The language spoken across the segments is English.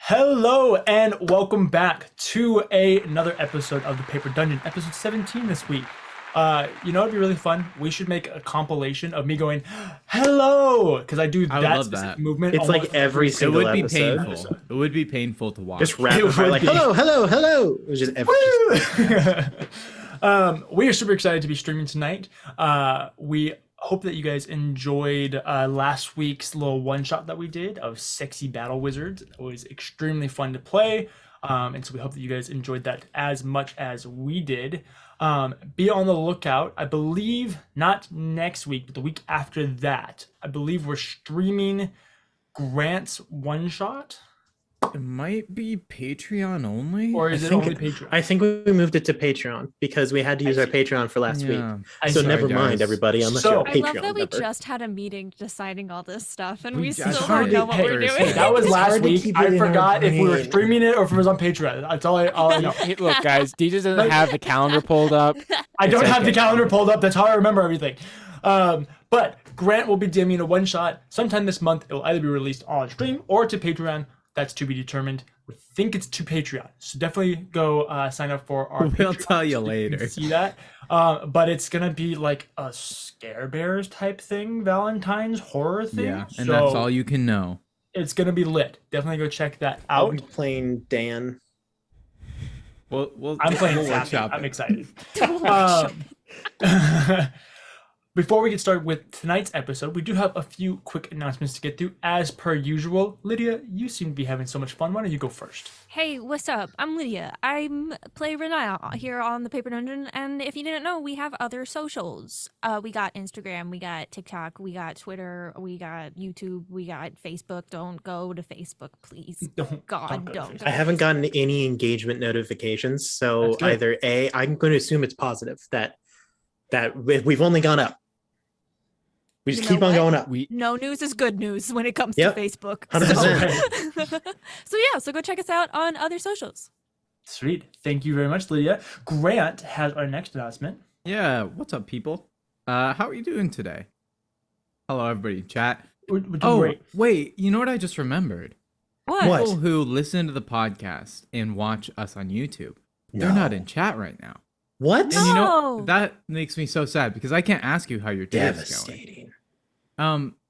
Hello and welcome back to another episode of the Paper Dungeon, episode 17 this week. It'd be really fun. We should make a compilation of me going, hello, because I do I would that love specific that. movement. It's like every It single would be episode. painful. It would be painful to watch. Just rapid fire, like, be. hello, hello, hello. It was just We are super excited to be streaming tonight. We hope that you guys enjoyed last week's little one-shot that we did of Sexy Battle Wizards. It was extremely fun to play. And so we hope that you guys enjoyed that as much as we did. Be on the lookout. I believe not next week, but the week after that, I believe we're streaming Grant's one-shot. It might be Patreon only. Or is it only Patreon? I think we moved it to Patreon because we had to use our Patreon for last week. So never mind, everybody, unless you're a Patreon I love that we member. just had a meeting deciding all this stuff, and we just still had don't know it what we're first. doing. That was It's last hard to week. keep it I in our forgot if we were brain. streaming it or if it was on Patreon. That's all I know. Hey, look, guys, DJ doesn't have the calendar pulled up. I don't It's have the okay. calendar pulled up. That's how I remember everything. But Grant will be DMing a one shot sometime this month. It will either be released on stream or to Patreon. That's to be determined. We think it's to Patreon, so definitely go sign up for our. We'll Patreon tell you so can later. see that, but it's gonna be like a Scare Bears type thing, Valentine's horror thing. Yeah, and so that's all you can know. It's gonna be lit. Definitely go check that I'll out. be playing Dan. I'm playing we'll Sappy. workshop I'm it. excited. Before we get started with tonight's episode, we do have a few quick announcements to get through. As per usual, Lydia, you seem to be having so much fun. Why don't you go first? Hey, what's up? I'm Lydia. I'm play Renaya here on the Paper Dungeon, and if you didn't know, we have other socials. We got Instagram, we got TikTok, we got Twitter, we got YouTube, we got Facebook. Don't go to Facebook, please. Don't God, go to don't. Facebook. I haven't gotten any engagement notifications, so That's good. either A, I'm going to assume it's positive that we've only gone up. We just You keep know on what? going up. No news is good news when it comes Yep. to Facebook. 100%. So go check us out on other socials. Sweet. Thank you very much, Lydia. Grant has our next announcement. Yeah, what's up, people? How are you doing today? Hello, everybody in chat. We're doing Oh, great. wait, you know what I just remembered? What? People who listen to the podcast and watch us on YouTube, they're not in chat right now. What? And you know, No. that makes me so sad because I can't ask you how your day is going. Devastating.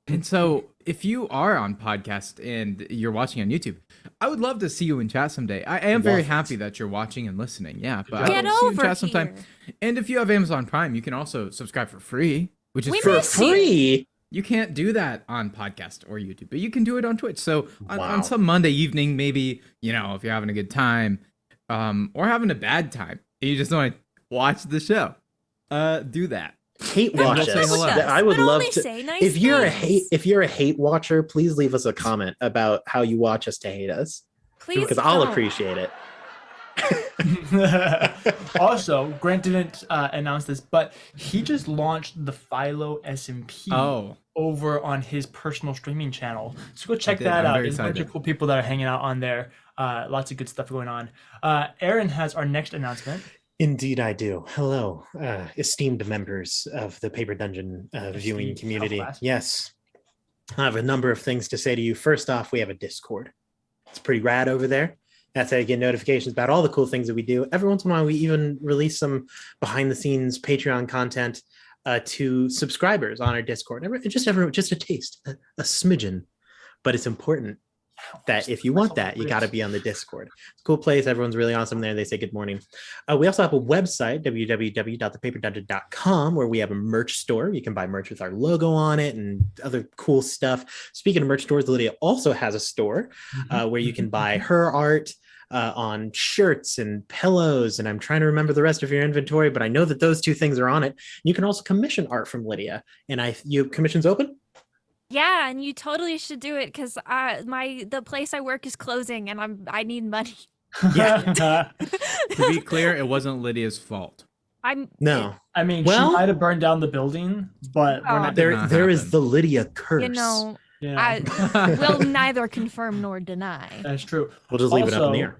And so if you are on podcast and you're watching on YouTube, I would love to see you in chat someday. I am very Love it. happy that you're watching and listening. Yeah, but Get I would see you in over chat sometime. here. And if you have Amazon Prime, you can also subscribe for free, which is We For miss you. free? you can't do that on podcast or YouTube, but you can do it on Twitch. So on Wow. some Monday evening, maybe, if you're having a good time, or having a bad time, and you just want to watch the show, do that. Hate And watch we'll say us. hello. I would But love only to. say nice If you're things. if you're a hate watcher, please leave us a comment about how you watch us to hate us, Please because I'll don't. appreciate it. Also, Grant didn't announce this, but he just launched the Philo SMP Oh, over on his personal streaming channel. So go check did. that I'm out. very There's a bunch of excited. cool people that are hanging out on there. Lots of good stuff going on. Aaron has our next announcement. Indeed, I do. Hello, esteemed members of the Paper Dungeon viewing Esteemed community. class. Yes, I have a number of things to say to you. First off, we have a Discord. It's pretty rad over there. That's how you get notifications about all the cool things that we do. Every once in a while, we even release some behind-the-scenes Patreon content to subscribers on our Discord. Just a taste, a smidgen, but it's important that if you want that, you got to be on the Discord. It's a cool place. Everyone's really awesome there. They say good morning. We also have a website, www.thepaperdungeon.com, where we have a merch store. You can buy merch with our logo on it and other cool stuff. Speaking of merch stores, Lydia also has a store where you can buy her art on shirts and pillows. And I'm trying to remember the rest of your inventory, but I know that those two things are on it. You can also commission art from Lydia. And you commissions open? Yeah, and you totally should do it because the place I work is closing, and I need money. Yeah. to be clear, it wasn't Lydia's fault. I'm No. I mean, Well- she might have burned down the building, but we're Oh. not. Did There not is happen. the Lydia curse. you know Yeah, I will neither confirm nor deny. that's true. We'll just leave it up in the Also, air.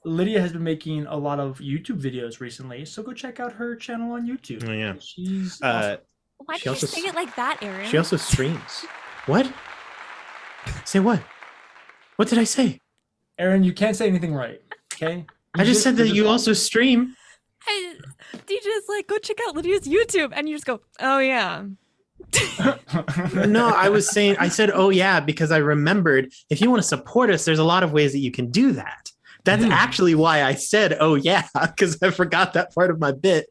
Lydia has been making a lot of YouTube videos recently, so go check out her channel on YouTube. Oh, yeah. She's awesome. Why She did you also say s- it like that, Aaron? She also streams. What? Say what? What did I say? Aaron, you can't say anything right. Okay. I just said that you also stream. DJ's like, go check out Lydia's YouTube, and you just go, oh yeah. No, I said, oh yeah, because I remembered if you want to support us, there's a lot of ways that you can do that. That's actually why I said, oh yeah, because I forgot that part of my bit.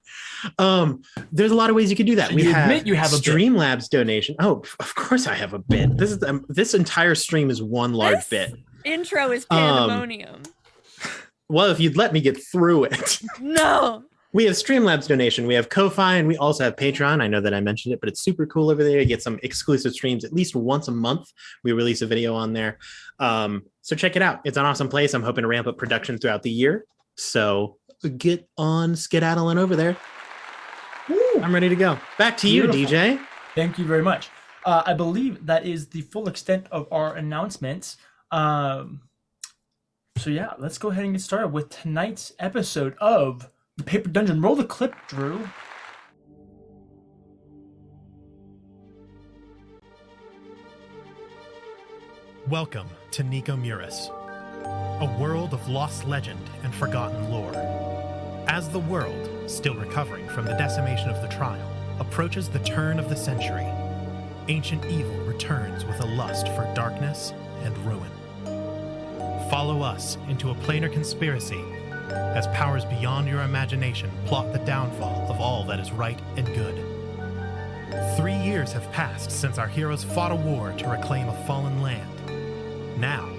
There's a lot of ways you can do that. So We you have admit you have a bit. Streamlabs donation. Oh, of course I have a bit. This entire stream is one large bit. Intro is Panda-monium. Well, if you'd let me get through it. No. We have Streamlabs donation, we have Ko-Fi, and we also have Patreon. I know that I mentioned it, but it's super cool over there. You get some exclusive streams at least once a month. We release a video on there. So check it out. It's an awesome place. I'm hoping to ramp up production throughout the year. So get on skedaddling over there. Woo, I'm ready to go. Back to you, DJ. Thank you very much. I believe that is the full extent of our announcements. So yeah, let's go ahead and get started with tonight's episode of the Paper Dungeon. Roll the clip, Drew. Welcome to Nico Muris, a world of lost legend and forgotten lore. As the world, still recovering from the decimation of the trial, approaches the turn of the century, ancient evil returns with a lust for darkness and ruin. Follow us into a planar conspiracy as powers beyond your imagination plot the downfall of all that is right and good. 3 years have passed since our heroes fought a war to reclaim a fallen land. Now,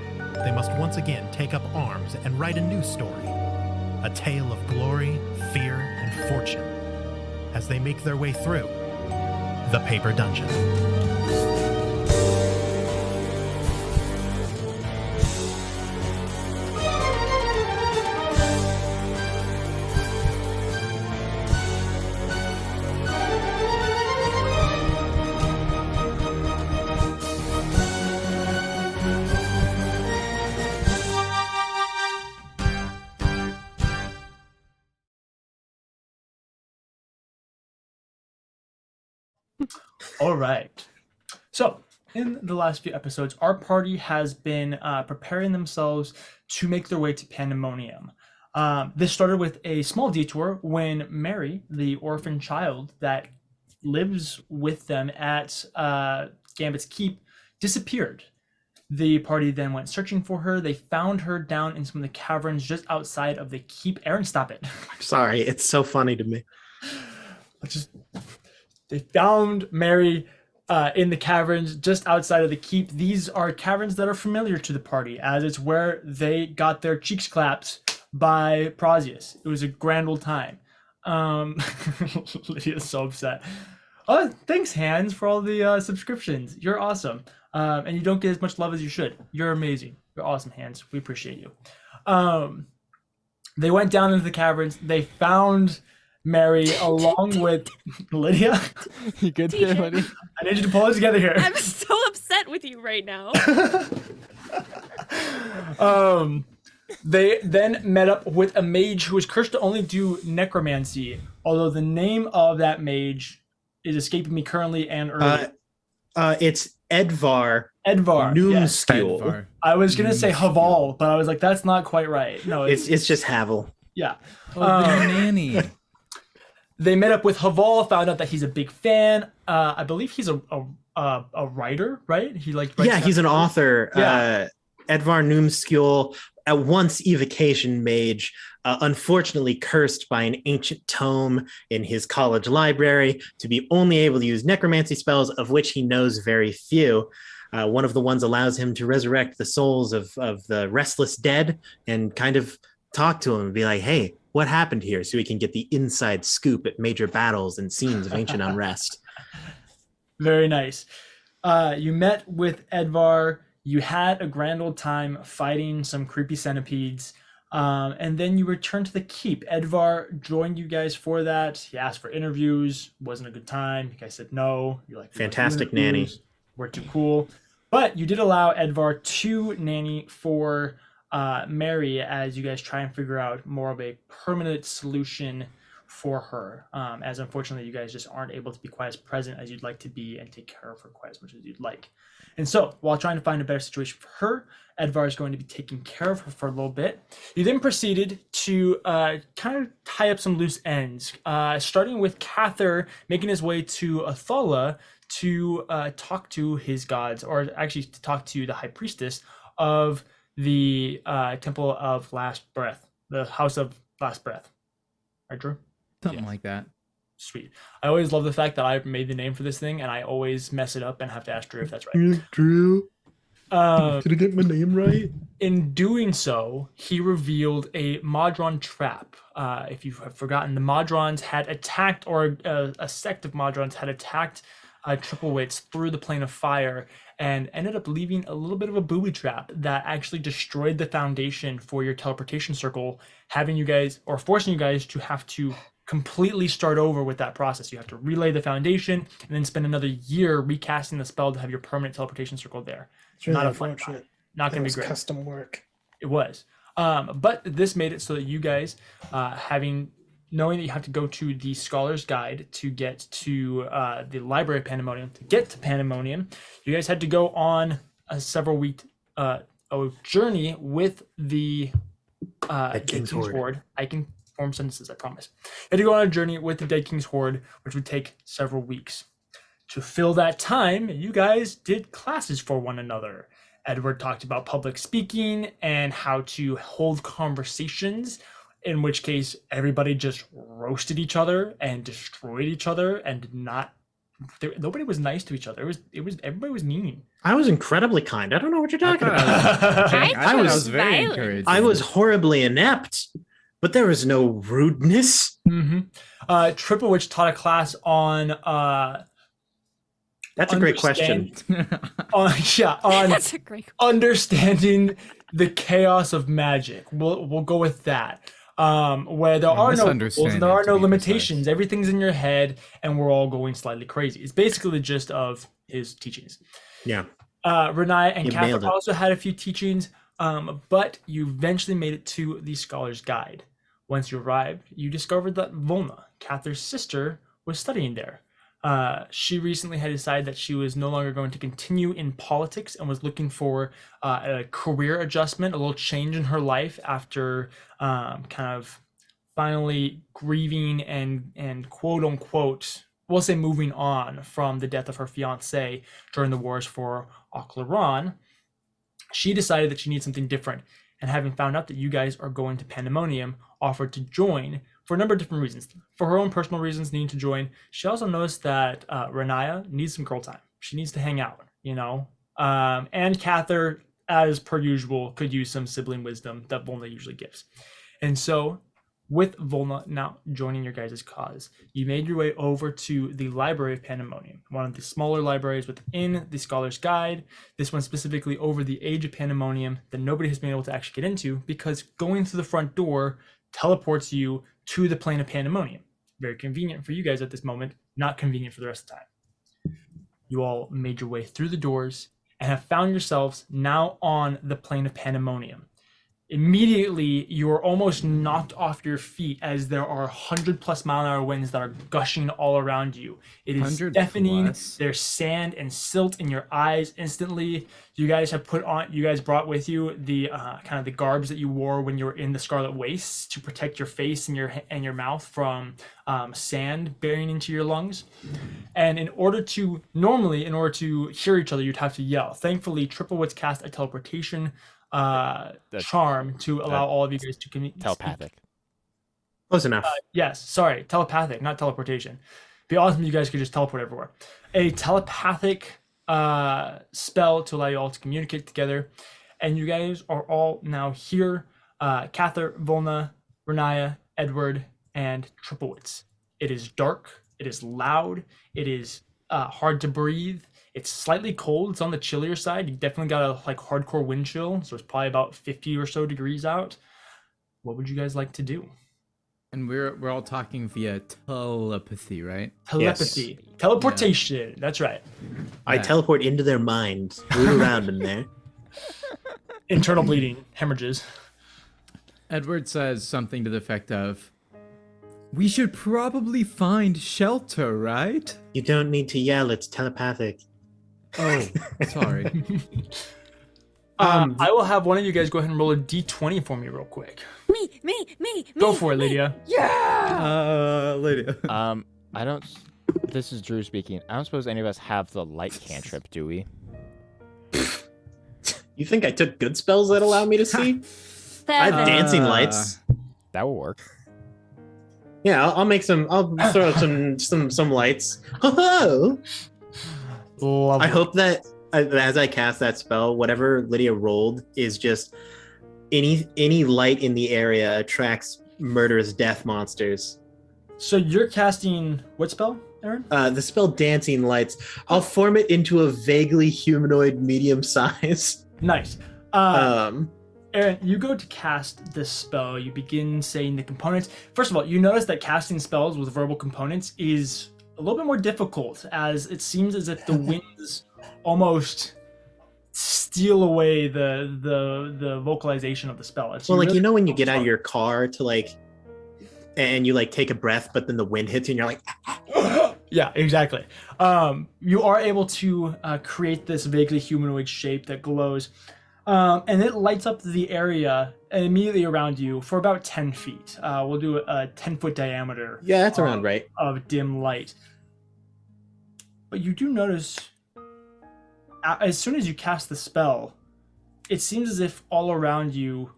they must once again take up arms and write a new story, a tale of glory, fear, and fortune, as they make their way through the Paper Dungeon. All right. So, in the last few episodes, our party has been preparing themselves to make their way to Panda-monium. This started with a small detour when Mary, the orphan child that lives with them at Gambit's keep, disappeared. The party then went searching for her. They found her down in some of the caverns just outside of the keep. Aaron, stop it. Sorry, it's so funny to me. They found Mary in the caverns just outside of the keep. These are caverns that are familiar to the party, as it's where they got their cheeks clapped by Prosius. It was a grand old time. Lydia's so upset. Oh, thanks, Hans, for all the subscriptions. You're awesome. And you don't get as much love as you should. You're amazing. You're awesome, Hans. We appreciate you. They went down into the caverns. They found Mary along with Lydia. You good there, Lydia? I need you to pull it together here. I'm so upset with you right now. They then met up with a mage who was cursed to only do necromancy, although the name of that mage is escaping me currently and earlier. It's Edvar Noomskill. Yes. I was gonna say Haval, but I was like, that's not quite right. No, It's just Havel. yeah. Oh, the nanny. They met up with Haval, found out that he's a big fan. I believe he's a writer, right? He writes He's an author. Yeah. Edvar Noomskill, at once evocation mage, unfortunately cursed by an ancient tome in his college library to be only able to use necromancy spells, of which he knows very few. One of the ones allows him to resurrect the souls of the restless dead and kind of talk to him and be like, hey, what happened here? So we can get the inside scoop at major battles and scenes of ancient unrest. Very nice. You met with Edvar. You had a grand old time fighting some creepy centipedes. And then you returned to the keep. Edvar joined you guys for that. He asked for interviews. Wasn't a good time. You guys said no. You're like, fantastic nanny. We're too cool. But you did allow Edvar to nanny for Mary as you guys try and figure out more of a permanent solution for her, as unfortunately you guys just aren't able to be quite as present as you'd like to be and take care of her quite as much as you'd like. And so, while trying to find a better situation for her, Edvar is going to be taking care of her for a little bit. He then proceeded to kind of tie up some loose ends, starting with Cather making his way to Athala to talk to his gods, or actually to talk to the high priestess of the Temple of Last Breath, the House of Last Breath. Right, Drew? Something like that. Sweet. I always love the fact that I made the name for this thing, and I always mess it up and have to ask Drew if that's right. Drew, did I get my name right? In doing so, he revealed a Modron trap. If you have forgotten, the Modrons had attacked, or a sect of Modrons had attacked Triplewitz through the plane of fire and ended up leaving a little bit of a booby trap that actually destroyed the foundation for your teleportation circle, having you guys, or forcing you guys to have to completely start over with that process. You have to relay the foundation and then spend another year recasting the spell to have your permanent teleportation circle there. It's really Not a fun unfortunate. time. Not going to be was great. custom work. It was. But this made it so that you guys, knowing that you have to go to the Scholar's Guide to get to the Library of Panda-monium, to get to Panda-monium, you guys had to go on a several-week journey with the Dead King's Horde. I can form sentences, I promise. You had to go on a journey with the Dead King's Horde, which would take several weeks. To fill that time, you guys did classes for one another. Edward talked about public speaking and how to hold conversations, in which case everybody just roasted each other and destroyed each other and nobody was nice to each other. Everybody was mean. I was incredibly kind. I don't know what you're talking about. I was was very violent. encouraged. I was horribly inept, but there was no rudeness. Triple Witch taught a class on That's a great question. That's a great question. Understanding the chaos of magic. We'll go with that. Where there are no rules and there are no limitations. Everything's in your head, and we're all going slightly crazy. It's basically the gist of his teachings. Yeah. Renaya and You nailed Catherine it. also had a few teachings, but you eventually made it to the Scholar's Guide. Once you arrived, you discovered that Volna, Catherine's sister, was studying there. She recently had decided that she was no longer going to continue in politics and was looking for a career adjustment, a little change in her life after kind of finally grieving and quote unquote, we'll say moving on from the death of her fiance during the wars for Oclaron. She decided that she needs something different, and having found out that you guys are going to Panda-monium, offered to join for a number of different reasons. For her own personal reasons, needing to join. She also noticed that Renaya needs some girl time. She needs to hang out, you know. And Cather, as per usual, could use some sibling wisdom that Volna usually gives. And so, with Volna now joining your guys' cause, you made your way over to the Library of Panda-monium, one of the smaller libraries within the Scholar's Guide. This one specifically over the Age of Panda-monium that nobody has been able to actually get into, because going through the front door teleports you to the plane of Panda-monium. Very convenient for you guys at this moment, not convenient for the rest of the time. You all made your way through the doors and have found yourselves now on the plane of Panda-monium. Immediately, you are almost knocked off your feet as there are 100+ winds that are gushing all around you. It is 100+. deafening. There's sand and silt in your eyes instantly. You guys brought with you the kind of the garbs that you wore when you were in the Scarlet Wastes to protect your face and your mouth from sand burying into your lungs. And in order to hear each other, you'd have to yell. Thankfully, Triplewitz cast a teleportation charm to allow all of you guys to communicate. Telepathic. Close enough. Yes, sorry, telepathic, not teleportation. Be awesome if you guys could just teleport everywhere. A telepathic spell to allow you all to communicate together, and you guys are all now here. Cather, Volna, Renaya, Edward, and Triplewitz. It is dark. It is loud. It is hard to breathe. It's slightly cold. It's on the chillier side. You definitely got a hardcore wind chill, so it's probably about 50 or so degrees out. What would you guys like to do? And we're all talking via telepathy, right? Telepathy. Yes. Teleportation. Yeah. That's right. I teleport into their minds, move around in there. Internal bleeding, hemorrhages. Edward says something to the effect of, We should probably find shelter, right? You don't need to yell. It's telepathic. Oh, sorry. I will have one of you guys go ahead and roll a d20 for me real quick. Me. Go for it, Lydia. Yeah. Lydia. I don't. This is Drew speaking. I don't suppose any of us have the light cantrip, do we? You think I took good spells that allow me to see? I have dancing lights. That will work. Yeah, I'll make some. I'll throw some lights. Oh, Lovely. I hope that as I cast that spell, whatever Lydia rolled is just any light in the area attracts murderous death monsters. So you're casting what spell, Aaron? The spell Dancing Lights. I'll form it into a vaguely humanoid medium size. Nice. Aaron, you go to cast this spell. You begin saying the components. First of all, you notice that casting spells with verbal components is a little bit more difficult, as it seems as if the winds almost steal away the vocalization of the spell. Well, like, you know when you get out of your car to like, and you like take a breath, but then the wind hits you and you're like, yeah, exactly. You are able to create this vaguely humanoid shape that glows, and it lights up the area immediately around you for about 10 feet. We'll do a 10-foot diameter. yeah, that's around right. Of dim light. But you do notice, as soon as you cast the spell, it seems as if all around you,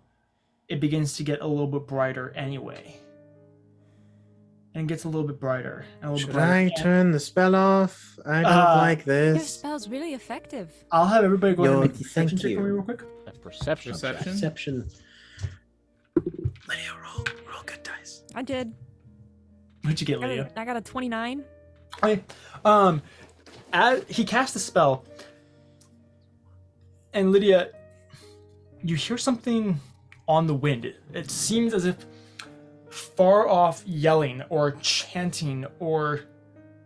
it begins to get a little bit brighter anyway. And it gets a little bit brighter. And a little Should bit brighter. I turn the spell off? I don't like Your this. spell's really effective. I'll have everybody go ahead and make a Thank perception check you. for me real quick. A perception. check. Perception. Lydia, roll good dice. I did. What'd you get, Lydia? I got a 29. Okay. As he casts the spell, and Lydia, you hear something on the wind. It seems as if far off yelling or chanting, or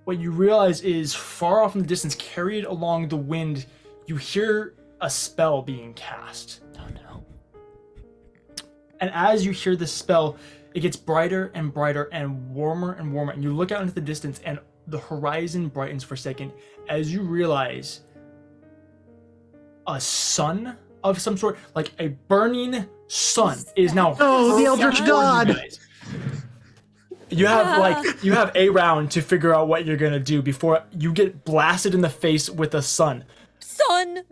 what you realize is far off in the distance, carried along the wind, you hear a spell being cast. Oh no. And as you hear this spell, it gets brighter and brighter and warmer, and you look out into the distance and the horizon brightens for a second as you realize a sun of some sort, like a burning sun, is now Oh, the Eldritch God! You have a round to figure out what you're gonna do before you get blasted in the face with the sun. Sun.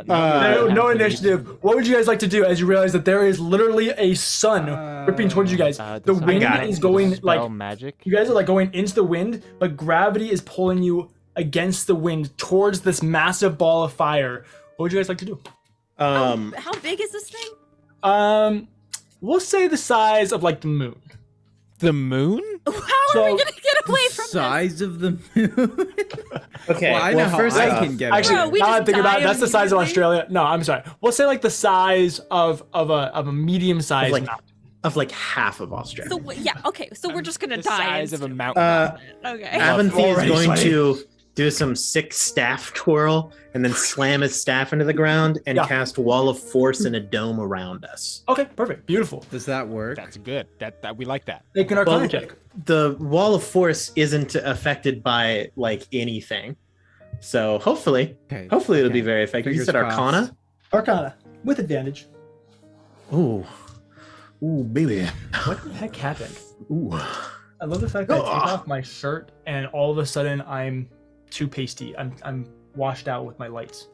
No initiative. What would you guys like to do as you realize that there is literally a sun ripping towards you guys? The wind is going like magic. you guys are like going into the wind, but gravity is pulling you against the wind towards this massive ball of fire. What would you guys like to do? How big is this thing? We'll say the size of like the moon. The moon? How are we gonna get away from Size of the moon. Okay, Well, I know how first I off, can get. Actually, Bro, we now that I just think about it, die that's the size of immediately? Australia. No, I'm sorry. We'll say like the size of a medium sized like mountain. of like half of Australia. So yeah, okay. So we're just gonna The die. size of a mountain. Okay. Avanthy is already going sweating. to do some sick staff twirl and then slam his staff into the ground and Yeah. cast Wall of Force in a dome around us. Okay, perfect, beautiful. Does that work? That's good. That we like that. Make an Arcana Well, check. the Wall of Force isn't affected by like anything, so hopefully Okay. it'll be okay. very effective. You Fingers said crossed. Arcana? Arcana with advantage. Ooh, baby. What the heck happened? Ooh. I love the fact that I take Ugh. off my shirt and all of a sudden I'm too pasty. I'm washed out with my lights.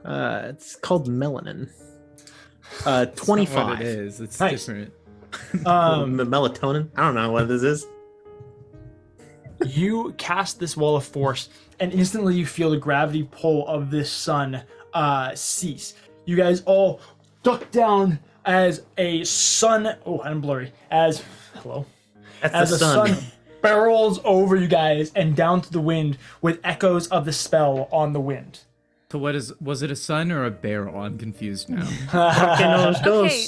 It's called melanin. It's not what 25. it is. It's Nice. different. Melatonin. I don't know what this is. You cast this wall of force, and instantly you feel the gravity pull of this sun cease. You guys all duck down as a sun. Oh, I'm blurry. As hello. That's As the the sun. sun barrels over you guys and down to the wind with echoes of the spell on the wind. So was it a sun or a barrel? I'm confused now. Okay.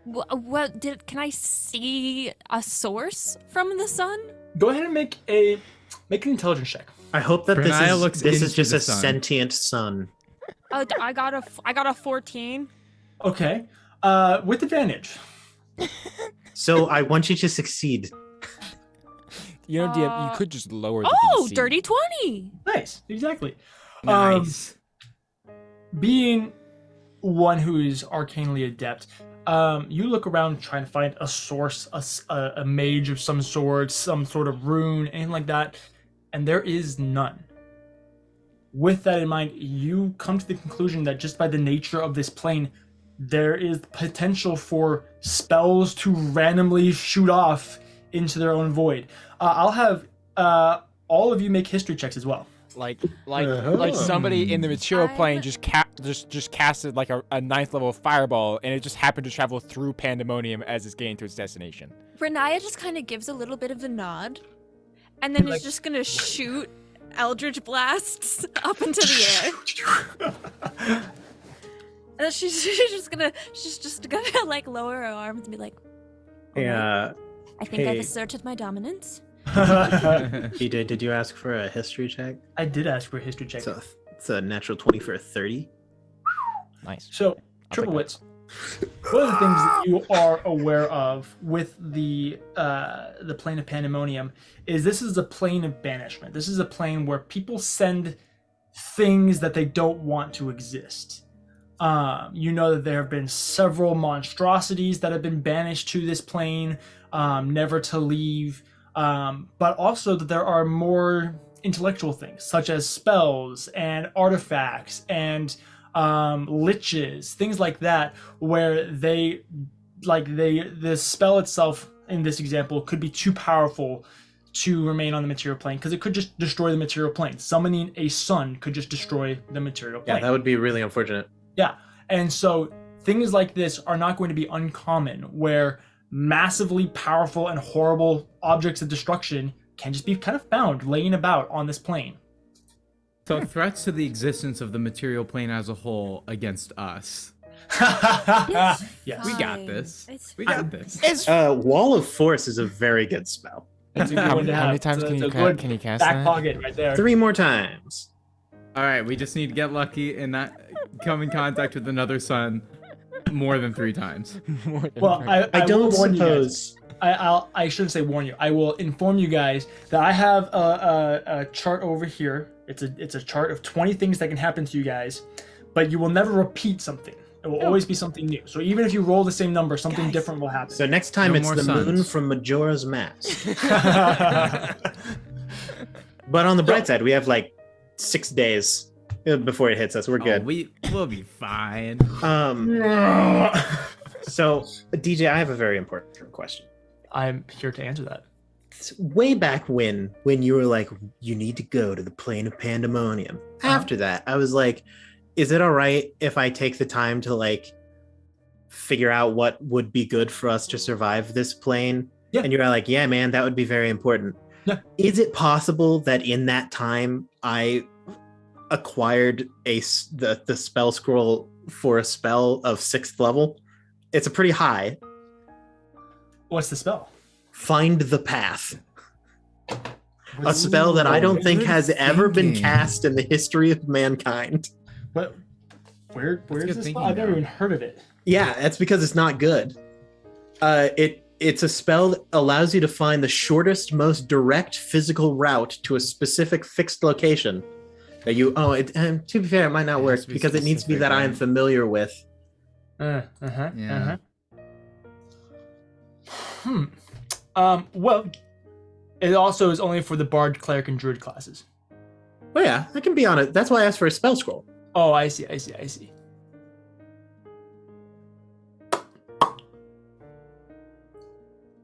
What can I see a source from the sun? Go ahead and make an intelligence check. I hope that Pranaya looks this is into just the a sun. sentient sun. I got a 14. Okay. With advantage. So I want you to succeed. You know, DM, you could just lower the Oh, DC. dirty 20. Nice, exactly. Nice. Being one who is arcanely adept, you look around trying to find a source, a mage of some sort, some sort of rune, anything like that, and there is none. With that in mind, you come to the conclusion that just by the nature of this plane, there is potential for spells to randomly shoot off into their own void. I'll have all of you make history checks as well. Like Uh-huh. somebody in the material plane I'm- just casted like a ninth level fireball, and it just happened to travel through Panda-monium as it's getting to its destination. Renaya just kind of gives a little bit of a nod, and then Like- is just gonna shoot eldritch blasts up into the air. And then she's just gonna like lower her arms and be like, Yeah. I think I've Hey. asserted my dominance. DJ, did you ask for a history check? I did ask for a history check. So it's a natural 20 for a 30. Nice. So, take triple that. wits. One of the things that you are aware of with the plane of Pandemonium is this is a plane of banishment. This is a plane where people send things that they don't want to exist. You know that there have been several monstrosities that have been banished to this plane, never to leave. But also that there are more intellectual things, such as spells and artifacts and liches, things like that, where the spell itself in this example could be too powerful to remain on the material plane because it could just destroy the material plane. Summoning a sun could just destroy the material plane. Yeah, that would be really unfortunate. Yeah, and so things like this are not going to be uncommon, where massively powerful and horrible objects of destruction can just be kind of found laying about on this plane. So threats to the existence of the material plane as a whole against us. Yes. We got Fine. this. It's We got this. Wall of Force is a very good spell. That's a good How one to many have. times It's can a you good can you cast back that? pocket right there. 3 more times. All right, we just need to get lucky and not come in contact with another sun more than 3 times. More than Well, three. I don't will warn you guys. suppose. I shouldn't say warn you. I will inform you guys that I have a chart over here. It's a chart of 20 things that can happen to you guys, but you will never repeat something. It will always be something new. So even if you roll the same number, something Guys. different will happen. So next time No it's more the moon suns. from Majora's Mask. But on the bright side, we have like 6 days before it hits us. We're good. We'll be fine. So DJ, I have a very important question. I'm here to answer that. It's way back when you were like, you need to go to the plane of Pandemonium. After that, I was like, is it all right if I take the time to like figure out what would be good for us to survive this plane? Yeah. And you're like, yeah, man, that would be very important. Yeah. Is it possible that in that time I acquired the spell scroll for a spell of 6th level? It's a pretty high. What's the spell? Find the Path. A spell that I don't think good has ever been thinking. cast in the history of mankind. What? Where's good this thinking, spell? I've never though. even heard of it. Yeah, that's because it's not good. It's a spell that allows you to find the shortest, most direct physical route to a specific fixed location. That you to be fair, it might not It work has to be because it needs to be specific, that I am right? familiar with. Yeah. Well, it also is only for the bard, cleric, and druid classes. Oh yeah, I can be on it. That's why I asked for a spell scroll. Oh, I see.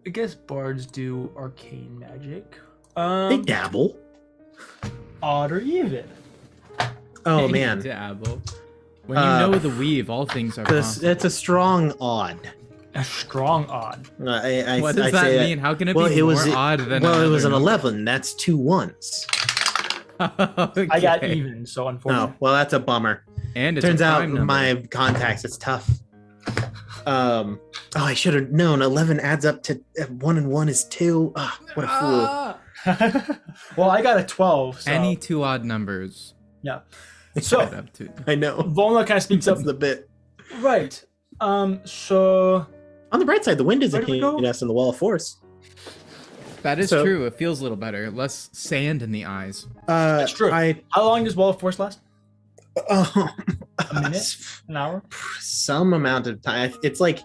I guess bards do arcane magic. They dabble. Odd or even. Oh Hey, man, Dabble. When you Uh, know the weave, all things are possible. it's a strong odd. A strong odd. What does that say mean? How can it Well, be it more was odd than well, it was an another 11. That's 2 1s. number? I got Okay. even, so Oh, unfortunately. well, that's a bummer. And it's Turns a out prime number. my contacts, it's tough. Oh, I should have known. 11 adds up to 1 and 1 is 2. Ah, what a fool. Well, I got a 12. So, Any 2 odd numbers. yeah. add So up to. I know. Volna kind of speaks up. That's the bit. Right. So On the bright side, the wind isn't Where do we hitting go? us in the wall of force. That is So- true. It feels a little better. Less sand in the eyes. That's true. How long does Wall of Force last? A minute? An hour? Some amount of time. It's like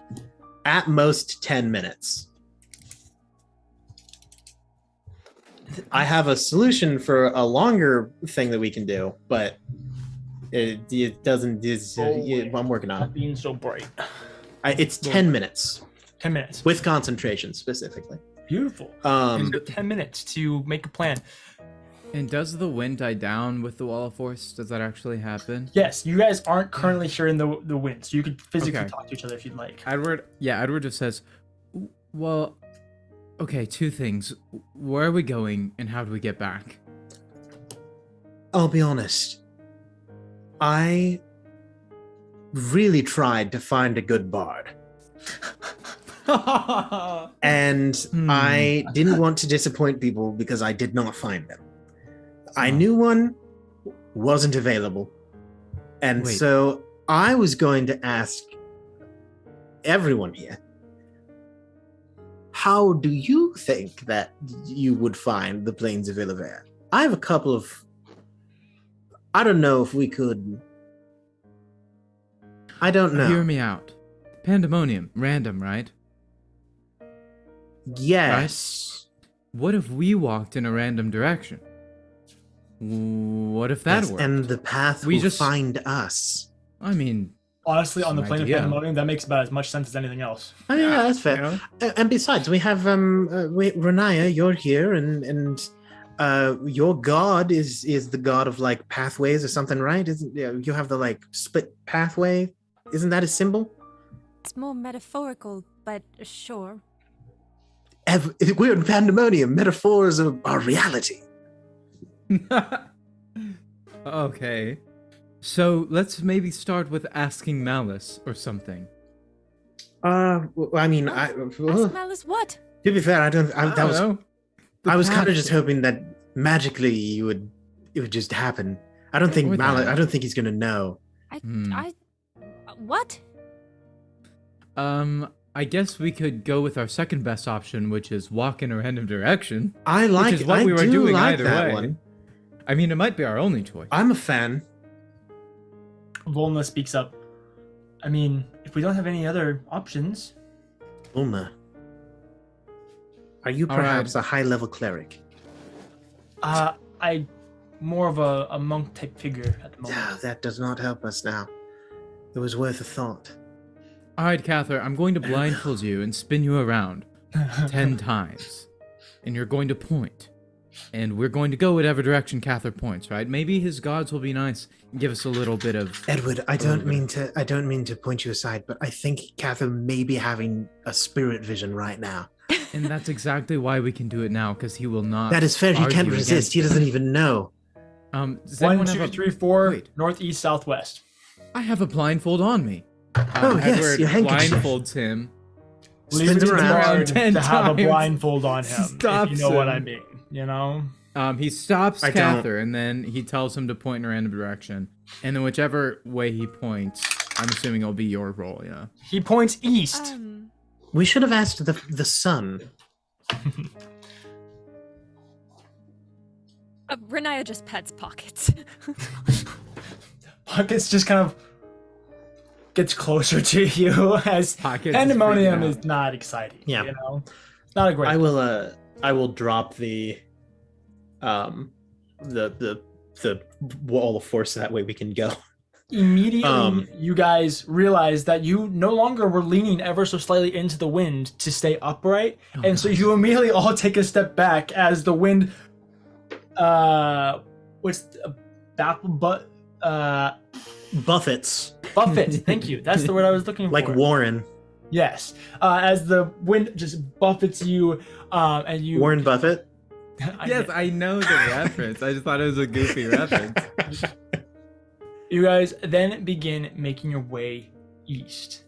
at most 10 minutes. I have a solution for a longer thing that we can do, but it doesn't. I'm working on it. Not being so bright. It's 10 minutes 10 minutes. with concentration specifically. Beautiful. Um, You have 10 minutes to make a plan. And does the wind die down with the wall of force? Does that actually happen? Yes, you guys aren't currently sharing the wind, so you could physically Okay. talk to each other if you'd like. Edward just says, well, okay, two things. Where are we going and how do we get back? I'll be honest. I really tried to find a good bard. And I didn't want to disappoint people because I did not find them. I knew one wasn't available. And Wait. so I was going to ask everyone here, how do you think that you would find the plains of Illaver? I have a couple of... I don't know if we could... I don't know. Hear me out. Panda-monium, random, right? Yes. What if we walked in a random direction? What if that Yes, worked? and the path We will just- find us. I mean, Honestly, on the Some plane of idea. Panda-monium, that makes about as much sense as anything else. Oh, yeah, that's fair. you know? And besides, we have Renaya, you're here, and your god is the god of like pathways or something, right? Isn't you have the like split pathway? Isn't that a symbol? It's more metaphorical, but sure. We're in Panda-monium. Metaphors are reality. Okay. So let's maybe start with asking Malice or something. I mean, Ask Malice what? to be fair, I don't. I That don't was. know. The I was kind of path- just hoping that magically it would just happen. I don't think Or Malice. that. I don't think he's gonna know. Hmm. What? I guess we could go with our second best option, which is walk in a random direction. I like. Which is what I we were do doing like either that way. one. I mean, it might be our only choice. I'm a fan. Volna speaks up. I mean, if we don't have any other options, Ulna, are you All right. perhaps a high-level cleric? I more of a monk type figure at the moment. Yeah, that does not help us now. It was worth a thought. All right, Cather, I'm going to blindfold you and spin you around 10 times. And you're going to point. And we're going to go whatever direction Cather points, right? Maybe his gods will be nice and give us a little bit of... Edward, I little don't bit mean to point you aside, but I think Catherine may be having a spirit vision right now. And that's exactly why we can do it now, because he will not... That is fair. He argue can't against resist. He it. doesn't even know. Does 1, anyone 2, have a- 3, 4, Wait. northeast, southwest. I have a blindfold on me. Oh, yes, Edward your handkerchief. blindfolds him. Leave it Spins to the around bard 10 to have a times. blindfold on him, if Stops you know what I him. mean. You know? He stops I don't. Cather, and then he tells him to point in a random direction. And then whichever way he points, I'm assuming it'll be your role, yeah. He points east. We should have asked the sun. Renaya just pets Pockets. Pockets just kind of gets closer to you as Pockets is Pandemonium freaking out. is not exciting. Yeah. You know? It's not a great. I will drop the wall of force, that way we can go. Immediately, you guys realize that you no longer were leaning ever so slightly into the wind to stay upright, and so you immediately all take a step back as the wind, Buffets, buffets. Thank you. That's the word I was looking like for. Warren. Yes, as the wind just buffets you, and you. Warren Buffett. Yes, I know the reference. I just thought it was a goofy reference. You guys then begin making your way east.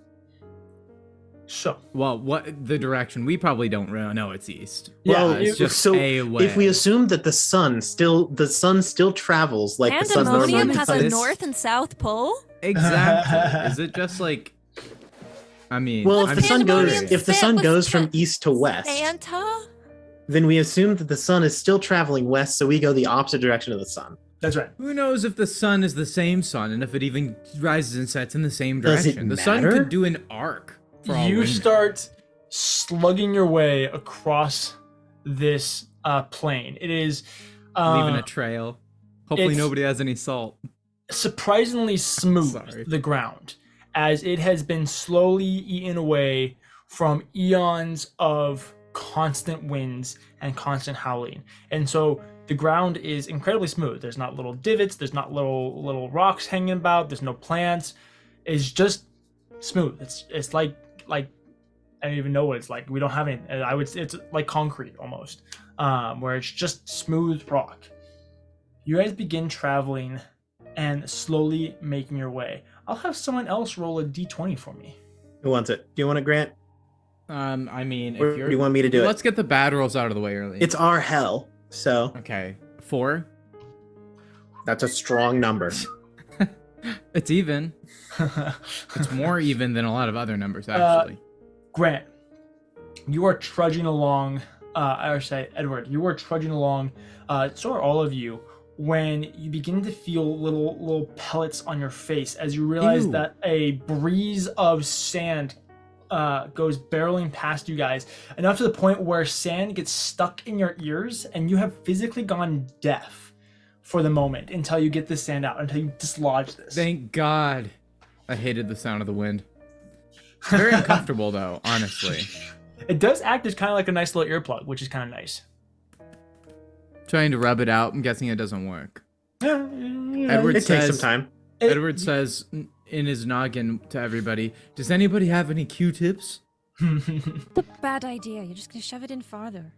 So, Well, what the direction? We probably don't really know it's east. yeah, it's just so a way. if we assume that the sun still travels like the sun Pandemonium normally has does. a north and south pole? Exactly. Is it just like I mean, Well, if I'm the sun just goes, curious. if the sun Santa- goes from east to west, Santa? then we assume that the sun is still traveling west, so we go the opposite direction of the sun. That's right. Who knows if the sun is the same sun and if it even rises and sets in the same Does it direction? The sun matter? could do an arc. For all You we know. start slugging your way across this plain. It is leaving a trail. Hopefully, it's- nobody has any salt. surprisingly smooth, Sorry. the ground, as it has been slowly eaten away from eons of constant winds and constant howling. And so the ground is incredibly smooth. There's not little divots, there's not little rocks hanging about, there's no plants. It's just smooth. It's like I don't even know what it's like. We don't have any. It's like concrete almost, where it's just smooth rock. You guys begin traveling and slowly making your way. I'll have someone else roll a d20 for me. Who wants it? Do you want it, Grant? I mean, Or if do you're, you want me to do it? let's get the bad rolls out of the way early. It's our hell, so okay. 4. that's a strong number. It's even. It's more even than a lot of other numbers, actually. Grant, you are trudging along, or say Edward, you are trudging along, so are all of you, when you begin to feel little pellets on your face as you realize Ew. that a breeze of sand goes barreling past you guys, enough to the point where sand gets stuck in your ears and you have physically gone deaf for the moment until you get this sand out, until you dislodge this. Thank God. I hated the sound of the wind. Very uncomfortable, though, honestly. It does act as kind of like a nice little earplug, which is kind of nice. Trying to rub it out. I'm guessing it doesn't work. Edward, Edward It takes some says, time. Edward says in his noggin to everybody, does anybody have any Q-tips? The bad idea. You're just gonna shove it in farther.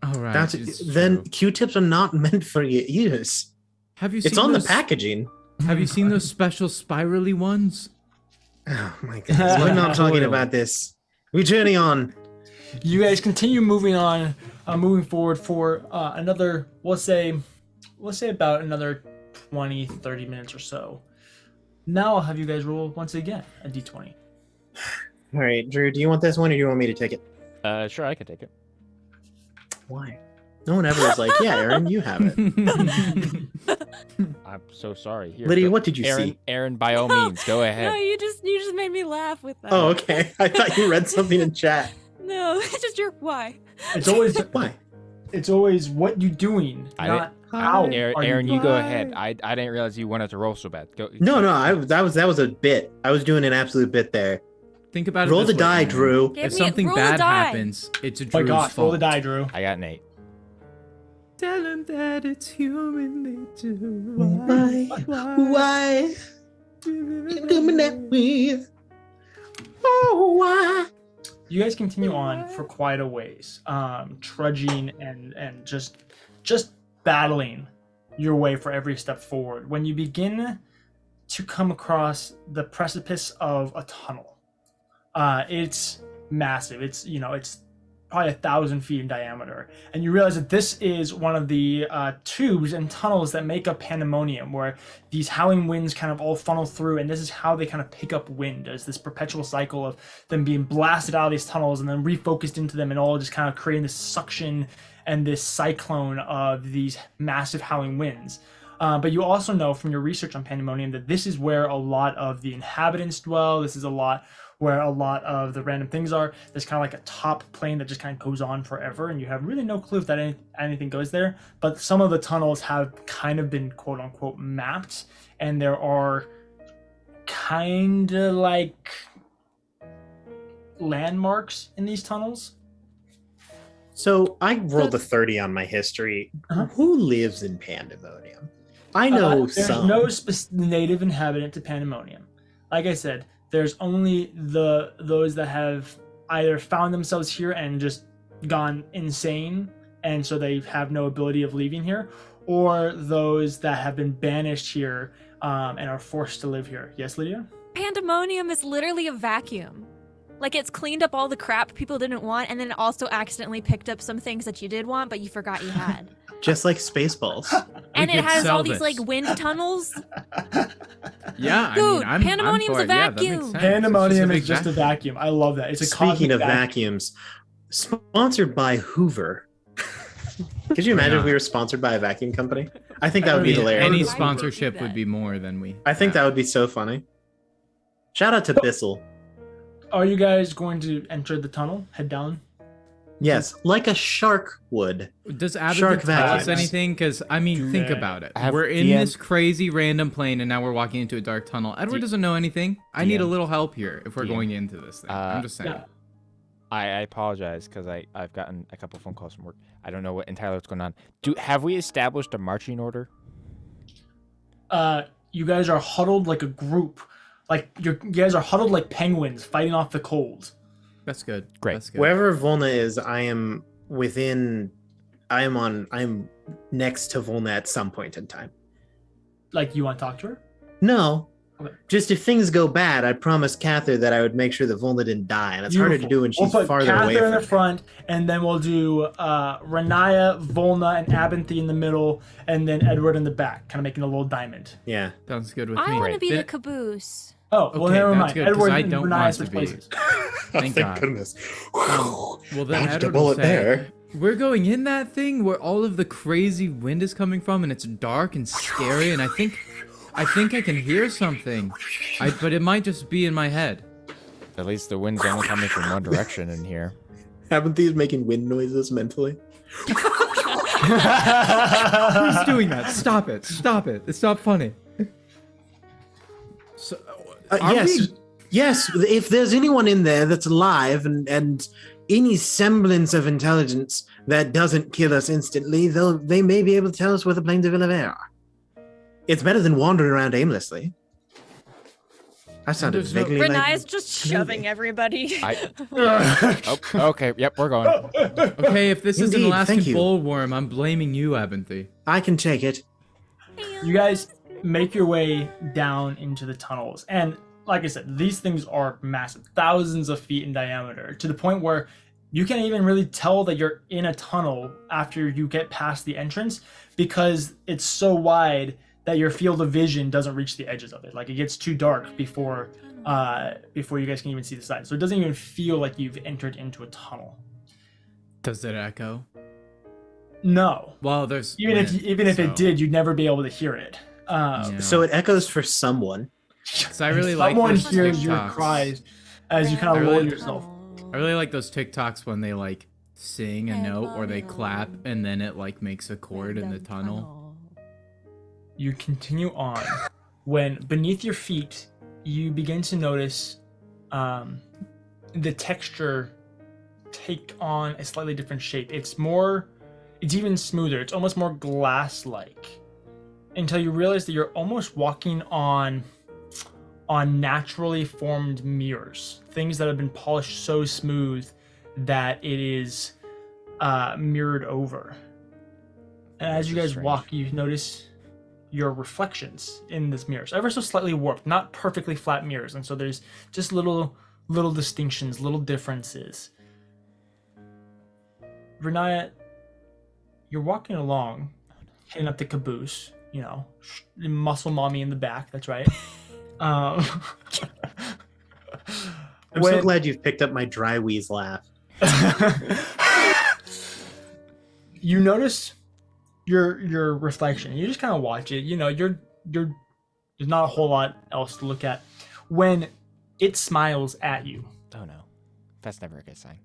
All right. That's it's then true. Q-tips are not meant for your ears. Have you It's seen on those, the packaging. Have you seen those special spirally ones? Oh my goodness. We're not talking Oil. about this. We journey on. You guys continue moving on, moving forward for another, let's say about another 20, 30 minutes or so. Now I'll have you guys roll once again a d20. All right, Drew, do you want this one or do you want me to take it? Sure, I can take it. Why? No one ever is like, yeah, Aaron, you have it. I'm so sorry. Here, Lydia, go- what did you Aaron, see? Aaron, by all means, go No, ahead. you just made me laugh with that. Oh, okay. I thought you read something in chat. No, it's just your why. It's always Why? it's always what you doing, I not how. Aaron, are you Aaron, you doing. go ahead. I didn't realize you wanted to roll so bad. Go. No, that was a bit. I was doing an absolute bit there. Think about it. Roll this the way, die, Aaron. Drew. Give If me something roll a bad die. happens, it's a My Drew's gosh, fault. roll the die, Drew. I got an 8. Tell him that it's human nature. Why? You do me that way? Oh, why? You guys continue on for quite a ways, trudging and just battling your way for every step forward. When you begin to come across the precipice of a tunnel, it's massive. It's probably 1,000 feet in diameter, and you realize that this is one of the tubes and tunnels that make up Panda-monium, where these howling winds kind of all funnel through, and this is how they kind of pick up wind, as this perpetual cycle of them being blasted out of these tunnels and then refocused into them, and all just kind of creating this suction and this cyclone of these massive howling winds. But you also know from your research on Panda-monium that this is where a lot of the inhabitants dwell. This is a lot where a lot of the random things are. There's kind of like a top plane that just kind of goes on forever, and you have really no clue if that anything goes there. But some of the tunnels have kind of been quote unquote mapped, and there are kind of like landmarks in these tunnels. So I rolled a 30 on my history. Uh-huh. Who lives in Panda-monium? I know There's some. no native inhabitant to Panda-monium. Like I said, there's only those that have either found themselves here and just gone insane, and so they have no ability of leaving here, or those that have been banished here and are forced to live here. Yes, Lydia? Panda-monium is literally a vacuum. Like, it's cleaned up all the crap people didn't want, and then it also accidentally picked up some things that you did want, but you forgot you had. Just like Spaceballs. And it could has sell all these, this. like, wind tunnels. Yeah, Dude, I mean, Panda-monium's I'm for a it. Yeah, that makes vacuum. sense. It's Pandemonium big is just a vacuum. I love that. It's a Speaking cosmic of vacuum. vacuums, sponsored by Hoover. Could you imagine if we were sponsored by a vacuum company? I think that would be Yeah, hilarious. any Why would they do sponsorship would that? be more than we. I think that would be so funny. Shout out to Bissell. Are you guys going to enter the tunnel? Head down? Yes, like a shark would. Does Shark Abington tell us vacuums. anything? Because, I mean, think about it. I have We're in DM this crazy random plane, and now we're walking into a dark tunnel. Edward doesn't know anything. I need a DM. little help here if we're DM. going into this thing. I'm just saying. Yeah. I apologize because I've gotten a couple phone calls from work. I don't know what entirely what's going on. Have we established a marching order? You guys are huddled like a group. Like you guys are huddled like penguins fighting off the cold. That's good. Great. That's good. Wherever Volna is, I am next to Volna at some point in time. Like you want to talk to her? No. Okay. Just if things go bad, I promised Cather that I would make sure that Volna didn't die, and it's harder to do when We'll she's put farther Cather away in from the me. front, and then we'll do Renaya, Volna, and Abinthy in the middle, and then Edward in the back, kind of making a little diamond. Yeah. Sounds good with I me. want to be the Then- caboose. Oh, well, Okay, never that's mind. good, 'cause Edward I and don't Renaya want switch to be. places. Thank God. goodness. Well, then Dodged a Edward will bullet say, there. we're going in that thing where all of the crazy wind is coming from, and it's dark and scary, and I think I can hear something. But it might just be in my head. At least the wind's only coming from one direction in here. Haven't these making wind noises mentally? Who's doing that? Stop it. Stop it. It's not funny. So, are Yes. we- Yes, if there's anyone in there that's alive and any semblance of intelligence that doesn't kill us instantly, they may be able to tell us where the plains of Villavere are. It's better than wandering around aimlessly. I sounded There's no- vaguely Renaya's like... just shoving everybody. Oh, okay. Yep, we're going. Okay, if this is an Indeed, Alaskan thank you. bullworm, I'm blaming you, Abinthy. I can take it. You guys make your way down into the tunnels, and like I said, these things are massive, thousands of feet in diameter, to the point where you can't even really tell that you're in a tunnel after you get past the entrance, because it's so wide that your field of vision doesn't reach the edges of it. Like it gets too dark before you guys can even see the side. So it doesn't even feel like you've entered into a tunnel. Does it echo? No. Well, there's Even if wind, it did, you'd never be able to hear it. Yeah. So it echoes for someone. 'Cause I really like Someone those hears your TikToks. cries as you kind I of roll really- yourself. I really like those TikToks when they like sing a note or they clap and then it like makes a chord in the tunnel. You continue on when beneath your feet you begin to notice the texture take on a slightly different shape. It's even smoother. It's almost more glass-like, until you realize that you're almost walking on naturally formed mirrors, things that have been polished so smooth that it is mirrored over. And as you This is guys strange. walk, you notice your reflections in this mirror. So ever so slightly warped, not perfectly flat mirrors, and so there's just little distinctions, little differences. Renaya, you're walking along, heading up the caboose, muscle mommy in the back, that's right. I'm so glad you've picked up my dry wheeze laugh. You notice your reflection. You just kind of watch it. You're there's not a whole lot else to look at when it smiles at you. Oh no, that's never a good sign.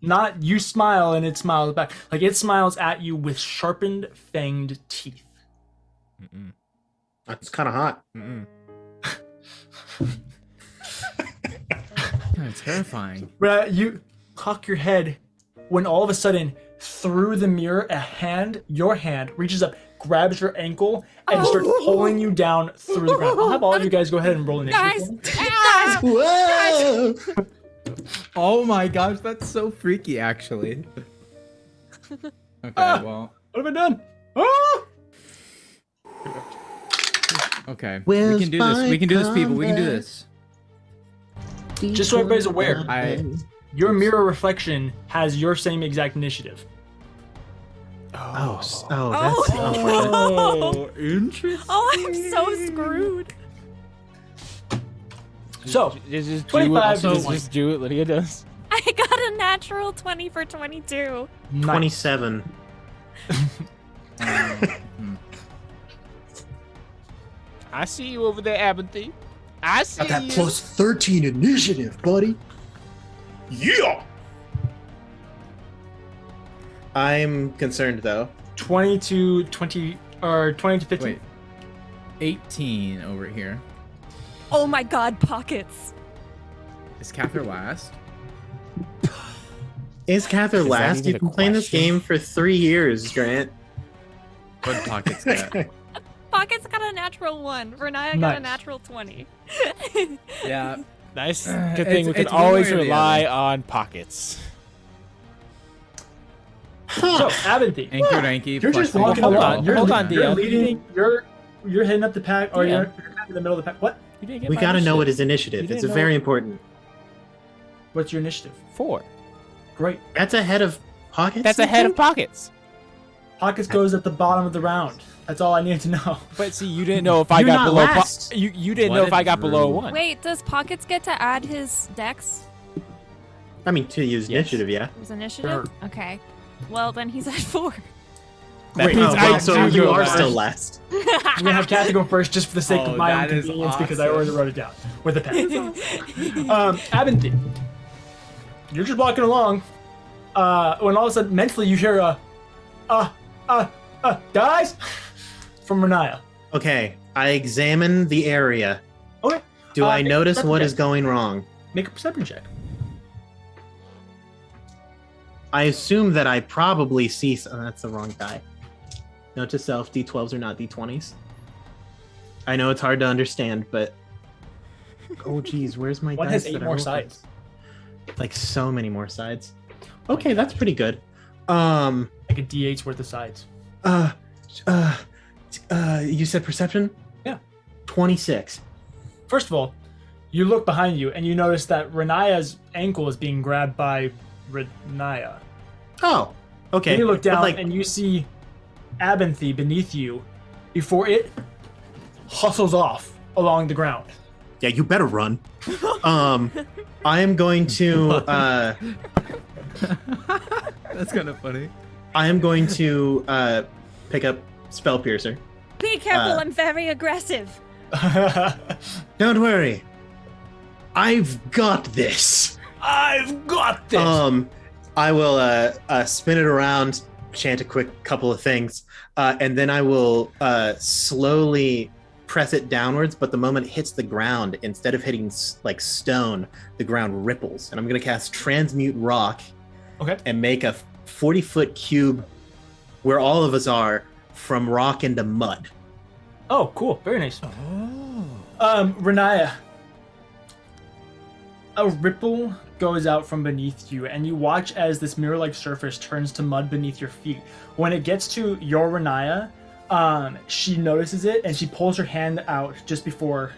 Not you smile and it smiles back. Like it smiles at you with sharpened, fanged teeth. Mm-mm. That's kind of hot. Mm-mm. Kind of terrifying. You cock your head when all of a sudden, through the mirror, your hand reaches up, grabs your ankle, and starts pulling you down through the ground. I'll have all of you guys go ahead and roll initiative. Guys, for me. guys, Whoa! Oh my gosh, that's so freaky actually. Okay, well, What have I done? Ah! okay. Will We can do this. We can do this, people. We can do Spike this. Just so everybody's aware, I your mirror reflection has your same exact initiative. That's Oh. unfortunate. interesting. oh, I'm so screwed. So, Just 25 do it. to Just do it. Lydia does. I got a natural 20 for 22. Nice. 27. I see you over there, Abinthy. I see Got that you. plus 13 initiative, buddy. Yeah. I'm concerned though. 20 to 20 or 20 to 15. Wait. 18 over here. Oh my god, pockets. Is Cather last? Is Cather Is that last? even You've a been playing this question? game for 3 years, Grant. What did Pockets get? Pockets got a natural 1. Renaya got a Nice. natural 20. Yeah. Nice. Uh, Good thing we can it's one always way or the rely other. on pockets. So, Abinthy, Anchor Anky. you're just walking hold along. on, You're, hold on, you're DM. leading. You're hitting up the pack, or DM. you're in the middle of the pack. What? You didn't get We my gotta know what initiative. his initiative. You It's didn't very know- important. What's your initiative? 4. Great. That's ahead of Pockets. That's I ahead of think? pockets. Pockets goes at the bottom of the round. That's all I needed to know. But see, you didn't know if I You're got not below. last. You didn't What know if a I got below drew. 1. Wait, does Pockets get to add his dex? I mean, to use Yes. initiative, yeah. His initiative? Okay. Well, then he's at 4. That Great. means Oh, I wow, so you you go are last. still last. I'm gonna have Kathy go first just for the sake Oh, of my own that is convenience because I awesome. already wrote it down with a pen. Abinthy, you're just walking along. When all of a sudden, mentally, you hear guys, from Renaya. Okay, I examine the area. Okay, Do I make a notice perception what check. is going wrong? Make a perception check. I assume that I probably see. That's the wrong die. Note to self: D12s are not D20s. I know it's hard to understand, but oh geez, where's my One dice has 8 that I more rolled? sides. Like so many more sides. Okay, that's pretty good. Like a D8's worth of sides. You said perception? Yeah. 26. First of all, you look behind you and you notice that Renaya's ankle is being grabbed by Renaya. Oh, okay. Then you look But, down like, and you see Abinthy beneath you before it hustles off along the ground. yeah, you better run. I am going to. That's kind of funny. I am going to pick up Spell Piercer. Be careful, I'm very aggressive. Don't worry. I've got this. I've got this. I will spin it around, chant a quick couple of things, and then I will slowly press it downwards. But the moment it hits the ground, instead of hitting like stone, the ground ripples, and I'm gonna cast Transmute Rock. Okay. And make a 40-foot cube where all of us are from rock into mud. Oh, cool. Very nice. Renaya, a ripple goes out from beneath you, and you watch as this mirror-like surface turns to mud beneath your feet. When it gets to your Renaya, she notices it, and she pulls her hand out just before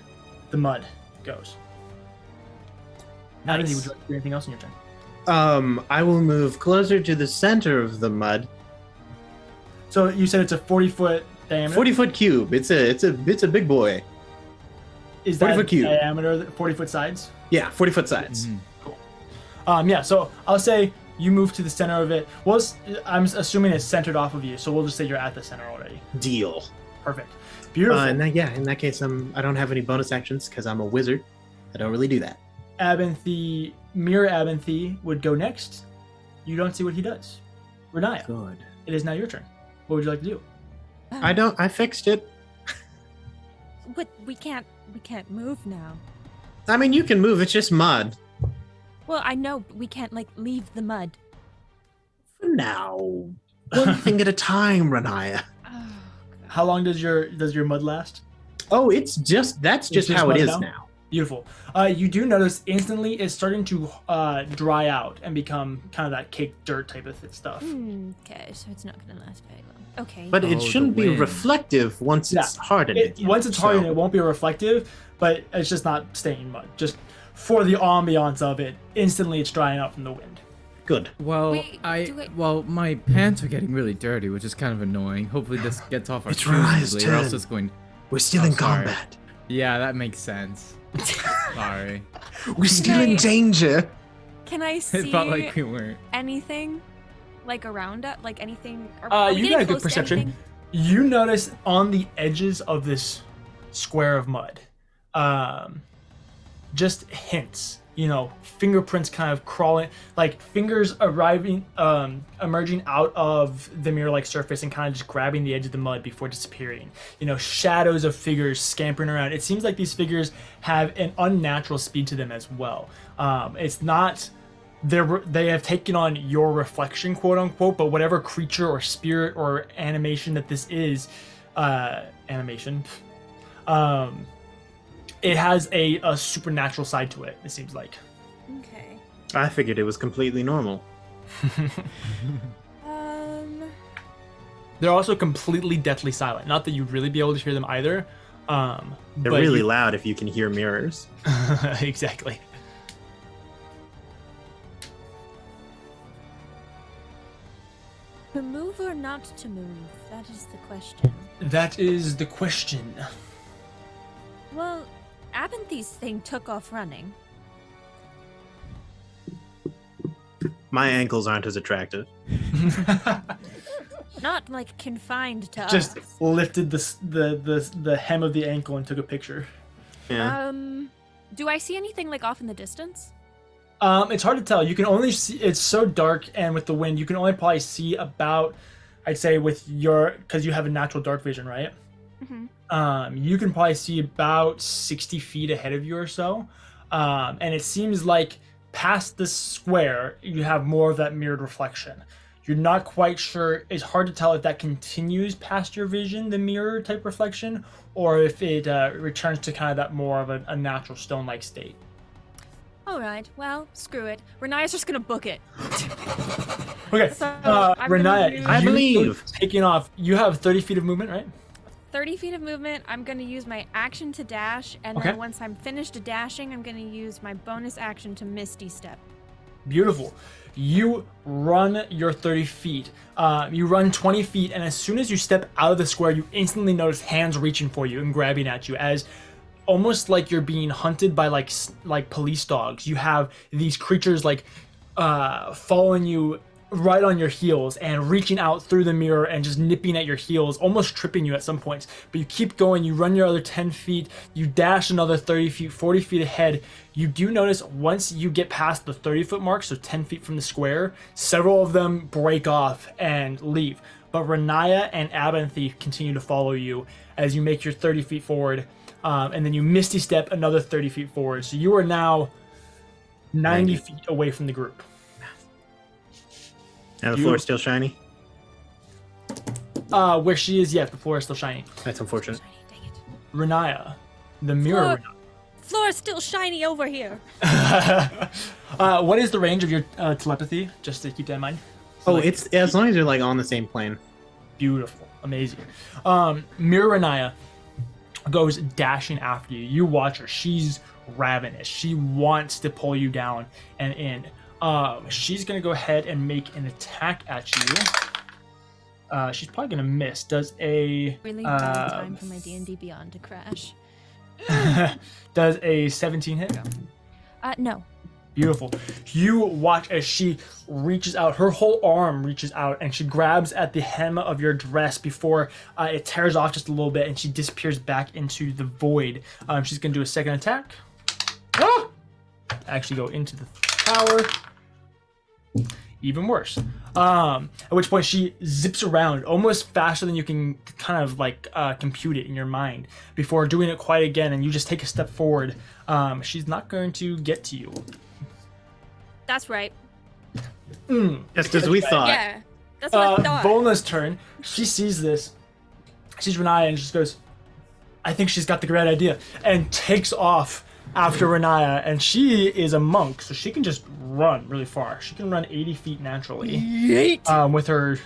the mud goes. Abinthy, would you like to do anything else in your turn? I will move closer to the center of the mud. So you said it's a 40-foot diameter? 40-foot cube. It's a big boy. Is that 40-foot cube. diameter, 40-foot sides? Yeah, 40-foot sides. Yeah, so I'll say you move to the center of it. Well, I'm assuming it's centered off of you, so we'll just say you're at the center already. Deal. Perfect. Beautiful. In that case, I don't have any bonus actions because I'm a wizard. I don't really do that. Abinthy, Mirror Abinthy would go next. You don't see what he does. Renaya, Good. it is now your turn. What would you like to do? I fixed it. But we can't move now. I mean, you can move. It's just mud. Well, I know, but we can't leave the mud. For now. One thing at a time, Renaya. How long does your mud last? Oh, that's just just how it mud is now? now. Beautiful. You do notice instantly it's starting to dry out and become kind of that caked dirt type of stuff. Okay, so it's not gonna last very long. Okay. But Oh, it the shouldn't be wind. reflective once it's hardened. Once it's hardened, it won't be reflective, but it's just not staying mud. Just for the ambiance of it, instantly it's drying out from the wind. Good. Well, Wait, my pants are getting really dirty, which is kind of annoying. Hopefully this gets off our It's shoes Raya's easily, or else turn. it's going. We're still Oh, in sorry. combat. Yeah, that makes sense. Sorry. We're still in danger. Can I see It felt like we weren't. anything, like around it, like anything? You got a good perception. You notice on the edges of this square of mud, just hints. Fingerprints kind of crawling, like fingers emerging out of the mirror-like surface and kind of just grabbing the edge of the mud before disappearing. Shadows of figures scampering around. It seems like these figures have an unnatural speed to them as well. It's not they have taken on your reflection, quote unquote, but whatever creature or spirit or animation that this is, it has a supernatural side to it, it seems like. Okay. I figured it was completely normal. They're also completely deathly silent. Not that you'd really be able to hear them either. They're but really loud if you can hear mirrors. Exactly. To move or not to move? That is the question. That is the question. Well, Abinthy's thing took off running. My ankles aren't as attractive. Not like confined to Just us. lifted the hem of the ankle and took a picture. Yeah. Do I see anything like off in the distance? It's hard to tell. You can only see, it's so dark, and with the wind, you can only probably see about, I'd say because you have a natural dark vision, right? Mm-hmm. You can probably see about 60 feet ahead of you or so. And it seems like past the square, you have more of that mirrored reflection. You're not quite sure. It's hard to tell if that continues past your vision, the mirror type reflection, or if it returns to kind of that more of a natural stone-like state. All right. Well, screw it. Renaya's just gonna book it. Okay. So, I'm gonna Renaya, use- I believe. Taking off. You have 30 feet of movement, right? 30 feet of movement. I'm gonna use my action to dash, and Okay. then once I'm finished dashing, I'm gonna use my bonus action to Misty Step. Beautiful. You run your 30 feet. You run 20 feet, and as soon as you step out of the square, you instantly notice hands reaching for you and grabbing at you, as almost like you're being hunted by like police dogs. You have these creatures following you right on your heels and reaching out through the mirror and just nipping at your heels, almost tripping you at some points. But you keep going, you run your other 10 feet, you dash another 30 feet, 40 feet ahead. You do notice once you get past the 30-foot mark, so 10 feet from the square, several of them break off and leave. But Renaya and Abinthy continue to follow you as you make your 30 feet forward, and then you Misty Step another 30 feet forward. So you are now 90 feet away from the group. And the floor's still shiny? Where she is, yes, the floor is still shiny. That's unfortunate. Shiny, dang it. Renaya, the mirror. Floor is still shiny over here. What is the range of your telepathy? Just to keep that in mind. Oh, it's as long as you're like on the same plane. Beautiful, amazing. Mirror Renaya goes dashing after you. You watch her. She's ravenous. She wants to pull you down and in. She's gonna go ahead and make an attack at you. She's probably gonna miss. Does a Really bad time for my D&D Beyond to crash. does a 17 hit? No. Beautiful. You watch as she reaches out. Her whole arm reaches out, and she grabs at the hem of your dress before it tears off just a little bit, and she disappears back into the void. She's gonna do a second attack. Ah! Actually, go into the tower. Even worse. At which point she zips around almost faster than you can kind of compute it in your mind before doing it quite again, and you just take a step forward. She's not going to get to you. That's right. Just as we thought. Yeah. That's what I thought. Volna's turn. She sees this. Sees Renaya and just goes, I think she's got the great idea. And takes off after Renaya. And she is a monk, so she can just run really far. She can run 80 feet naturally. With her...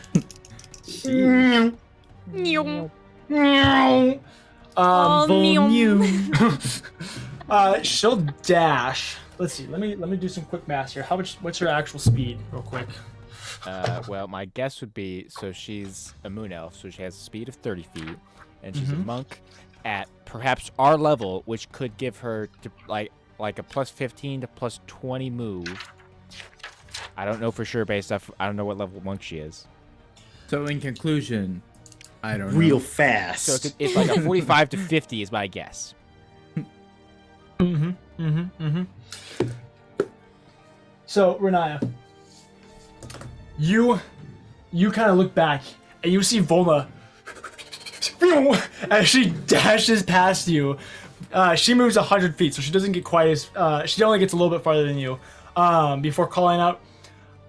She'll dash. Let's see. Let me do some quick math here. What's her actual speed, real quick? Well, my guess would be, so she's a moon elf, so she has a speed of 30 feet, and she's a monk at perhaps our level, which could give her, like a plus 15 to plus 20 move. I don't know for sure based off. I don't know what level monk she is. So in conclusion, I don't Real know. fast. So it's like a 45 to 50 is my guess. So, Renaya, you kind of look back and you see Volna as she dashes past you. She moves 100 feet, so she doesn't get quite as. She only gets a little bit farther than you. Before calling out,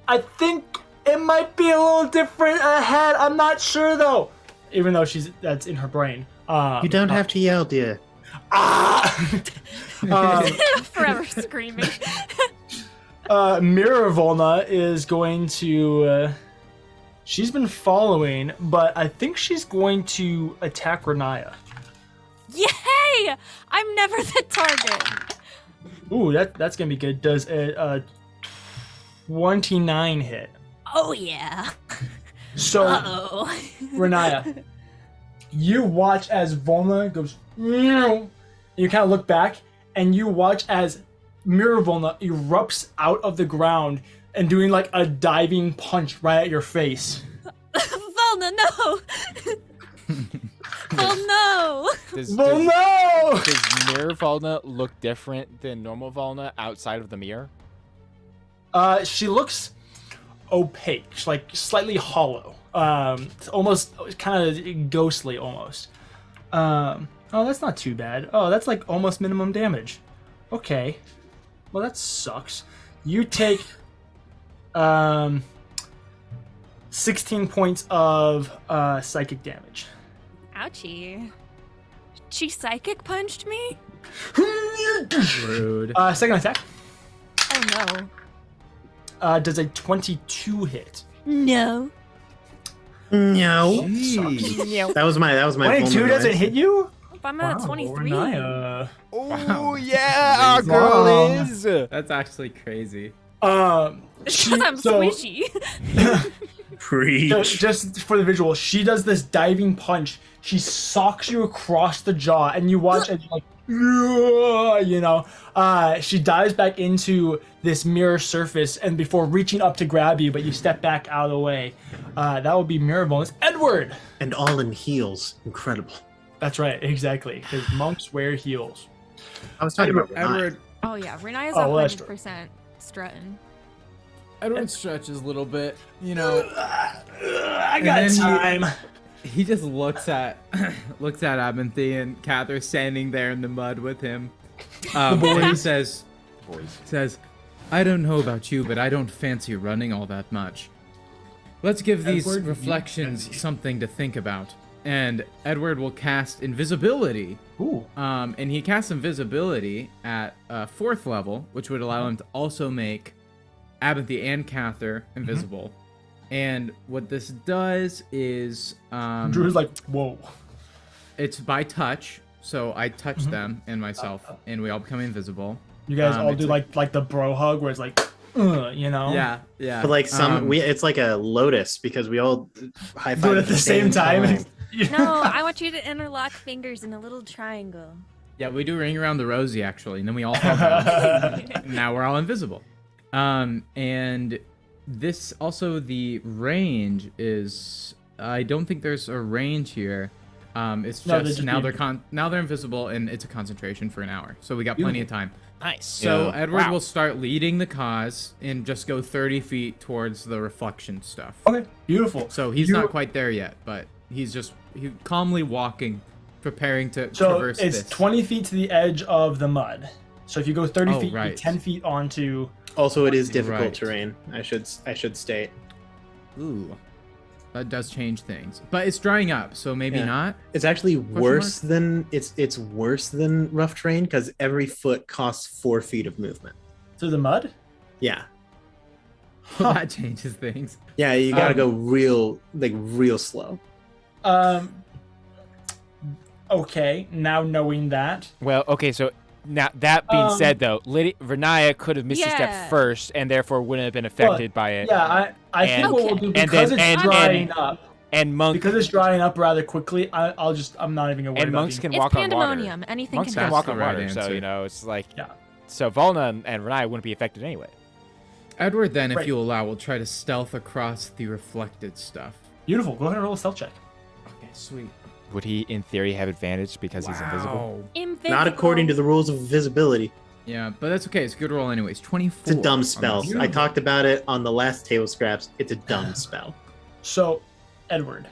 I think it might be a little different ahead. I'm not sure though. Even though that's in her brain. You don't have to yell, dear. Forever screaming. Mirror Volna is going to. She's been following, but I think she's going to attack Renaya. Yay! I'm never the target. Ooh, that's gonna be good. Does a 29 hit? Oh yeah. So, Uh-oh. Renaya, you watch as Volna goes. You kind of look back, and you watch as Mirror Volna erupts out of the ground and doing like a diving punch right at your face. Volna, no. Oh no. Oh no! Does Mirror Volna look different than normal Volna outside of the mirror? She looks opaque, like slightly hollow. It's almost kind of ghostly almost. Oh, that's not too bad. Oh, that's like almost minimum damage. Okay. Well, that sucks. You take 16 points of psychic damage. Ouchie. She psychic punched me? Rude. Second attack. Oh no. Does a 22 hit? No. No. Jeez. That was my 22 doesn't hit you? I'm at 23. Renaya. Oh yeah, our girl Wow. is. That's actually crazy. Because I'm squishy. Preach. Just for the visual, she does this diving punch. She socks you across the jaw, and you watch as like, she dives back into this mirror surface, and before reaching up to grab you, but you step back out of the way. That would be Mirror bonus. Edward. And all in heels. Incredible. That's right, exactly. Because monks wear heels. I was talking about Renaya. Edward. Oh yeah, Renaya's Oh, well, that's true. 100% strutting. Edward stretches a little bit, you know. I got And then time. He just looks at Abinthy and Cather standing there in the mud with him. And he says, I don't know about you, but I don't fancy running all that much. Let's give these Edward, reflections something to think about. And Edward will cast invisibility. Ooh. And he casts invisibility at 4th level, which would allow him to also make Abinthy and Cather invisible. And what this does is Drew's like, whoa. it's by touch. So I touch them and myself, and we all become invisible. You guys all it's do like the bro hug where it's like, you know? Yeah, yeah. But like it's like a lotus because we all high five Do it at the same time. No, I want you to interlock fingers in a little triangle. Yeah, we do ring around the rosy actually, and then we all fall down. Now we're all invisible. And this also the range is I don't think there's a range here. It's No, just they're now just now they're invisible and it's a concentration for an hour. So we got plenty of time. Nice. So Yeah. Edward will start leading the cause and just go 30 feet towards the reflection stuff. Okay, beautiful. So he's not quite there yet, but he's calmly walking, preparing to So traverse it's this. 20 feet to the edge of the mud. So if you go 30 Oh, feet, right. you're 10 feet onto. Also, it is difficult Right. terrain. I should state. Ooh, that does change things, but it's drying up, so maybe Yeah. not. It's actually Question worse than it's worse than rough terrain because every foot costs 4 feet of movement. Through the mud? Yeah, Well, that changes things. yeah, you gotta go real slow. Okay, now knowing that. Well, okay, so now that being said, though, Renaya could have missed a Yeah. step first, and therefore wouldn't have been affected by it. Yeah, I think And- what we'll do, and because then- it's drying up, And monk because it's drying up rather quickly, I'm not even gonna worry and about monks being- can It's walk on water. Panda-monium. Anything Monks can can That's walk the on right water, so answer. you know it's like Yeah. So Volna and Renai wouldn't be affected anyway. Edward, then, if Right. you allow, will try to stealth across the reflected stuff. Beautiful. Go ahead and roll a stealth check. Okay, sweet. Would he, in theory, have advantage because he's invisible? Invisible. Not according to the rules of invisibility. Yeah, but that's okay. It's a good roll anyways. 24. It's a dumb on spell. that. I talked about it on the last table scraps. It's a dumb spell. So, Edward,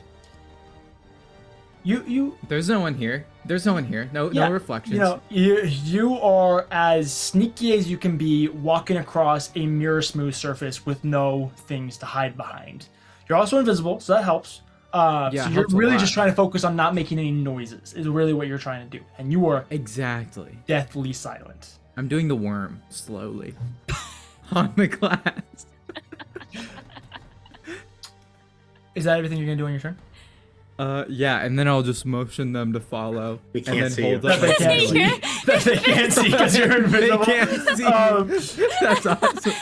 you There's no one here. There's no one here. No Yeah, reflections. you know, you are as sneaky as you can be walking across a mirror smooth surface with no things to hide behind. You're also invisible, so that helps. Yeah, so you're helps a really lot. just trying to focus on not making any noises, is really what you're trying to do. And you are Exactly. deathly silent. I'm doing the worm slowly on the glass. Is that everything you're going to do on your turn? Yeah, and then I'll just motion them to follow. We and can't then see hold you. up That they my can't sword. see. That they can't see because you're They invisible. can't see. That's awesome.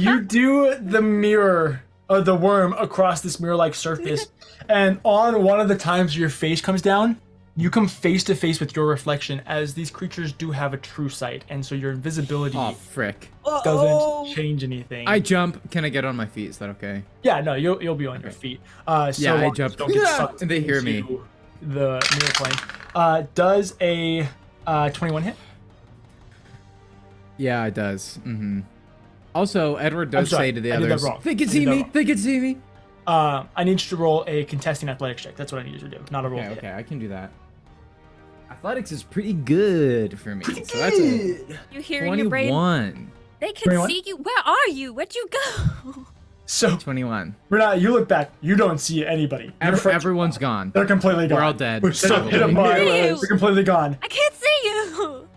You do the mirror or the worm across this mirror-like surface, and on one of the times your face comes down, you come face to face with your reflection, as these creatures do have a true sight, and so your invisibility Oh, frick. doesn't change anything. I jump. Can I get on my feet? Is that okay? Yeah, no, you'll be on your feet. So Yeah, I long as jump. you don't get Yeah, sucked and they hear me. into the mirror plane. Does a 21 hit? Yeah, it does. Mm-hmm. Also, Edward I'm does sorry, say to the I did that others, wrong. they can I see did that me. wrong. They can see me. I need you to roll a contesting athletics check. That's what I need you to do, not a roll. Okay, to hit. okay, I can do that. Athletics is pretty good for me. So that's a You hear in your brain, 21. they can 21? see you. Where are you? Where'd you go? So 21. Renata, you look back. You don't see anybody. Your friends- Everyone's gone. They're completely gone. We're all dead. We're They're stuck hit in them a by. mirror. They're completely gone. I can't see you.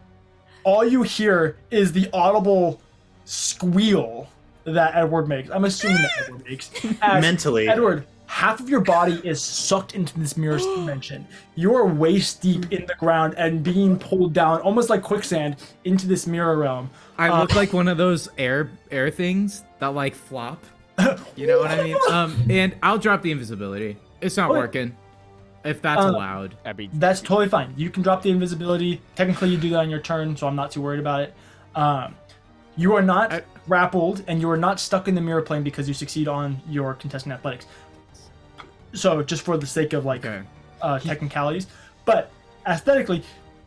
All you hear is the audible squeal that Edward makes. I'm assuming that Edward makes. As Mentally. Edward, half of your body is sucked into this mirror dimension. You are waist deep in the ground and being pulled down, almost like quicksand, into this mirror realm. I look like one of those air things that like flop. You know what I mean? And I'll drop the invisibility. It's not Okay. working. If that's allowed. That'd be That's totally fine. You can drop the invisibility. Technically, you do that on your turn, so I'm not too worried about it. You are not grappled, and you are not stuck in the mirror plane because you succeed on your contestant athletics. So, just for the sake of like Okay. technicalities, but aesthetically,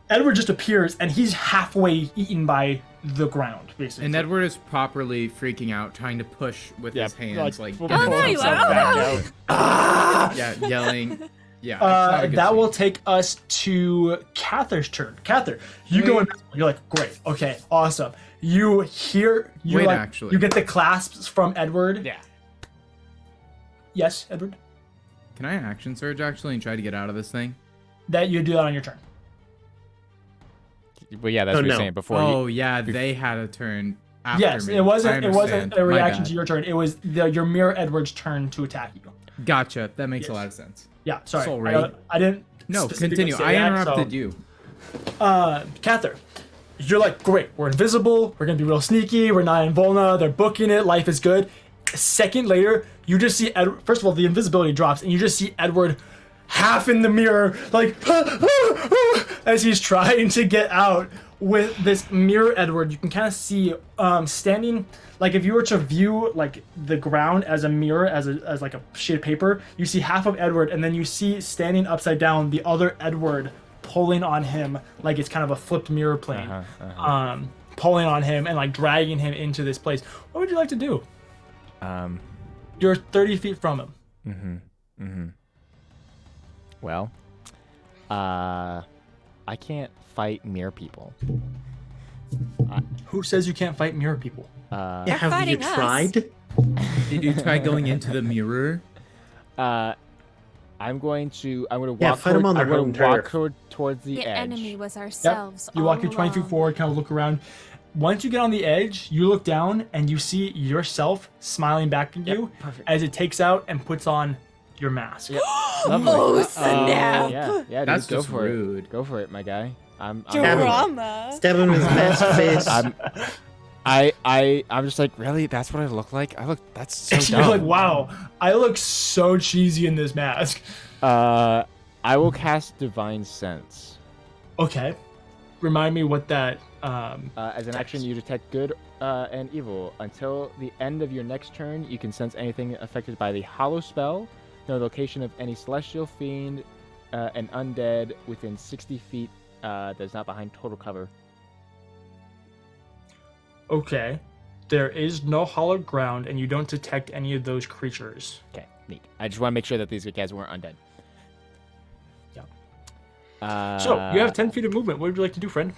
Edward just appears, and he's halfway eaten by the ground, basically. And Edward is properly freaking out, trying to push with his hands, like we'll get pull there you himself are. back out. yeah, yelling. Yeah. it's not a good That scene. will take us to Cather's turn. Cather, you go in. You're like, great, okay, awesome. You hear, you Wait, like, actually. you get the clasps from Edward. Yeah. Yes, Edward. Can I action surge actually and try to get out of this thing? That you do that on your turn. Well, yeah, that's Oh, what you're no. saying before. Oh yeah, they had a turn after Yes, me. it I wasn't. It wasn't understand. a My reaction bad. to your turn. It was your mirror Edward's turn to attack you. Gotcha. That makes a Yes. lot of sense. Yeah, sorry. It's all right. I didn't. No, specifically continue. say I that, interrupted so- you. Cather, you're like, great, we're invisible, we're gonna be real sneaky, we're not in Volna, they're booking it, life is good. A second later, you just see first of all, the invisibility drops, and you just see Edward half in the mirror, like, as he's trying to get out with this mirror Edward. You can kind of see standing, like if you were to view like the ground as a mirror, as like a sheet of paper, you see half of Edward, and then you see standing upside down the other Edward pulling on him like it's kind of a flipped mirror plane, pulling on him and like dragging him into this place. What would you like to do? You're 30 feet from him. Well, I can't fight mirror people. Who says you can't fight mirror people? Yeah, They're have you fighting us. tried? Did you try going into the mirror? I'm going to Yeah, walk. fight 'em on their I'm going home to walk turf. towards the The edge. enemy was Yep. ourselves. You walk all your 20 feet along. forward, kind of look around. Once you get on the edge, you look down and you see yourself smiling back at you perfect. as it takes out and puts on your mask. Lovely. Oh, snap. Yeah, dude, That's go just for rude. it. Go for it, my guy. I'm Drama. Stab him in his mask face. I'm just like, really? That's what I look like? That's so You're dumb. like, wow, I look so cheesy in this mask. I will cast Divine Sense. Okay. Remind me what that As an action, you detect good and evil. Until the end of your next turn, you can sense anything affected by the hollow spell, the location of any celestial fiend, and undead within 60 feet that's not behind total cover. Okay. There is no hollow ground, and you don't detect any of those creatures. Okay, neat. I just want to make sure that these guys weren't undead. Yeah. So, you have 10 feet of movement. What would you like to do, friend?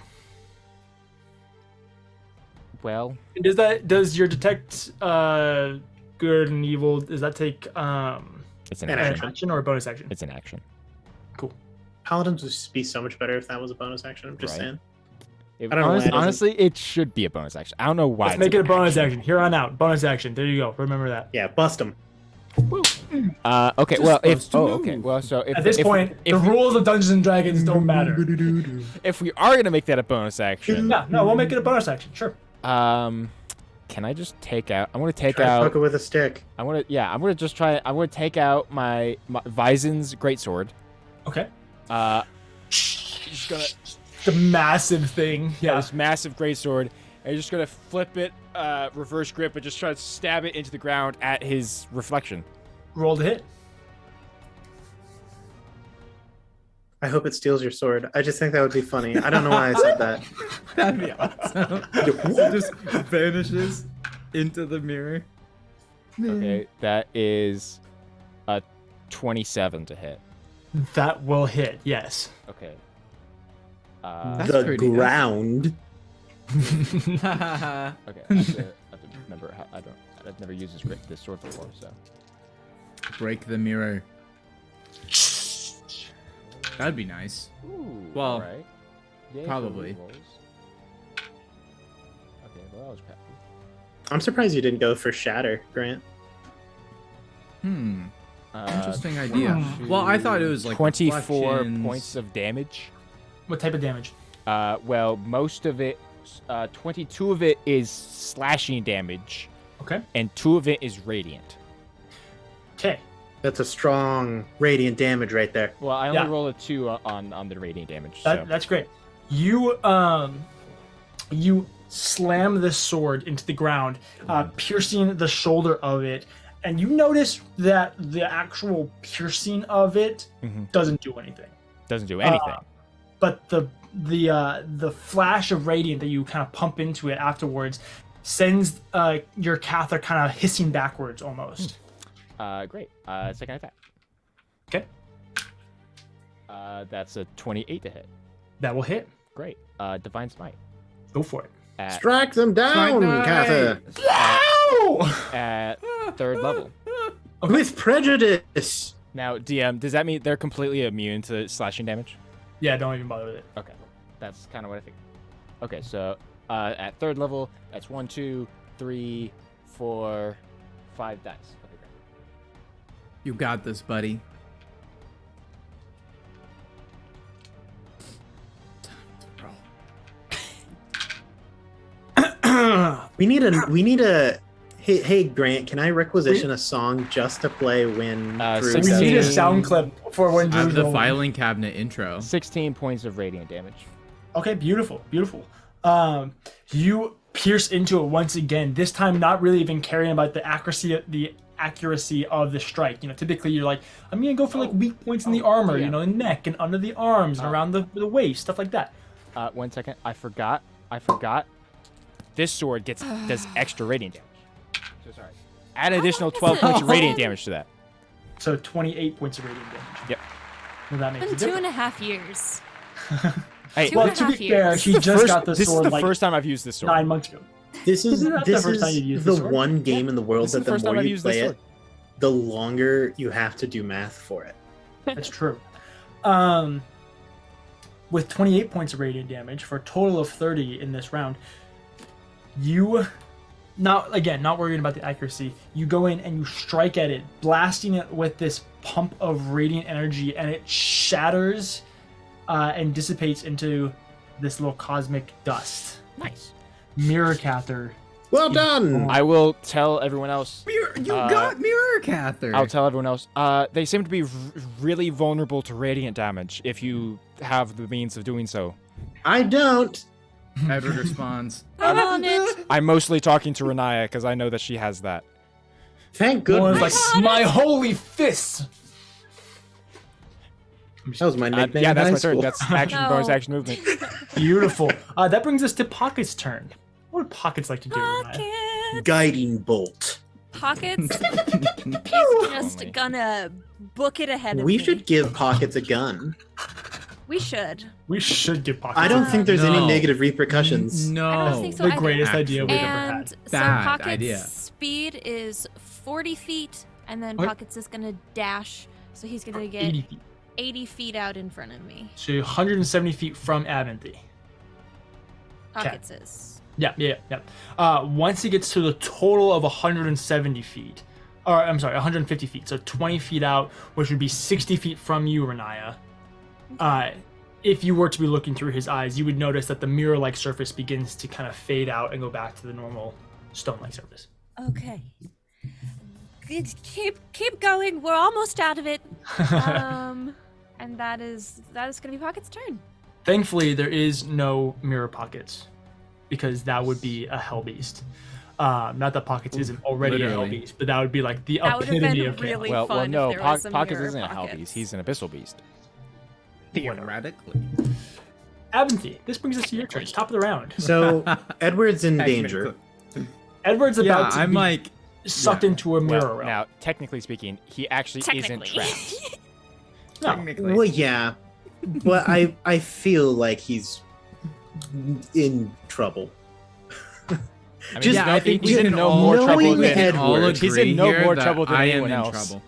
Well, And does your detect good and evil, does that take it's an An an action. action or a bonus action? It's an action. Cool. Paladins would be so much better if that was a bonus action. I'm just Right. saying. It, I don't know why it isn't. honestly, it should be a bonus action. I don't know why. Let's it's make it a an bonus action. Here on out. Bonus action. There you go. Remember that. Yeah, bust them. Okay, Just well, if supposed to okay, move. well, so if At this point, the rules of Dungeons and Dragons don't matter. if we are gonna make that a bonus action, Yeah, no, we'll make it a bonus action. Sure. can I just take out? I want to take Try to out. fuck it with a stick. I'm gonna just try. I'm gonna take out my Visen's greatsword. Okay. Just gonna The massive thing. Yeah. this massive greatsword, and you're just gonna flip it, reverse grip, and just try to stab it into the ground at his reflection. Roll to hit. I hope it steals your sword. I just think that would be funny. I don't know why I said that. That'd be awesome. It just vanishes into the mirror. Okay, that is a 27 to hit. That will hit. Yes. Okay. That's The pretty nice. ground. Okay. I have to remember how I've never used this sword before, so. Break the mirror. That'd be nice. Ooh, Well, alright. Yay for probably. rerolls. Okay, well that was crappy. I'm surprised you didn't go for shatter, Grant. Interesting idea. Well, I thought it was like 24 reflections. points of damage. What type of damage? Well, most of it, 22 of it is slashing damage, Okay. and 2 of it is radiant. Okay. That's a strong radiant damage right there. Well, I only Yeah. rolled a 2 on the radiant damage. That's great. You you slam this sword into the ground, piercing the shoulder of it, and you notice that the actual piercing of it Mhm. doesn't do anything. Doesn't do anything. But the flash of radiant that you kind of pump into it afterwards sends your Cather kind of hissing backwards almost. Great. Second attack. Okay. That's a 28 to hit. That will hit. Great. Divine Smite. Go for it. Strike them down, Cather. At 3rd level. With prejudice. Now, DM, does that mean they're completely immune to slashing damage? Yeah, don't even bother with it. Okay. That's kind of what I think. Okay, so at 3rd level, that's 1, 2, 3, 4, 5 dice. Okay, great. You got this, buddy. We need a. Hey, Grant, can I requisition a song just to play when Drew six- We does need a it? sound clip for when I have Drew's the rolling. filing cabinet intro. 16 points of radiant damage. Okay, beautiful, beautiful. You pierce into it once again. This time, not really even caring about the accuracy of the strike. You know, typically you're like, I'm gonna go for like weak points in the armor. yeah. You know, the neck and under the arms and around the waist, stuff like that. 1 second. I forgot. This sword does extra radiant damage. So sorry. Add an additional 12 points of radiant damage to that. So 28 points of radiant damage. Yep. Well, that makes In a two difference. and a half years. Hey, Two Well, and a to be half fair, years. she the just first- got the this sword is the like first time I've used this sword. 9 months ago. This is Isn't that the this first time is you've used the this sword? one game in the world This is that the the first time more I've you used this play it, sword. the longer you have to do math for it. That's true. With 28 points of radiant damage for a total of 30 in this round, you not worrying about the accuracy. You go in and you strike at it, blasting it with this pump of radiant energy, and it shatters and dissipates into this little cosmic dust. Nice. Mirror Cather. Well done. I will tell everyone else. You got Mirror Cather. I'll tell everyone else. They seem to be really vulnerable to radiant damage if you have the means of doing so. I don't. Edward responds, I'm on it. I'm mostly talking to Renaya because I know that she has that. Thank One's goodness. like, my holy fist. That was my nickname. Yeah, in that's high my turn. school. That's action, bonus No. action movement. Beautiful. That brings us to Pocket's turn. What would Pockets like to do? Renaya? Pockets. Guiding bolt. Pockets. He's just Only. gonna book it ahead of We me. should give Pockets a gun. We should. We should give Pockets. I don't a- think there's any No. negative repercussions. no. I don't think so the either. greatest idea we've ever And had. so Bad Pocket's idea. speed is 40 feet, and then Okay. Pockets is gonna dash, so he's gonna get 80 feet. 80 feet out in front of me. So 170 feet from Abinthy. Pockets is. Yeah. Once he gets to the total of 170 feet, or I'm sorry, 150 feet, so 20 feet out, which would be 60 feet from you, Renaya. If you were to be looking through his eyes, you would notice that the mirror-like surface begins to kind of fade out and go back to the normal stone-like surface. Okay. Keep going. We're almost out of it. And that is gonna be Pocket's turn. Thankfully, there is no mirror pockets, because that would be a hell beast. Not that Pockets isn't already a hell literally. beast, but that would be like the That would have epitome been of chaos. really Well, fun if no, there was a Pockets mirror isn't a hell Pockets. beast. He's an abyssal beast. Theoretically. Abinthy, this brings us to your turn. It's top of the round. So Edward's in danger. Edward's Yeah, about to I'm be like, sucked yeah. into a mirror realm. Now, technically speaking, he actually isn't Technically. trapped. No. technically. Well, yeah, but I feel like he's in trouble. I mean, Just- yeah, I think he's we in can no all, more knowing trouble we than can all Edward. agree He's in no here more that trouble than I am anyone in else. trouble.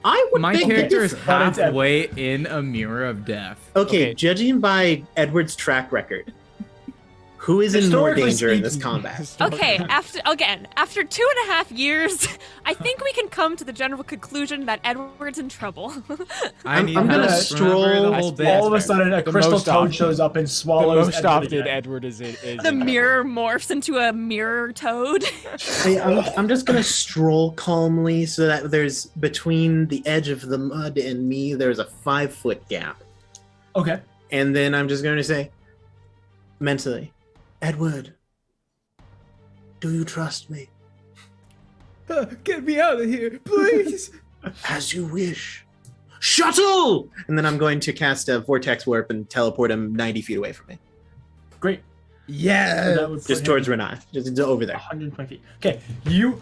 I would My think character is that But it's halfway in a mirror of death. okay, Okay. judging by Edward's track record, who is in more Historically danger in this speaking- combat? Okay, after 2.5 years, I think we can come to the general conclusion that Edward's in trouble. I need I'm to gonna remember stroll the whole bit. All of a sudden, a The crystal most toad often. shows up and The swallows most Edward often again. Edward is in the in mirror morphs into a mirror toad. I'm just gonna stroll calmly so that there's between the edge of the mud and me, there's a 5-foot gap. Okay. And then I'm just going to say, mentally, Edward, do you trust me? Get me out of here, please. As you wish. Shuttle! And then I'm going to cast a vortex warp and teleport him 90 feet away from me. Great. So Yeah. that would put Just him towards Renai. Just over there. 120 feet. Okay, you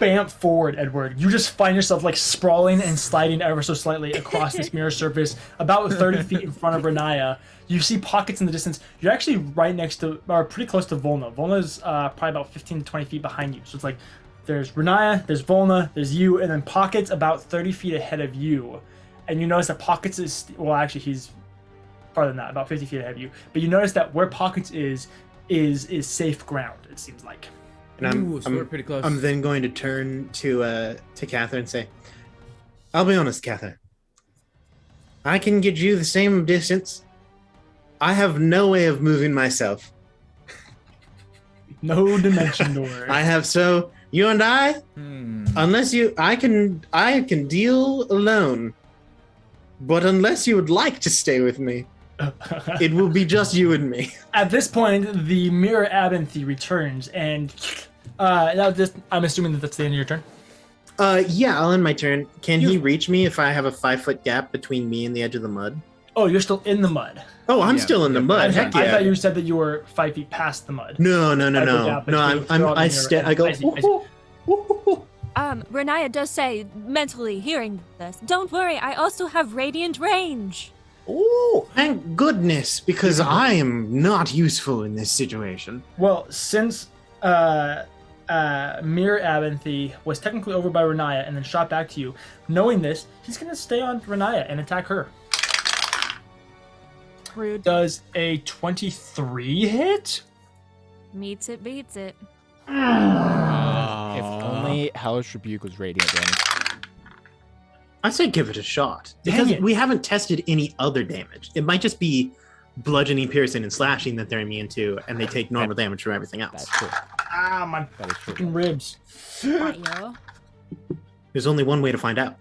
bamf forward, Edward. You just find yourself like sprawling and sliding ever so slightly across this mirror surface, about 30 feet in front of Renaya. You see Pockets in the distance. You're actually right next to, or pretty close to Volna. Volna's probably about 15 to 20 feet behind you. So it's like there's Renaya, there's Volna, there's you, and then Pockets about 30 feet ahead of you. And you notice that Pockets is, well, actually, he's farther than that, about 50 feet ahead of you. But you notice that where Pockets is safe ground, it seems like. And Ooh, so we're pretty close. I'm then going to turn to Catherine and say, I'll be honest, Catherine. I can get you the same distance. I have no way of moving myself. No dimension door. I have so you and I, unless you, I can deal alone. But unless you would like to stay with me, it will be just you and me. At this point, the mirror Abinthy returns, and I'm assuming that that's the end of your turn. Yeah, I'll end my turn. Can he reach me if I have a 5-foot gap between me and the edge of the mud? Oh, you're still in the mud. Oh, I'm Yeah, still in the yeah. mud. I Heck thought yeah. you said that you were 5 feet past the mud. No. gap No, between I Frog and I go. I see. Renaya does say, mentally hearing this, don't worry, I also have radiant range. Oh, thank goodness, because I am not useful in this situation. Well, since Mirror Abinthy was technically over by Renaya and then shot back to you, knowing this, he's going to stay on Renaya and attack her. Rude. Does a 23 hit? Meets it, beats it. If only Hellish Rebuke was radiant damage. I say give it a shot Dang because it. we haven't tested any other damage. It might just be bludgeoning, piercing, and slashing that they're immune to, and they take normal damage from everything else. That's true. Ah, my That is true. fucking ribs. Fire. There's only one way to find out.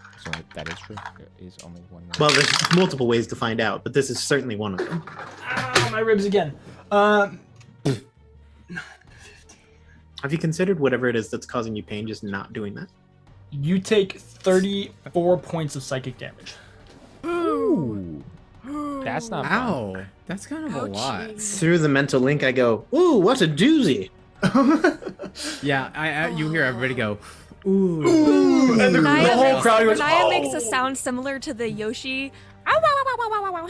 That is true. There is only one way. Well, there's multiple ways to find out, but this is certainly one of them. Ah, my ribs again. Have you considered whatever it is that's causing you pain, just not doing that? You take 34 points of psychic damage. Ooh. That's not fun. Ow. That's kind of a lot. Through the mental link, I go, ooh, what a doozy. Yeah, you hear everybody go, ooh. Ooh, and the whole crowd goes, Renaya oh. makes a sound similar to the Yoshi. Ow, wow, wow, wow, wow, wow,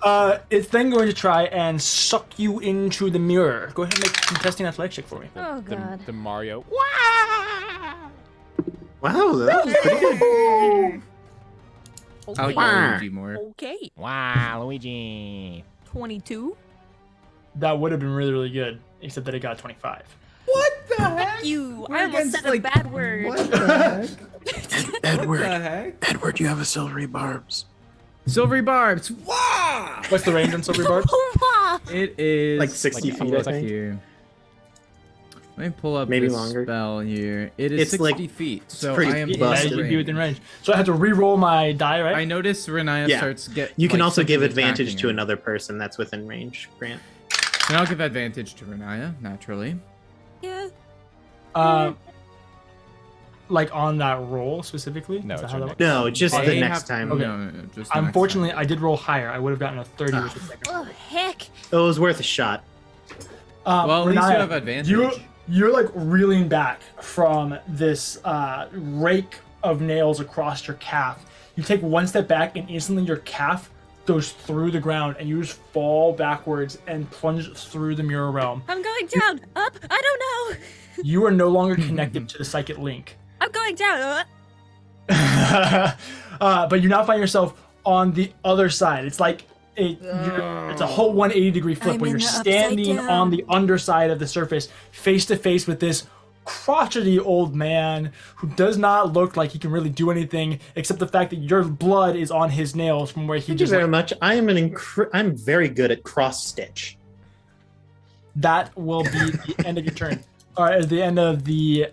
wow. It's then going to try and suck you into the mirror. Go ahead and make a contesting athletics check for me. Oh, The, God. the Mario. Wow, that was pretty good. I like Okay. Luigi more. Okay. Wow, Luigi. 22. That would have been really, really good, except that it got 25. What the heck? You. We're I almost against, said a like, bad word. What the heck? Edward, What the heck? Edward, you have a silvery barbs. Silvery barbs. Wow! What's the range on Silver Bard? It is Like 60 Like, feet, I think. here. Let me pull up Maybe this longer. spell here. It is It's 60 like- feet, so pretty I am Yeah, busted. you'd be within range. So I have to re-roll my die, right? I notice Renaya Yeah. starts get. You can like, also give something advantage attacking to her. another person that's within range, Grant. And I'll give advantage to Renaya, naturally. Yeah. Like on that roll specifically? No, Is that it's how your that next- works? No, just They the next have- time. Okay. No, just the next Unfortunately, time. I did roll higher. I would have gotten a 30 with the second. Oh, heck. It was worth a shot. Well, at least you Renaya, have advantage. You're like reeling back from this rake of nails across your calf. You take one step back, and instantly your calf goes through the ground, and you just fall backwards and plunge through the mirror realm. I'm going down. Up. I don't know. You are no longer connected to the psychic link. I'm going down. But you now find yourself on the other side. It's like it's a whole 180 degree flip I'm where in you're the upside standing down. on the underside of the surface, face to face with this crotchety old man who does not look like he can really do anything except the fact that your blood is on his nails from where he Thank you just very like, much. I am I'm very good at cross stitch. that will be the end of your turn. All right, at the end of the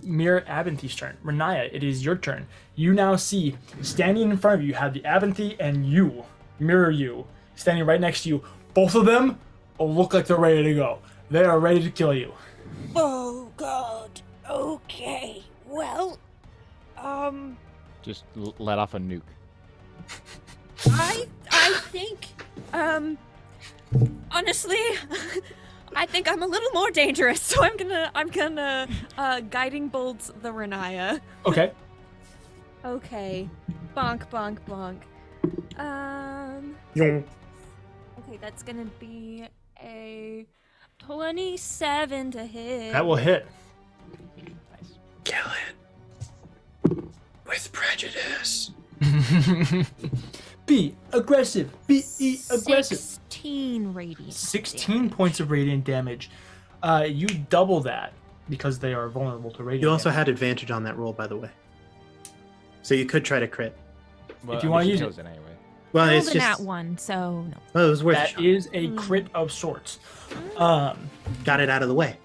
Mirror Abinthy's turn. Renaya, it is your turn. You now see, standing in front of you, you have the Abinthy and you, Mirror you, standing right next to you. Both of them look like they're ready to go. They are ready to kill you. Oh, God. Okay. Well, Just let off a nuke. I think, honestly, I think I'm a little more dangerous, so I'm gonna guiding bolt the Renaya. Okay. Okay. Bonk, bonk, bonk. Yong. Okay, that's gonna be a 27 to hit. That will hit. Kill it. With prejudice. Be aggressive. Be aggressive. 16 radiant. 16 points of radiant damage. You double that because they are vulnerable to radiant You also damage. had advantage on that roll, by the way. So you could try to crit. Well, If you I wanna mean, use she it. kills it anyway. Well, Rolled it's a just. nat one, so no. Well, it was worth a That shot. is a crit of sorts. Got it out of the way.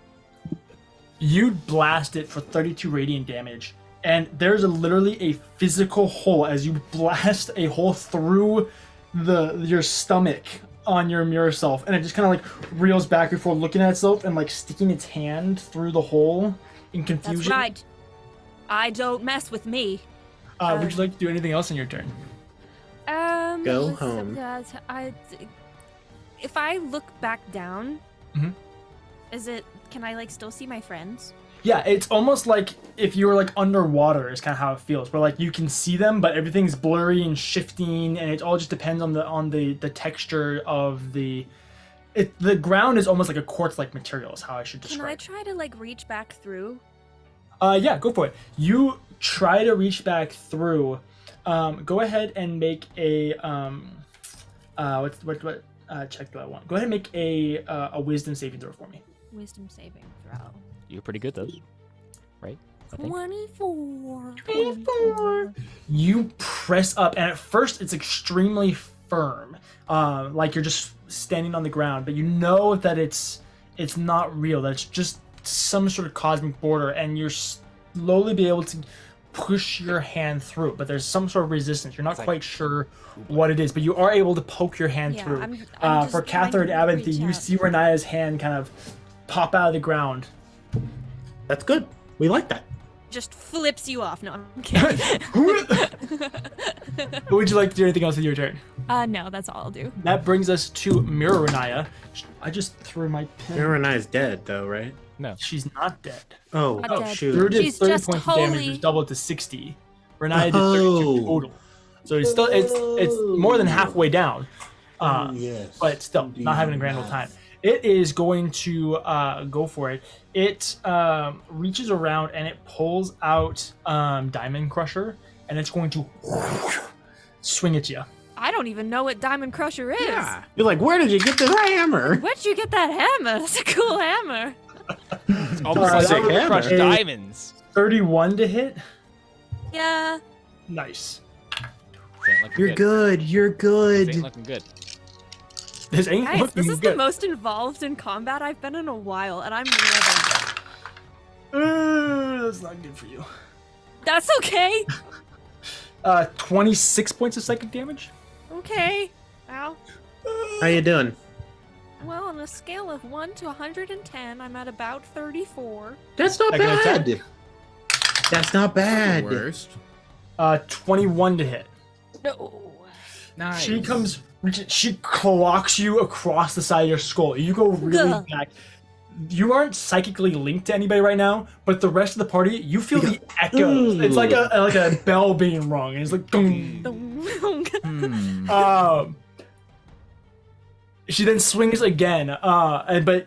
You blast it for 32 radiant damage, and there's literally a physical hole as you blast a hole through your stomach on your mirror self, and it just kind of like reels back before looking at itself and like sticking its hand through the hole in confusion. That's right. I don't mess with me. Would you like to do anything else in your turn? Go let's- home. If I look back down, Mhm. can I like still see my friends? Yeah, it's almost like if you were like underwater is kind of how it feels. Where like you can see them, but everything's blurry and shifting, and it all just depends on the texture of the ground is almost like a quartz-like material is how I should Can describe I it. try to like reach back through? Yeah, go for it. You try to reach back through. Go ahead and make a what check do I want? Go ahead and make a wisdom saving throw for me. Wisdom saving throw. You're pretty good, those. Right? I think. 24. You press up, and at first it's extremely firm, like you're just standing on the ground. But you know that it's not real. That it's just some sort of cosmic border, and you're slowly be able to push your hand through. But there's some sort of resistance. You're not quite sure what it is, but you are able to poke your hand Yeah, through. I'm For just Catherine trying to Abinthy, reach you out. see Renaya's hand kind of pop out of the ground. That's good. We like that. Just flips you off. No, I'm kidding. Would you like to do anything else with your turn? No, that's all I'll do. That brings us to Mirror Renaya. I just threw my pin. Mirror's dead, though, right? No. She's not dead. Oh, Not dead. shoot. Drew did She's 30 just points of damage, holy- which doubled to 60. Renaya did 32 Oh. total. So it's still it's more than halfway down. Yes. But still, not having a grand old time. It is going to go for it. It reaches around and it pulls out Diamond Crusher, and it's going to swing at you. I don't even know what Diamond Crusher is. You're like, where did you get this hammer? Where'd you get that hammer? That's a cool hammer. Almost Uh, like that they would crush crush- diamonds. 31 to hit. Yeah. Nice. This ain't looking You're good. You're This ain't good. looking good. This ain't Guys, looking this is good. the most involved in combat I've been in a while, and I'm loving it. That's not good for you. That's okay. 26 points of psychic damage. Okay. Ow. How you doing? Well, on a scale of 1 to 110, I'm at about 34. That's not Second attack? bad. That's not The bad. worst. 21 to hit. No. Nice. She comes, she clocks you across the side of your skull. You go really Ugh. back. You aren't psychically linked to anybody right now, but the rest of the party, you feel the echoes. It's like a bell being rung. And it's like, boom. She then swings again, but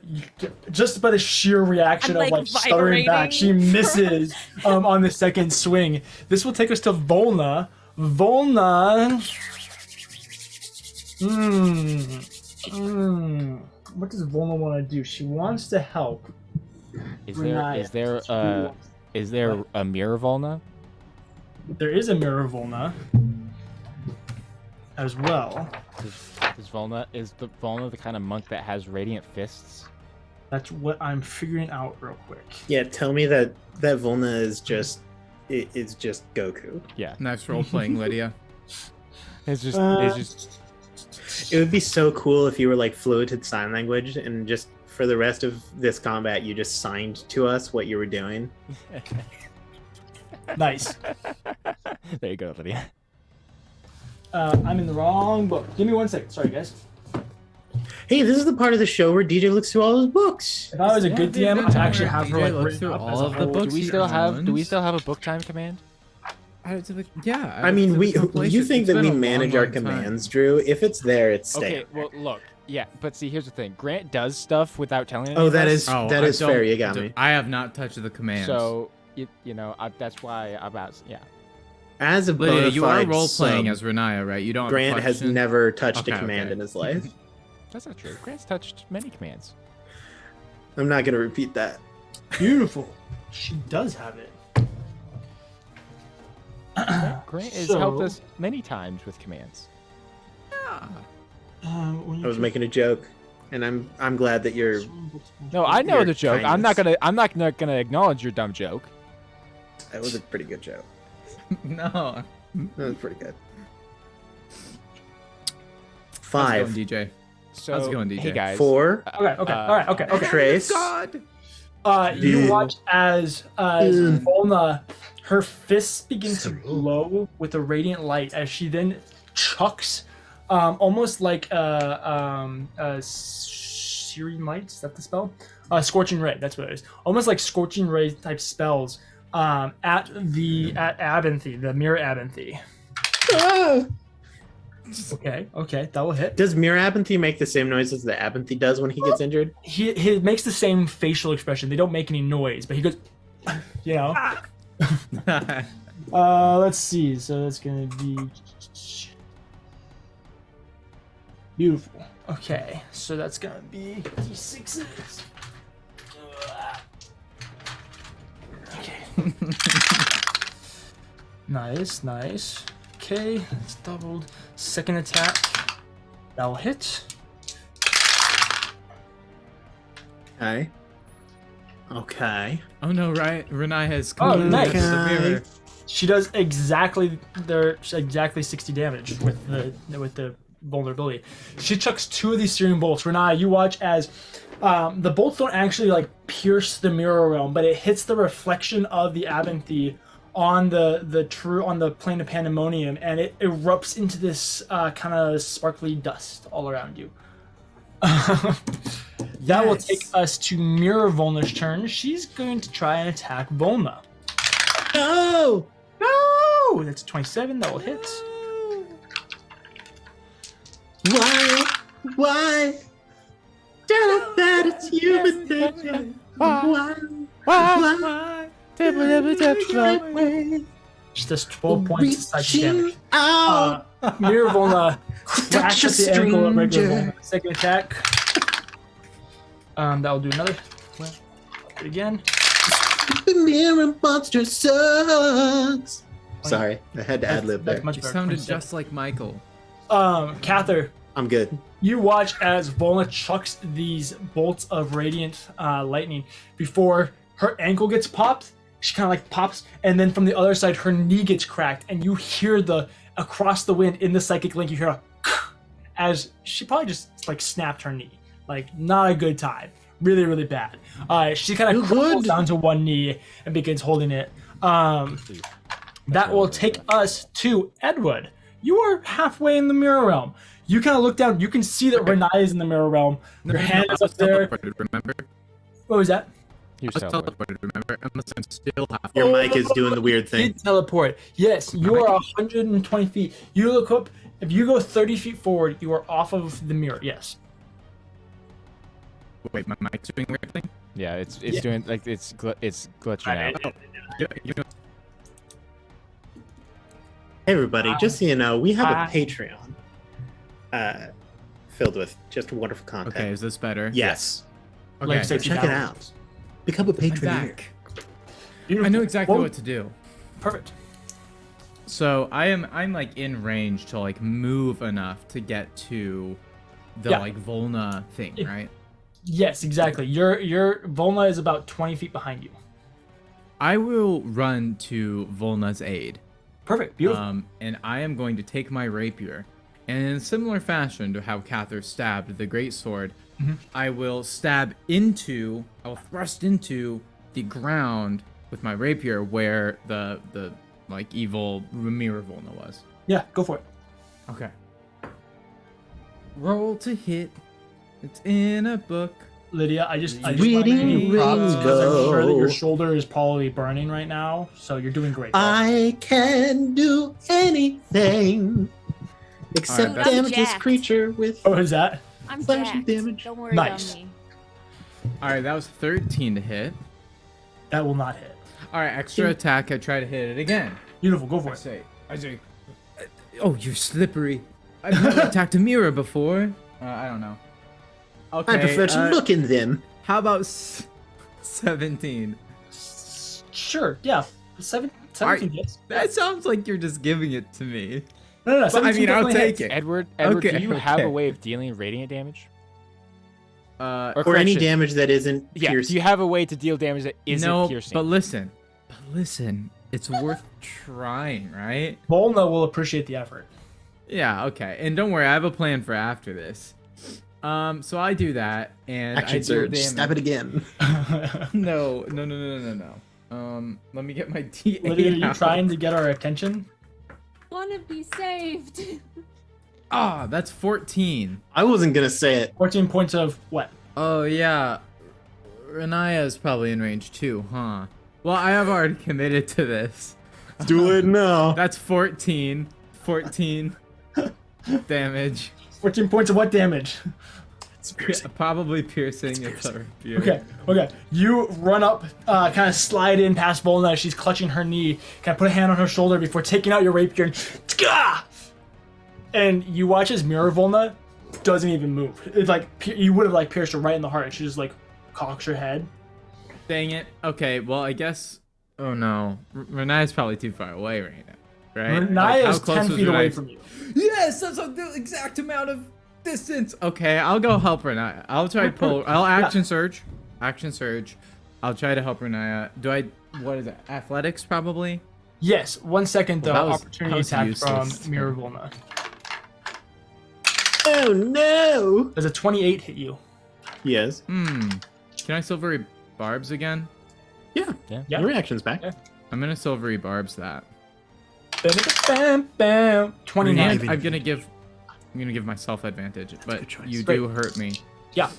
just by the sheer reaction I'm, of like, stuttering back, she vibrating. misses on the second swing. This will take us to Volna. Volna. What does Volna want to do? She wants to help. Is there a mirror Volna? There is a mirror Volna as well. Is the Volna the kind of monk that has radiant fists? That's what I'm figuring out real quick. Yeah, tell me that Volna is just it's just Goku. Yeah. Nice role playing, Lydia. It's just It would be so cool if you were like fluent in sign language and just for the rest of this combat you just signed to us what you were doing. Nice. There you go, Lydia. I'm in the wrong book. Give me 1 second. Sorry, guys. Hey, this is the part of the show where DJ looks through all his books. If I was a good Yeah, DM, good I'd actually time. have her DJ like looks written through up all as a of the whole. books. Do we still have a book time command? Yeah. I mean, we can place you it. think It's that been we a long, manage our long time. commands, Drew? If it's there, it's staying. Okay, well look. Yeah, but see here's the thing. Grant does stuff without telling any Oh, of that us. is Oh, that I is don't- fair. You got me. I have not touched the commands. So that's why yeah. As a Lydia, bona you are fide role playing sub, as Renaya, right? You don't. Grant has question? never touched Okay, a command okay. in his life. That's not true. Grant's touched many commands. I'm not gonna repeat that. Beautiful. She does have it. Grant has So- helped us many times with commands. When you I was making a joke, and I'm glad that you're. No, I know Your the joke. I'm not gonna acknowledge your dumb joke. That was a pretty good joke. No. That was pretty good. How's it 5, going, DJ? So How's it going, DJ? hey guys. 4, Okay. All right. Okay. Trace. You Yeah. watch as Volna, her fists begin to glow with a radiant light as she then chucks, almost like Searing Light. Is that the spell? Scorching Ray. That's what it is. Almost like Scorching Ray type spells at Abinthy, the Mirror Abinthy. Ah! Okay, that will hit. Does Mirror Abinthy make the same noises that Abinthy does when he gets injured? He makes the same facial expression. They don't make any noise, but he goes, you know. Let's see. So that's gonna be beautiful. Okay, so that's gonna be d6s. Okay. Nice. Okay, it's doubled. Second attack. That'll hit. Okay. Oh no, right? Renaya has Oh, completely nice. touched the mirror. She does exactly 60 damage with the vulnerability. She chucks 2 of these searing bolts. Renaya, you watch as The bolts don't actually like pierce the mirror realm, but it hits the reflection of the Abinthy on the plane of Panda-monium, and it erupts into this kind of sparkly dust all around you. That will take us to Mirror Volna's turn. She's going to try and attack Volna. No! No! That's 27. That will hit. Why? Tell us that it's human nature. Why? Just does 12 points of psychic damage. Reaching out. Mirror Volna cracks at the ankle of regular Volna. Second attack. That will do another. Well, do it again. The mirror monster sucks. Sorry, I had to ad lib there. That's much You better. sounded 27. just like Michael. Cather, I'm good. you watch as Volna chucks these bolts of radiant lightning before her ankle gets popped. She kind of like pops, and then from the other side, her knee gets cracked, and you hear across the wind in the psychic link. You hear a as she probably just like snapped her knee. Like not a good time. Really, really bad. She kind of crawls down to one knee and begins holding it. That will take us to Edward. You are halfway in the mirror realm. You kind of look down. You can see that Renai is in the mirror realm. Your hand is up there. Remember? What was that? You're I was teleported. teleported, remember? Unless I'm still half. Your mic is doing the weird thing. Did teleport. Yes, you are 120 feet. You look up. If you go 30 feet forward, you are off of the mirror. Yes. Wait, my mic's doing weird thing? Yeah, it's doing like it's glitching out. You know, Hey everybody, just so you know, we have a Patreon filled with just wonderful content. okay, is this better? Yes. Okay, Like So 60 check it dollars. out. Become a I'm Patreon. back. Beautiful. I know exactly Well, what to do. Perfect. So I'm like in range to like move enough to get to the Yeah. like Volna thing, It- right? Yes, exactly. Your Volna is about 20 feet behind you. I will run to Volna's aid. Perfect. Beautiful. And I am going to take my rapier, and in a similar fashion to how Cather stabbed the greatsword, I will thrust into the ground with my rapier where the like evil Mirror Volna was. Yeah, go for it. Okay. Roll to hit. It's in a book. Lydia, I just want Reading to give you props because I'm sure that your rainbow. shoulder is probably burning right now. So you're doing great. I can do anything except that's- damage this Jacked. creature with. Oh, is that? I'm Slashing jacked. damage. Don't worry Nice. about me. All right, that was 13 to hit. That will not hit. All right, extra attack. I try to hit it again. Beautiful. Go for it. I say. Oh, you're slippery. I've never attacked a mirror before. I don't know. Okay. I prefer to look in them. How about 17? Sure. Yeah. 17 hits. That sounds like you're just giving it to me. No. But I 17 mean, I'll definitely take hits. it. Edward, Okay, do you have okay. a way of dealing radiant damage? Uh, Or any correction, damage that isn't Yeah. piercing. Do you have a way to deal damage that isn't no, piercing? but listen. It's worth trying, right? Volna will appreciate the effort. Yeah, okay. And don't worry, I have a plan for after this. So I do that, and I Action do surge. damage. Stab it again. No. Let me get my D8 Lydia, are you out. trying to get our attention? Want to be saved. Ah, that's 14. I wasn't gonna say it. 14 points of what? Oh, yeah. Renaya is probably in range too, huh? Well, I have already committed to this. Do it now. That's 14. 14 damage. 14 points of what damage? Probably piercing. It's a rapier. Okay. You run up, kind of slide in past Volna as she's clutching her knee, kind of put a hand on her shoulder before taking out your rapier and Tska! And you watch as Mirror Volna doesn't even move. It's like you would have like pierced her right in the heart. She just like cocks her head. Dang it. Okay, well, I guess. Oh no. Renaya's probably too far away right now. Right? Renaya Like, how is close 10 was feet away Renaya? from you. Yes, that's the exact amount of distance. Okay, I'll go help Renaya. I'll try to pull. I'll action surge. Action surge. I'll try to help Renaya. What is it? Athletics, probably? Yes. 1 second though. Well, that was Opportunity attack useless. from Mirror Volna. Oh no! Does a 28 hit you? He is. Can I silvery barbs again? Yeah. Yeah. Yeah. Your reaction's back. Yeah. I'm gonna silvery barbs that. Bam, bam. 29. And I'm gonna give myself advantage, but good choice. you Great. do hurt me. Yeah.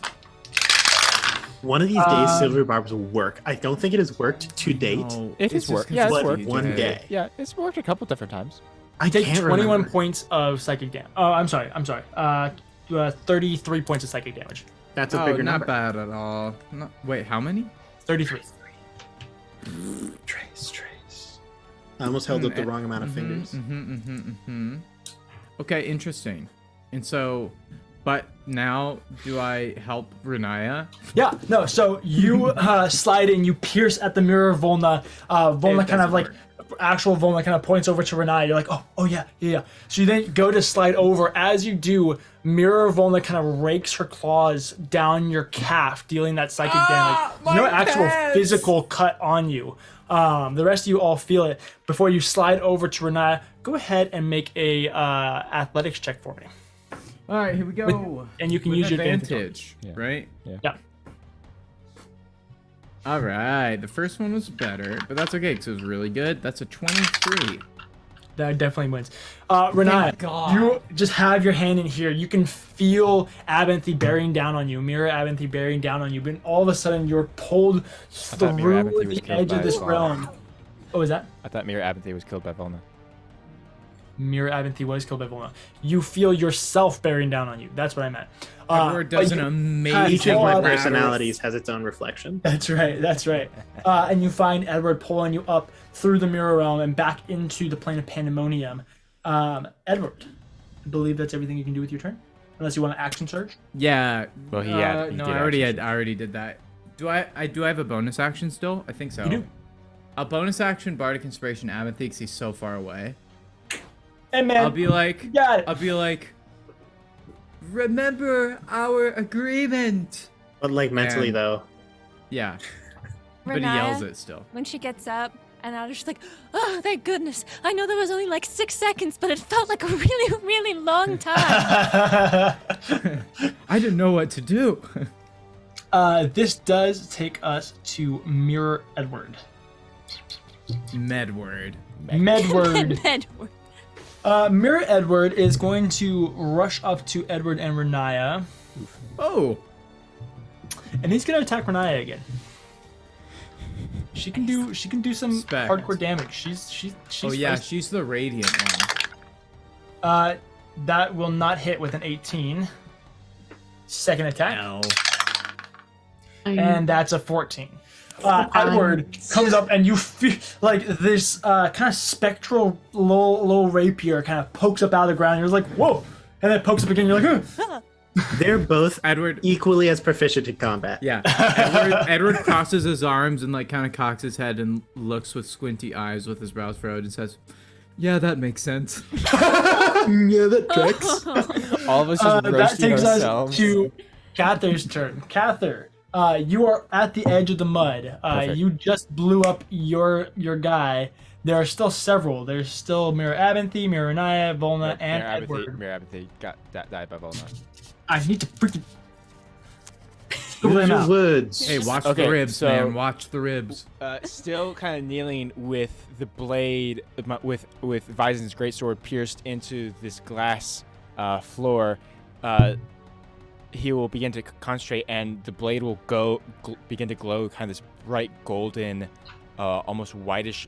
One of these days, silver barbs will work. I don't think it has worked to date. No, It it's has worked. just 'cause Yeah, it's it's but worked. one DJ. day. Yeah, it's worked a couple different times. I Take can't 21 remember. points of psychic damage. Oh, I'm sorry. 33 points of psychic damage. That's a Oh, bigger not number. bad at all. Wait, how many? 33. Trace. I almost held up the wrong amount of fingers. Okay, interesting. And so, but now do I help Renaya? Yeah, no, so you slide in, you pierce at the mirror of Volna. Volna kind of like, actual Volna kind of points over to Renaya. You're like, oh yeah. So you then go to slide over. As you do, mirror Volna kind of rakes her claws down your calf, dealing that psychic damage. No actual physical cut on you. The rest of you all feel it. Before you slide over to Renaya, go ahead and make a athletics check for me. All right, here we go. And you can With use your advantage, Yeah. right? Yeah. All right, the first one was better, but that's okay because it was really good. That's a 23. That definitely wins. Renaya, God. you just have your hand in here. You can feel Abinthy bearing down on you, Mirror Abinthy bearing down on you, but all of a sudden you're pulled thought Mirror through Abinthy was the killed edge by of this Volna. realm. Oh, is that? I thought Mirror Abinthy was killed by Volna. Mirror Abinthy was killed by Volna. You feel yourself bearing down on you. That's what I meant. Edward does but an you- amazing Each of my Lateral- personalities has its own reflection. That's right. And you find Edward pulling you up through the mirror realm and back into the plane of Panda-monium. Edward, I believe that's everything you can do with your turn, unless you want an action surge. Yeah. Well, he no, did I already action. I already did that. Do I have a bonus action still? I think so. You do. A bonus action, Bardic Inspiration, Abinthy, because he's so far away. And man, I'll be like, got it. remember our agreement. But like mentally And- though, Yeah, but he yells it still. When she gets up, and I was just like, oh, thank goodness. I know that was only like 6 seconds, but it felt like a really, really long time. I didn't know what to do. This does take us to Mirror Edward. Medward. Medward. Edward. Mirror Edward is going to rush up to Edward and Renaya, Oh, and he's going to attack Renaya again. She can do some Spec. hardcore damage. She's oh yeah, feisty. she's the radiant one. That will not hit with an 18. Second attack. No. And that's a 14. Edward comes up and you feel like this kind of spectral little rapier kind of pokes up out of the ground. You're like, whoa! And then it pokes up again. You're like, ugh. they're both Edward. equally as proficient in combat. Yeah. Edward crosses his arms and like kind of cocks his head and looks with squinty eyes with his brows furrowed and says, "Yeah, that makes sense." Yeah, that tracks. All of us just That roasting takes ourselves. us to Cather's turn. Cather, you are at the edge of the mud. Perfect. You just blew up your guy. There are still several. There's still Mirror Abinthy, Mirror Renaya, Volna, and Edward. Mirror Abinthy died by Volna. I need to freaking scoop Use them your out. words. Hey, watch Okay, the ribs, so- man. Watch the ribs. Still kind of kneeling with the blade, with Visen's greatsword pierced into this glass floor, he will begin to concentrate, and the blade will begin to glow kind of this bright golden, almost whitish,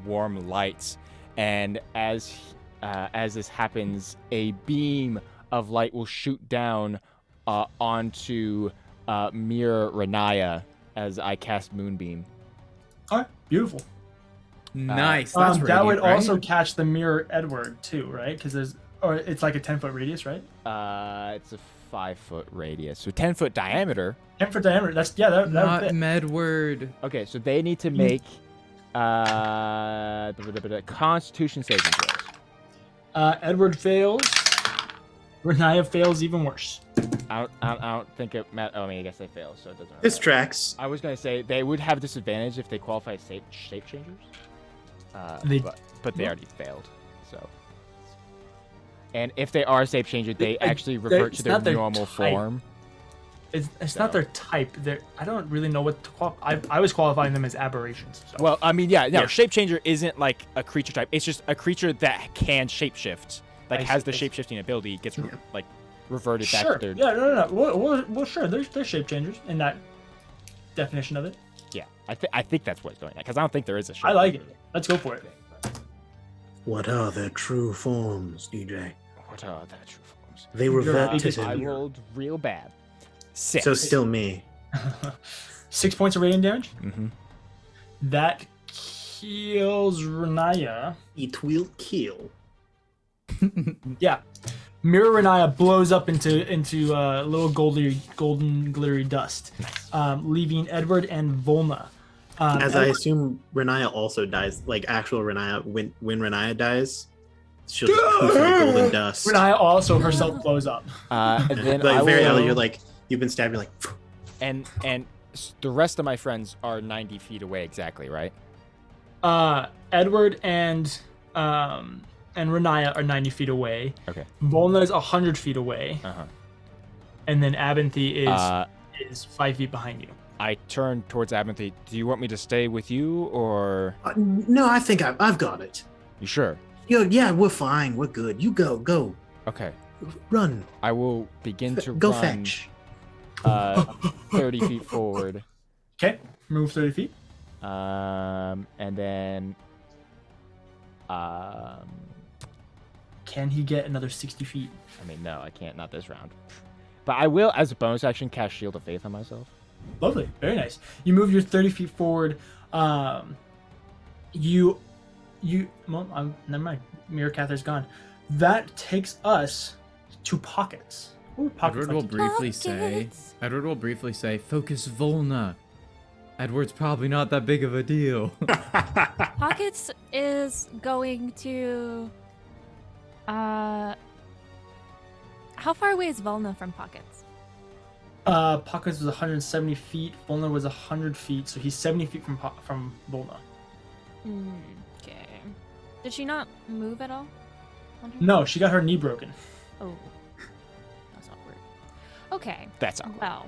warm lights. And as this happens, a beam of light will shoot down onto Mirror Renaya as I cast Moonbeam. All right, beautiful. Nice. That's That radiant, would right? also catch the Mirror Edward too, right? Because it's like a 10-foot radius, right? It's a 5-foot radius, so 10-foot diameter. 10-foot diameter. That's that Not would fit. Medward. Okay, so they need to make Constitution saving throws. Edward fails. Renaya fails even worse. I don't think it matters. Oh, I mean, I guess they fail, so it doesn't. Really This matter. tracks. I was gonna say they would have disadvantage if they qualify as shape changers. But they already failed. So. And if they are shape changer, they actually revert to it's their not their normal type. form. It's not their type. I don't really know what to call. I was qualifying them as aberrations. So. Well, I mean, yeah, no, Yeah. shape changer isn't like a creature type. It's just a creature that can shapeshift, like I has see, the I see. shapeshifting ability, gets like reverted back Sure. to their. Yeah. No. Well, sure. There's shape changers in that definition of it. Yeah, I think that's what it's doing. Because I don't think there is a shape. I like it. Let's go for it. What are their true forms, DJ? What are the true forms? They You're revert a to biggest- I tenure. rolled real bad. 6. So still me. 6 points of radiant damage. Mm-hmm. That kills Renaya. It will kill. Yeah. Mirror Renaya blows up into little golden glittery dust, leaving Edward and Volna. As I Edward- assume Renaya also dies, like actual Renaya, when Renaya dies, she'll just poof like golden dust. Renaya also herself blows up. And then Like I very will, early, you're like, you've been stabbed, you're like, and the rest of my friends are 90 feet away exactly, right? Edward and Renaya are 90 feet away. Okay. Volna is 100 feet away, Uh-huh. and then Abinthy Uh, is 5 feet behind you. I turn towards Abinthy. Do you want me to stay with you, or no, I think I've got it. you sure? Yeah, we're fine. We're good. You go. Okay. Run. I will begin to Go run fetch. 30 feet forward, Okay, move 30 feet. and then Can he get another 60 feet? I mean, no, I can't. Not this round. But I will, as a bonus action, cast Shield of Faith on myself. Lovely, very nice. You move your 30 feet forward. You well, never mind. Mirror Cather's gone. That takes us to pockets. Ooh, pockets. Edward will like- briefly say. Pockets. Edward will briefly say, "Focus, Volna." Edward's probably not that big of a deal. Pockets is going to. How far away is Volna from Pockets? Pockets was 170 feet. Volna was 100 feet, so he's 70 feet from Volna. Okay. Did she not move at all? No, she got her knee broken. Oh. That's awkward. Okay. That's all. Well.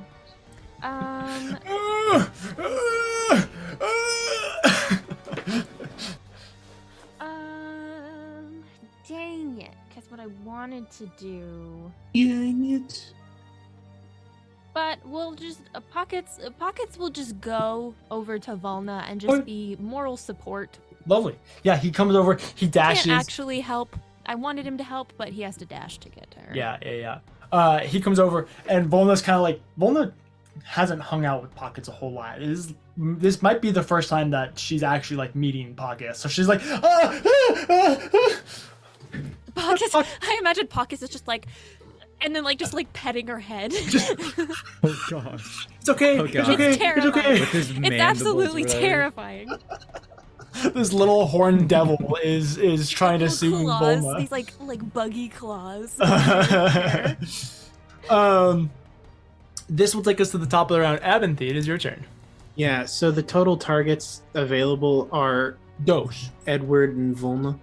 Dang it. Because what I wanted to do. Dang it. But we'll just pockets will just go over to Volna and just be moral support. Lovely. Yeah, he comes over. He dashes. Can't actually help. I wanted him to help, but he has to dash to get to her. Yeah. He comes over, and Volna's kind of like Volna hasn't hung out with Pockets a whole lot. This might be the first time that she's actually like meeting Pockets. So she's like, Pockets. I imagine Pockets is just like, and then like just like petting her head. Oh gosh. It's okay. Oh, It's God. okay. It's terrifying. With his It's mandibles absolutely or whatever. terrifying. This little horned devil is trying to Little soothe claws, Volna. these like buggy claws. This will take us to the top of the round. Abinthy, it is your turn. Yeah, so the total targets available are Doge. Edward and Volna.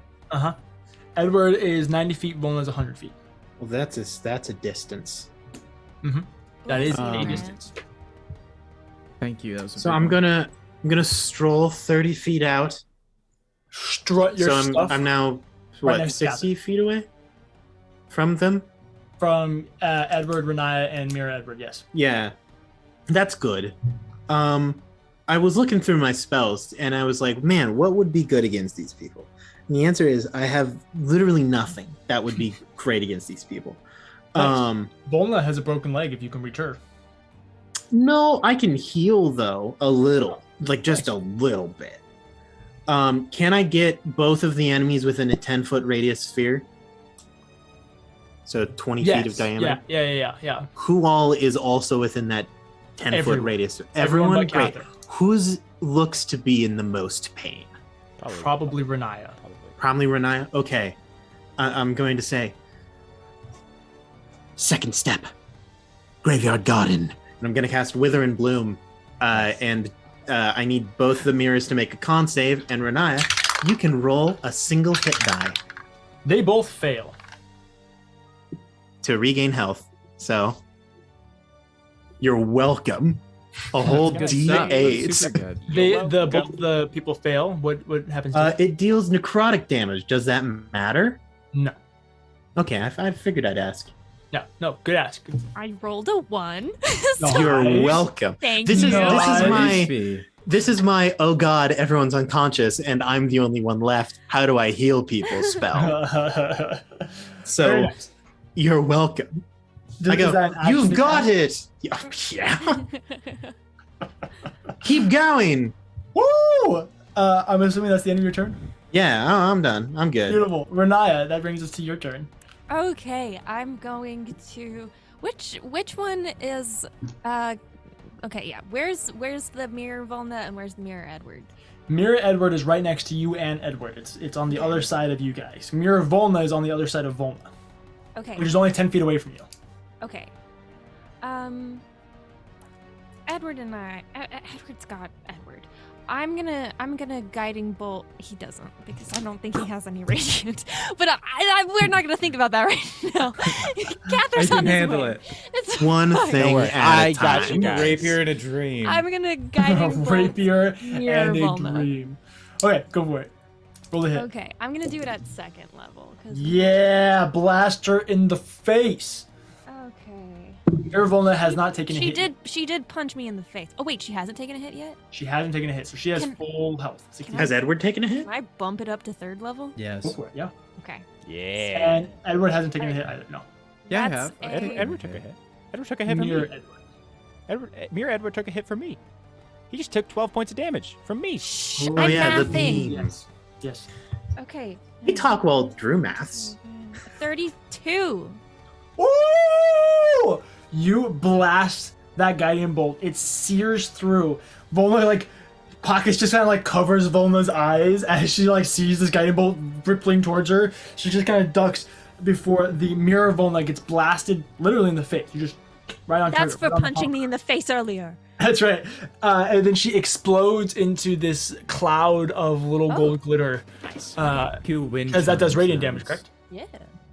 Edward is 90 feet. Volna is 100 feet. Well, that's a distance. That is a Um, distance. Thank you. That was a So big I'm one. gonna stroll 30 feet out. Strut your So stuff I'm now Right what next to 60 feet away from them. from Edward, Renaya, and Mira Edward. Yes. Yeah, that's good. I was looking through my spells and I was like, man, what would be good against these people? And the answer is I have literally nothing that would be great against these people. Nice. Volna has a broken leg. If you can reach her. No, I can heal though a little, like just a little bit. Can I get both of the enemies within a 10-foot radius sphere? So 20 feet of diameter. Yeah. Who all is also within that 10-foot Everyone. radius? Everyone but Great. Cather. Whose looks to be in the most pain? Probably Renaya. Probably Renaya. Okay. I'm going to say second step. Graveyard Garden. And I'm going to cast Wither and Bloom. And I need both the mirrors to make a con save. And Renaya, you can roll a single hit die They both fail. to regain health. So You're welcome. A whole Good stuff. D8. Super good. Both the people fail. What happens to It deals necrotic damage. Does that matter? No. Okay, I figured I'd ask. No, good ask. I rolled a 1. No. You're Nice. welcome. Thank This you. is this is my oh god, everyone's unconscious and I'm the only one left. How do I heal people spell? Very So nice. you're welcome. I Is that go, an you've action got attack? it. Yeah. Keep going. Woo! I'm assuming that's the end of your turn. Yeah, I'm done. I'm good. Beautiful. Renaya, that brings us to your turn. Okay, I'm going to which one is okay, yeah. Where's the mirror Volna and where's the mirror Edward? Mirror Edward is right next to you and Edward. It's on the other side of you guys. Mirror Volna is on the other side of Volna, Okay. which is only 10 feet away from you. Okay. Edward and Edward's got Edward. I'm gonna guiding bolt. He doesn't because I don't think he has any radiant. But we're not gonna think about that right now. Catherine's I on can his handle way. it. It's One fine. thing worry, at I a got you time. guys. Rapier in a dream. I'm gonna guiding bolt. Rapier Mirror and a Volna. dream. Okay, go for it. Roll the hit. Okay, I'm gonna do it at second level. Yeah, blast her in the face. Okay. Mirror Volna has not taken a hit. She did punch me in the face. Oh wait, she hasn't taken a hit yet? She hasn't taken a hit, so she has Can- full health. 60. Has Edward taken a hit? Can I bump it up to third level? Yes. Go for it, yeah. Okay. Yeah. And Edward hasn't taken a hit either. No. Yeah, I That's have. a- Edward took a hit. Edward took a hit from Mirror me. Edward. Mirror Edward took a hit from me. He just took 12 points of damage from me. Shh, Oh, I'm yeah, the mathing. beam. Yes. Yes. Okay. We talk while Drew maths. 32. Woo! You blast that guiding bolt. It sears through. Volna pockets just kind of covers Volna's eyes as she sees this guiding bolt rippling towards her. She just kind of ducks before the mirror Volna gets blasted literally in the face. You just right on That's target, for right on the punching palm. me in the face earlier. That's right. And then she explodes into this cloud of little gold glitter. Nice. Cue wind Because that does chime radiant sounds. damage, correct? Yeah.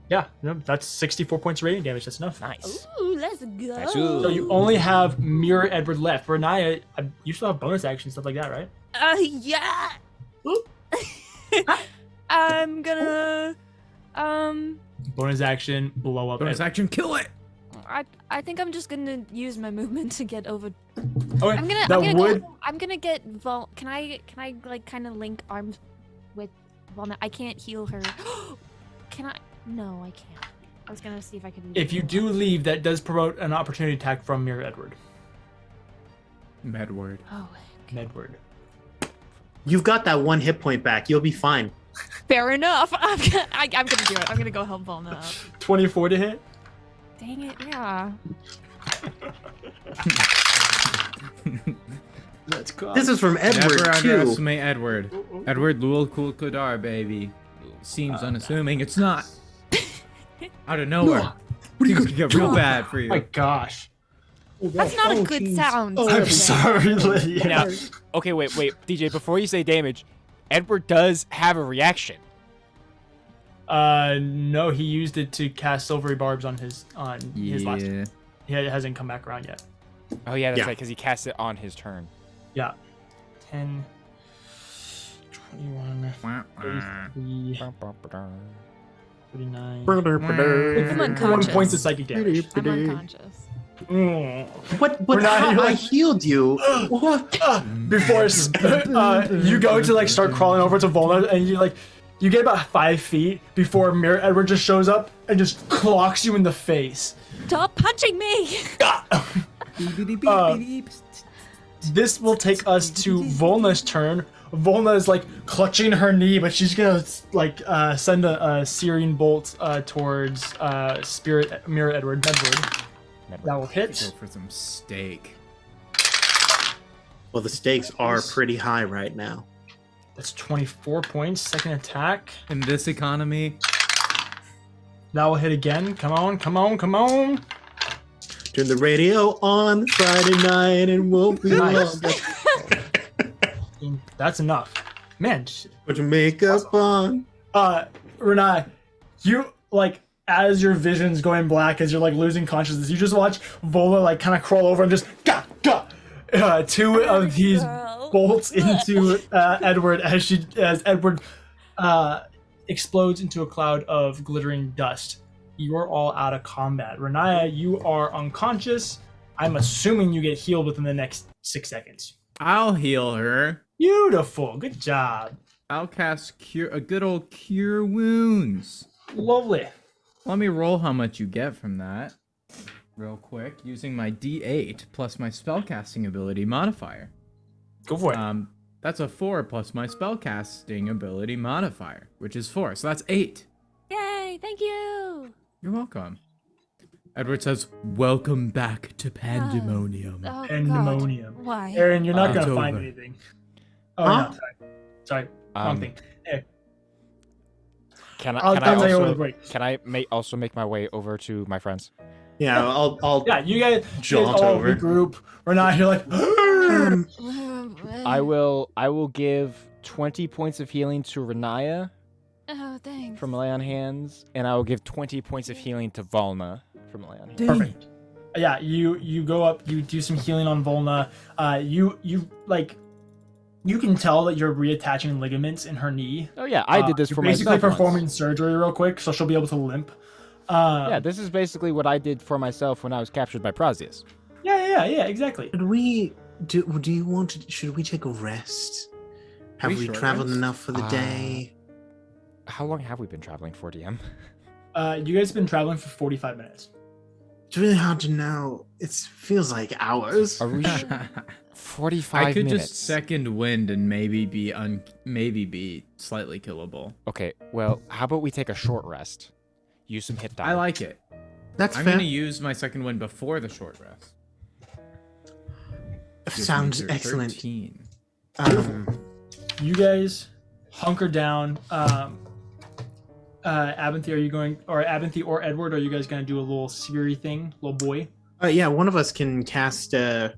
Yeah, no, that's 64 points of radiant damage. That's enough. Nice. Ooh, let's go. Nice. So you only have Mirror Edward left. Renaya, you still have bonus action, stuff like that, right? Yeah. I'm gonna Bonus action, blow up. Bonus Edward. action, kill it. I think I'm just gonna use my movement to get over. Okay, I'm gonna get Vol. Can I kind of link arms with Volna? I can't heal her. Can I? No, I can't. I was gonna see if I could. If you do leave, that does promote an opportunity attack from Mirror Edward. Medward. Oh, Medward. You've got that one hit point back. You'll be fine. fair enough. I'm gonna do it. I'm gonna go help Volna up. 24 to hit. Dang it! Yeah. Let's go. This is from Edward Never too. underestimate Edward. Edward Lul Kul Kudar, baby. Seems unassuming. It's not. Out of nowhere. Things could get real bad for Oh you. my gosh. That's not a good sound. I'm sorry, Lydia. Now, okay, wait, DJ. Before you say damage, Edward does have a reaction. No, he used it to cast silvery barbs on his last. Yeah. It hasn't come back around yet. Oh yeah, that's Yeah. right, because he cast it on his turn. Yeah. 10, 21, 33, 39. I'm 1 unconscious. points of psychic damage. I'm unconscious. What? We're not How even- I healed you. What? Before you go to start crawling over to Volna, and you get about 5 feet before Mirror Edward just shows up and just clocks you in the face. Stop punching me! This will take us to Volna's turn. Volna is clutching her knee, but she's gonna send a searing bolt towards Spirit Mirror Edward Medward. That will Go hit. for some steak. Well, the stakes are pretty high right now. That's 24 points. Second attack. In this economy, That will hit again. Come on, come on, come on. Turn the radio on Friday night and we'll be Nice. long. That's enough. Man, Put your makeup on. Renai, you as your vision's going black, as you're like losing consciousness, you just watch Vola like kind of crawl over and just two of these bolts into Edward as Edward explodes into a cloud of glittering dust. You're all out of combat. Renaya, you are unconscious. I'm assuming you get healed within the next 6 seconds. I'll heal her. Beautiful. Good job. I'll cast a good old cure wounds. Lovely. Let me roll how much you get from that real quick using my D8 plus my spellcasting ability modifier. Go for it. That's a 4 plus my spellcasting ability modifier, which is 4. So that's 8. Yay! Thank you. You're welcome. Edward says, "Welcome back to Panda-monium." Oh, Pandemonium. God. Why? Aaron, you're not It's gonna find over. anything. Oh Huh? no, sorry, wrong thing. Hey, Can I'll I tell you over the also break. can I also make my way over to my friends? Yeah, I'll Yeah, you guys Jaunt all over. regroup. We're not here like. I will give 20 points of healing to Renaya Oh, thanks. from Lay on Hands, and I will give 20 points of healing to Volna from Lay on Hands. Perfect. Yeah, you go up, you do some healing on Volna. You like, you can tell that you're reattaching ligaments in her knee. Oh yeah, I did this You're for basically myself. performing once. surgery real quick, so she'll be able to limp. Yeah, this is basically what I did for myself when I was captured by Prazius. Yeah, exactly. Should we do you want to should we take a rest? Have We we short traveled rest? enough for the day? How long have we been traveling for, DM? You guys have been traveling for 45 minutes. It's really hard to know. It feels like hours. Are we 45 I could minutes? just second wind and maybe be slightly killable. Okay, well, how about we take a short rest? Use some hit die. I like it. That's I'm fair. gonna use my second wind before the short rest. Sounds Gives me excellent. 13. You guys hunker down. Abinthy, are you going, or Abinthy or Edward, are you guys gonna do a little Siri thing, little boy? Yeah, one of us can cast the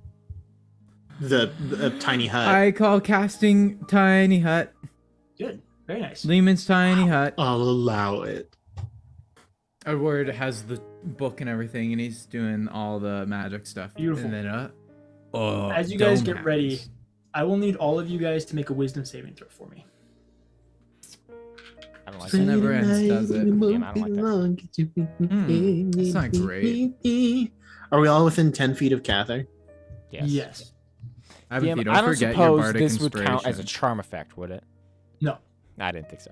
tiny hut. I call casting tiny hut. Good, very nice. Lehman's tiny hut. I'll allow it. Edward has the book and everything, and he's doing all the magic stuff. Beautiful. And then, As you guys dome get ready, happens. I will need all of you guys to make a wisdom saving throw for me. I don't like It that. never ends, does it? Yeah, I don't like That's not great. Are we all within 10 feet of Cather? Yes. Abinthy, DM, don't I don't forget your suppose bardic this would count as a inspiration. charm effect, would it? No. I didn't think so.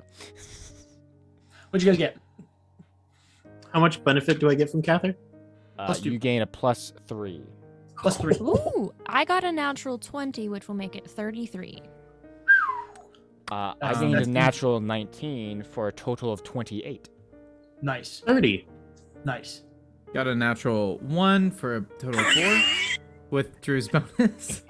What'd you guys get? How much benefit do I get from Cather? You gain a +3. +3. Ooh, I got a natural 20, which will make it 33. I That's- gained that's a natural 19 for a total of 28. Nice, 30. nice. Got a natural 1 for a total of 4 with Drew's bonus.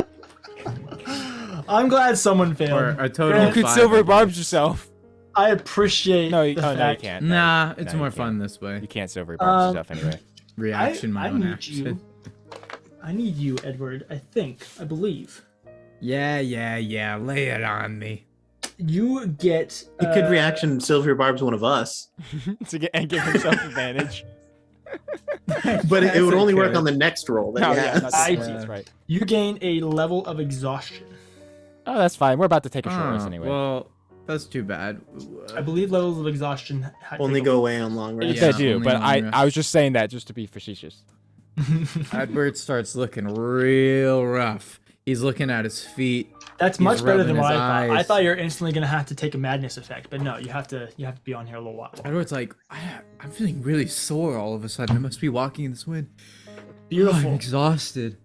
I'm glad someone or failed. a total You of could 5. silver barbs yourself. I appreciate No, you the can't. fact. Nah, it's No, more you fun can't. this way. You can't silver barbs yourself anyway. Reaction, my I own need action. you. I need you, Edward. I believe. Yeah, lay it on me. You get. He could reaction Silver Barb's one of us, To get and give himself advantage. but it would Yes, only work could. on the next roll. That No, he yeah, has. not I- this, that's right. You gain a level of exhaustion. Oh, that's fine. We're about to take a short rest Oh, anyway. well, that's too bad. I believe levels of exhaustion Only take go away on long rest. Yeah. they do, only but long I rest. was just saying that just to be facetious. Edward starts looking real rough. He's looking at his feet. That's He's much better than rubbing what his I thought. I eyes. thought you're instantly gonna have to take a madness effect, but no, you have to be on here a little while. Edward's like, I'm feeling really sore all of a sudden. I must be walking in this wind. I'm Beautiful. exhausted.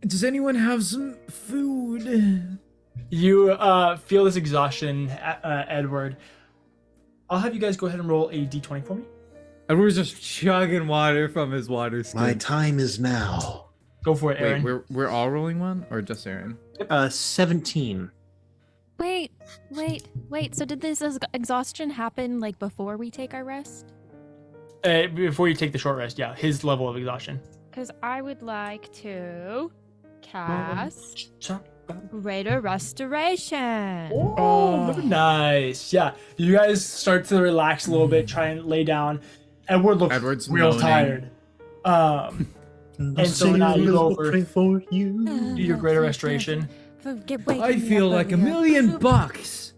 Does anyone have some food? You feel this exhaustion, Edward. I'll have you guys go ahead and roll a d20 for me. Edward's just chugging water from his water skin. My time is now. Go for it, Aaron. Wait, we're all rolling one, or just Aaron? 17. Wait. So did this exhaustion happen like before we take our rest? Before you take the short rest, yeah, his level of exhaustion. Because I would like to cast Greater Restoration. Oh, very nice. Yeah, you guys start to relax a little bit, try and lay down. Edward looks Edward's real moaning. tired. And so now you go over, pray for you. do your greater restoration. I feel like $1,000,000.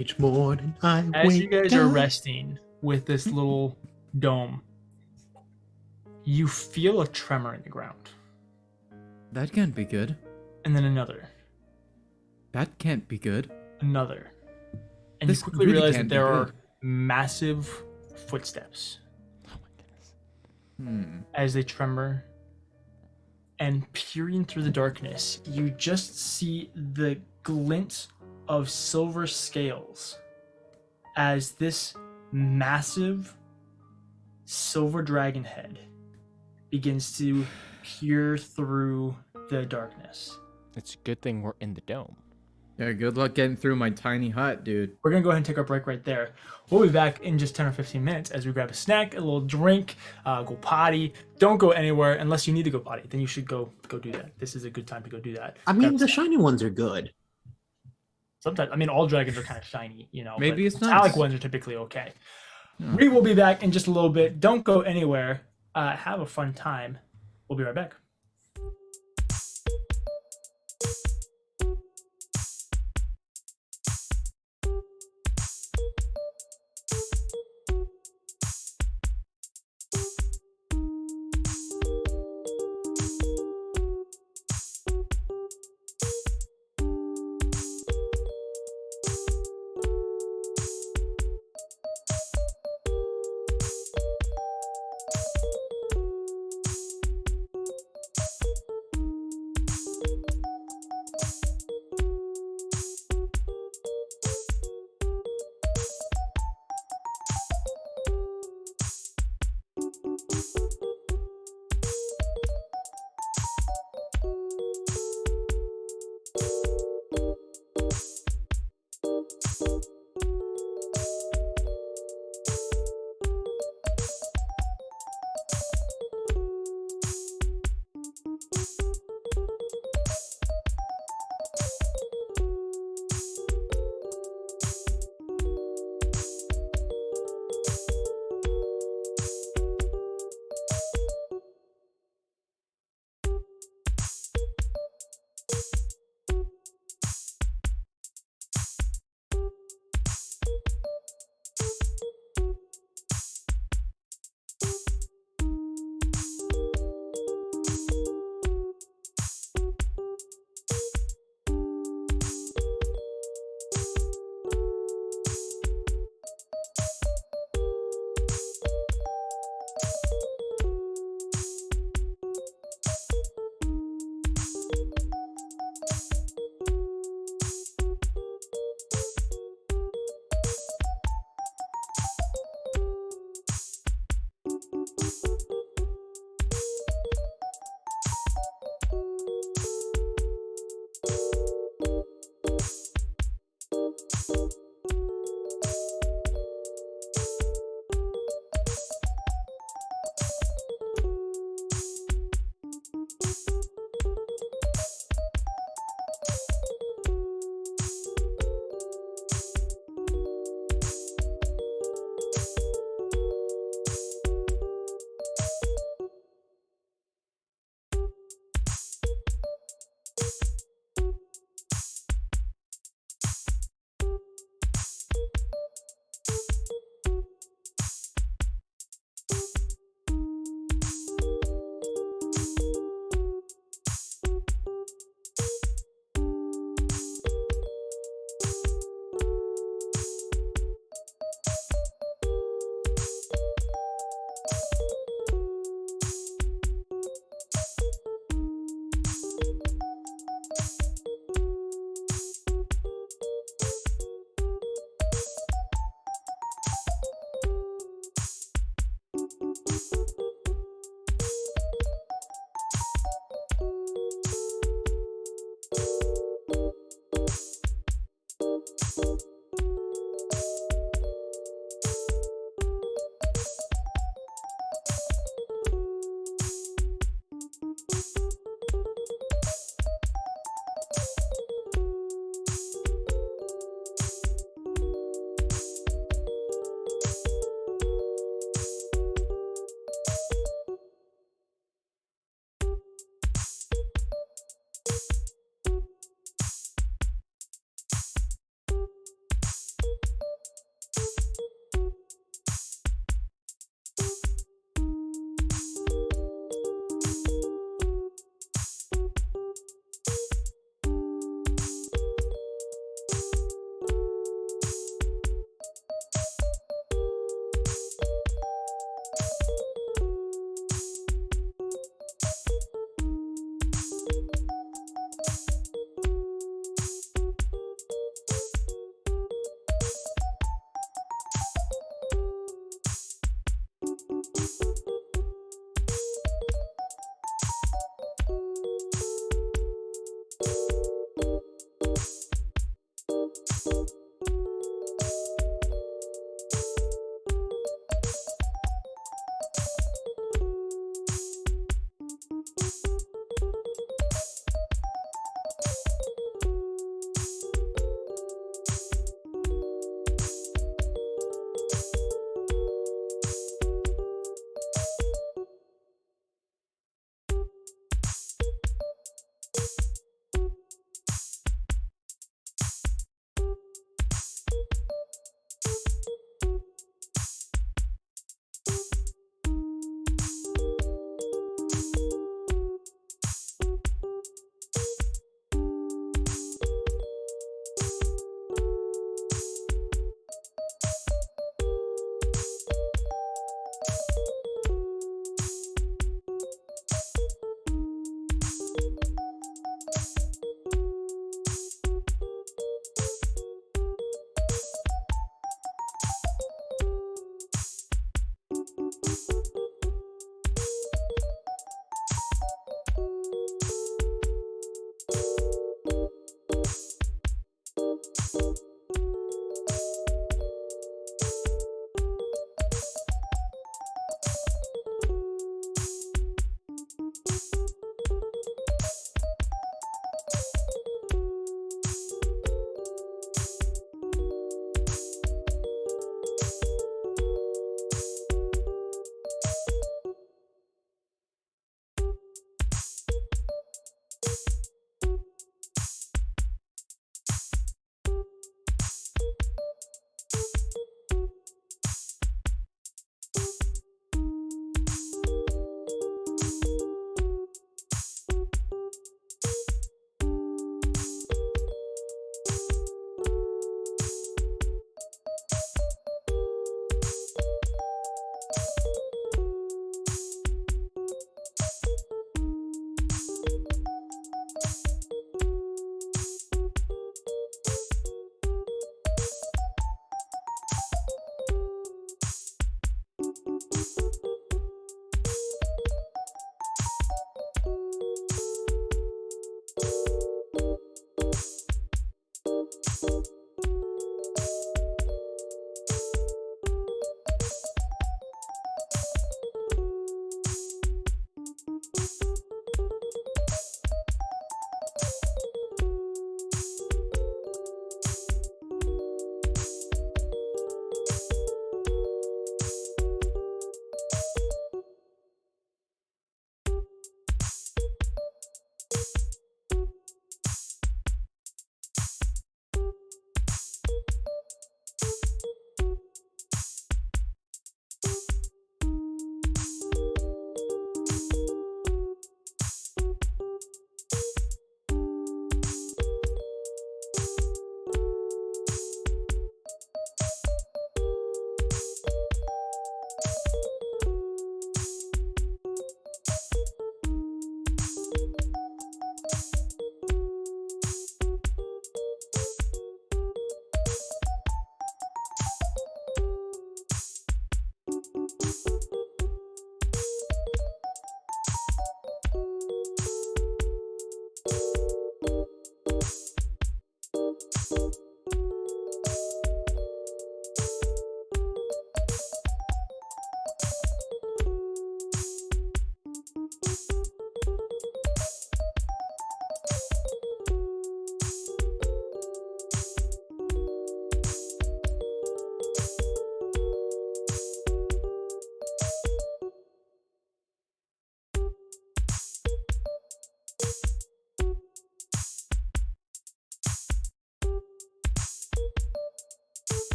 Each morning I As wake you guys are up. resting with this little dome, you feel a tremor in the ground. That can't be good. And then another. That can't be good. Another. And This you quickly really realize can't that be there are good. massive footsteps as they tremor. And peering through the darkness, you just see the glint of silver scales as this massive silver dragon head begins to peer through the darkness. It's a good thing we're in the dome. Yeah, good luck getting through my tiny hut, dude. We're going to go ahead and take our break right there. We'll be back in just 10 or 15 minutes as we grab a snack, a little drink, go potty. Don't go anywhere unless you need to go potty. Then you should go do that. This is a good time to go do that. I mean, Grab a the snack. shiny ones are good. Sometimes, I mean, all dragons are kind of shiny, you know. Maybe but it's nice. metallic ones are typically okay. We will be back in just a little bit. Don't go anywhere. Have a fun time. We'll be right back.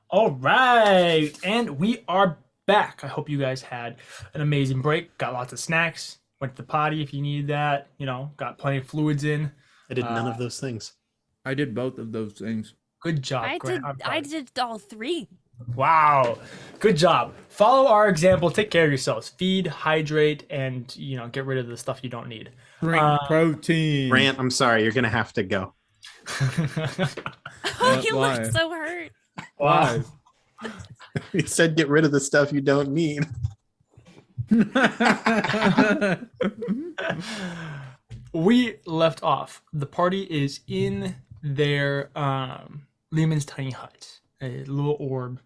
All right, and we are back. I hope you guys had an amazing break. Got lots of snacks. Went to the potty if you needed that. You know, got plenty of fluids in. I did none of those things. I did both of those things. Good job, Grant. I'm proud I of you. did all three. Wow, good job. Follow our example. Take care of yourselves. Feed, hydrate, and get rid of the stuff you don't need. Drink protein. Grant, I'm sorry, you're gonna have to go. Oh, you why? look so hurt. Wow. You said get rid of the stuff you don't need. We left off. The party is in their Lehman's tiny hut, a little orb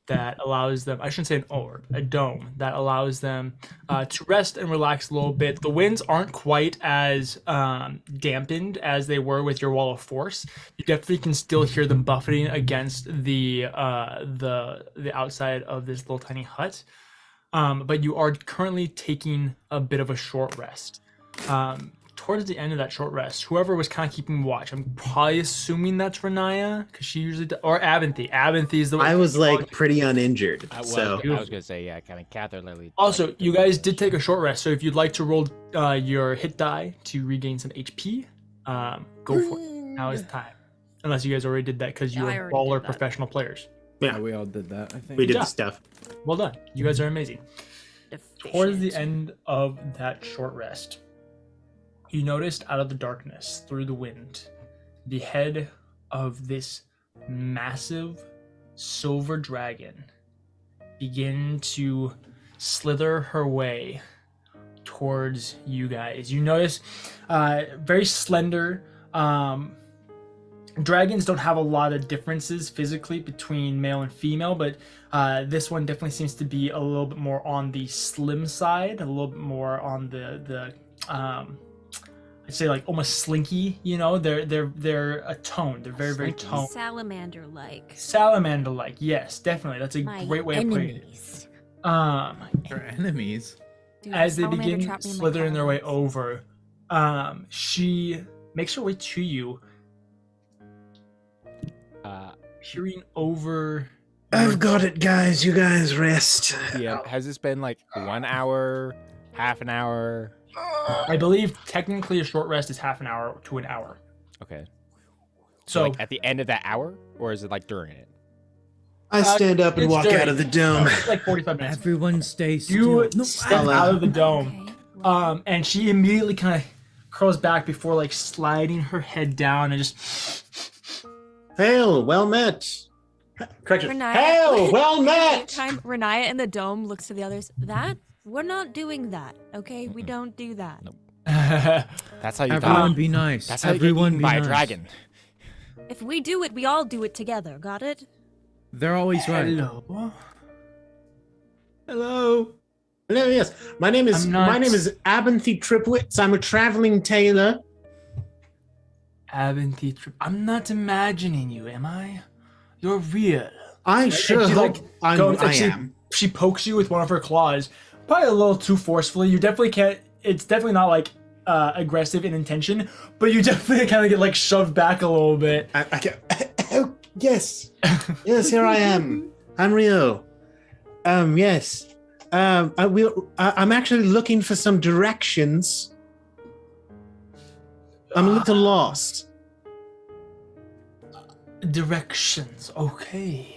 that allows them, I shouldn't say an orb, a dome that allows them to rest and relax a little bit. The winds aren't quite as dampened as they were with your wall of force. You definitely can still hear them buffeting against the outside of this little tiny hut. But you are currently taking a bit of a short rest. Towards the end of that short rest, whoever was kind of keeping watch, I'm probably assuming that's Renaya, because she usually or Avanthy. Avanthy is the one. I was like pretty uninjured, I so was gonna say, yeah, kind of Catherine Lily. Also, you guys did take a short rest, so if you'd like to roll your hit die to regain some HP, go for it. Now is the time. Unless you guys already did that because you I are already baller did that. professional players. yeah, We all did that, I think. we did Yeah. the stuff. Well done. You guys are amazing. Towards the end of that short rest, you noticed out of the darkness, through the wind, the head of this massive silver dragon begin to slither her way towards you guys. You notice very slender. Dragons don't have a lot of differences physically between male and female, but this one definitely seems to be a little bit more on the slim side, a little bit more on the I'd say like almost slinky. You know, they're a tone. They're very toned. Salamander-like. Salamander-like, yes, definitely. That's a My great way of putting it. enemies. Your enemies. Dude, As they salamander begin trapped me in my slithering their way caverns. over, she makes her way to you, peering over. I've got it, guys. You guys rest. Yeah. Has this been like 1 hour, half an hour? I believe technically a short rest is half an hour to an hour. Okay. So like at the end of that hour, or is it like during it? I stand up and it's walk during- out of the dome. it's like 45 minutes. Everyone stay You still. step I'll, out of the dome, Okay. and she immediately kind of curls back before like sliding her head down and just. Hail, well met. Correction. Renaya- Hail, well met. Time Renaya in the dome looks to the others. We're not doing that, okay? We don't do that. That's how you Everyone die. be nice. That's how you get Everyone eaten be by nice. a dragon. If we do it, we all do it together. Got it? They're always right. Hello. Hello. Hello, yes. My name is I'm not- Abinthy Tripwitz. I'm a traveling tailor. Abinthy, I'm not imagining you, am I? You're real. I sure she, hope like, goes, I like, am. She pokes you with one of her claws, probably a little too forcefully. You definitely can't. It's definitely not like aggressive in intention, but you definitely kind of get like shoved back a little bit. I can, oh, yes. Yes, here I am. I'm Rio. Yes. I'm actually looking for some directions. I'm a little lost. Directions. Okay.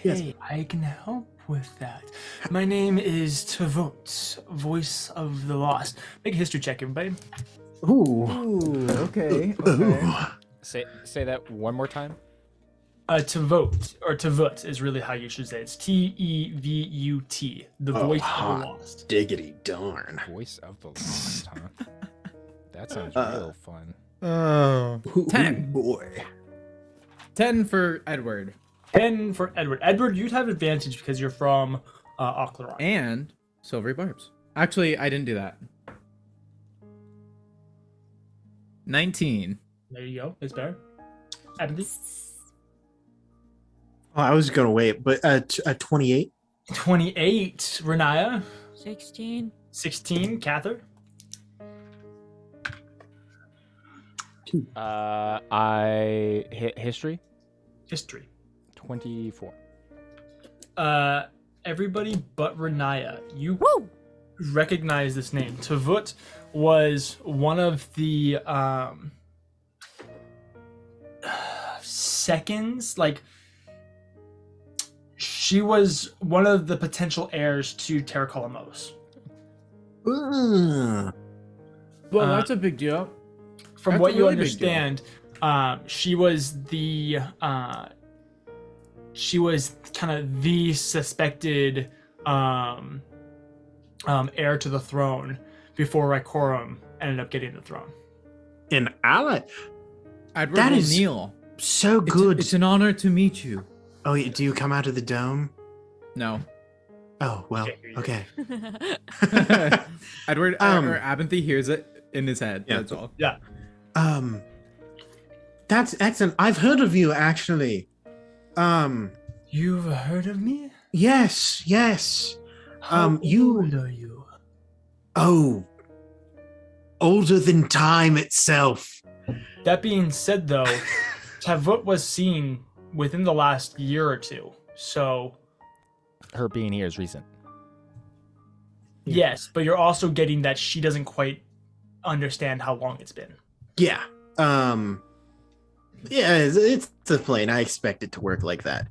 Yes. I can help with that. My name is Tavot, voice of the lost. Make a history check, everybody. Ooh. Ooh, okay. Ooh. Say that one more time. Tavot, or Tavut is really how you should say it. It's Tevut, the voice of hot. the lost. Diggity darn. Voice of the lost, huh? That sounds real fun. Oh. Ooh, 10. boy. 10 for Edward. 10 for Edward. Edward, you'd have advantage because you're from Ocleron. And silvery barbs. Actually, I didn't do that. 19. There you go. It's better. Abinthy? Oh, I was gonna wait, but 28. 28. Renaya? 16. 16. Cather? I hit history. History. 24. Everybody but Renaya, you Woo! recognize this name. Tavut was one of the seconds, like she was one of the potential heirs to Terracolamos. Ooh. Well, that's a big deal. From That's what a you really big deal. understand, she was the she was kind of the suspected heir to the throne before Rycorum ended up getting the throne. An ally. Edward That is O'Neill. So It's- good. It's an honor to meet you. Oh, do you come out of the dome? No. Oh, well, okay. Edward or Abinthy hears it in his head. Yeah. That's all. Yeah. That's excellent. I've heard of you, actually. You've heard of me? Yes, yes. How you- old are you? Oh, older than time itself. That being said, though, Tavut was seen within the last year or two. So, Her being here is recent. yes, but you're also getting that she doesn't quite understand how long it's been. Yeah. Yeah, it's a plane. I expect it to work like that.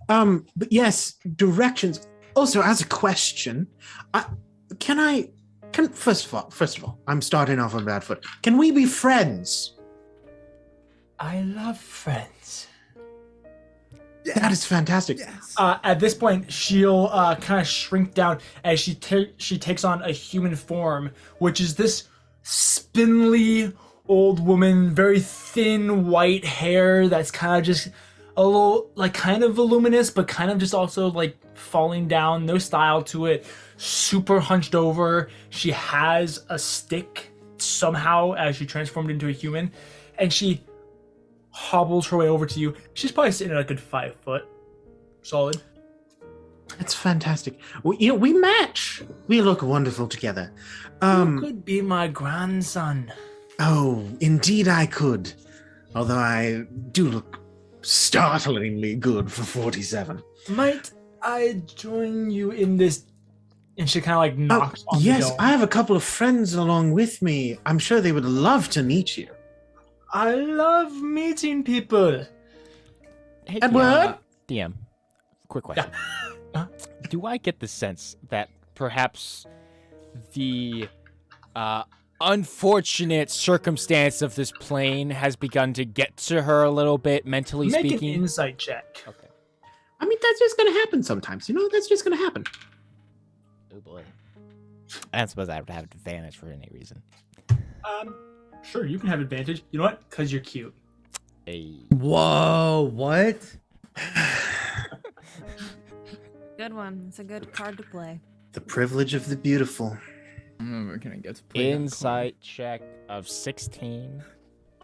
But yes, directions. Also, as a question, first of all, I'm starting off on bad foot. Can we be friends? I love friends. That is fantastic. Yes. At this point, she'll kind of shrink down as she takes on a human form, which is this spindly old woman, very thin white hair that's kind of just a little like kind of voluminous, but kind of just also like falling down, no style to it, super hunched over. She has a stick somehow as she transformed into a human, and she hobbles her way over to you. She's probably sitting at a good 5 foot. Solid. That's fantastic. We match. We look wonderful together. You could be my grandson. Oh, indeed I could. Although I do look startlingly good for 47. Might I join you in this? And she kind of like knocks on the Yes, door. I have a couple of friends along with me. I'm sure they would love to meet you. I love meeting people. Hey, Edward? DM, quick question. Huh? Do I get the sense that perhaps the unfortunate circumstance of this plane has begun to get to her a little bit, mentally Make speaking? an insight check. Okay. I mean, that's just going to happen sometimes. That's just going to happen. Oh boy. I don't suppose I have to have advantage for any reason. Sure, you can have advantage. You know what? Because you're cute. Hey. Whoa, what? Good one. It's a good card to play. The privilege of the beautiful. I'm never gonna get to play that Insight check of 16.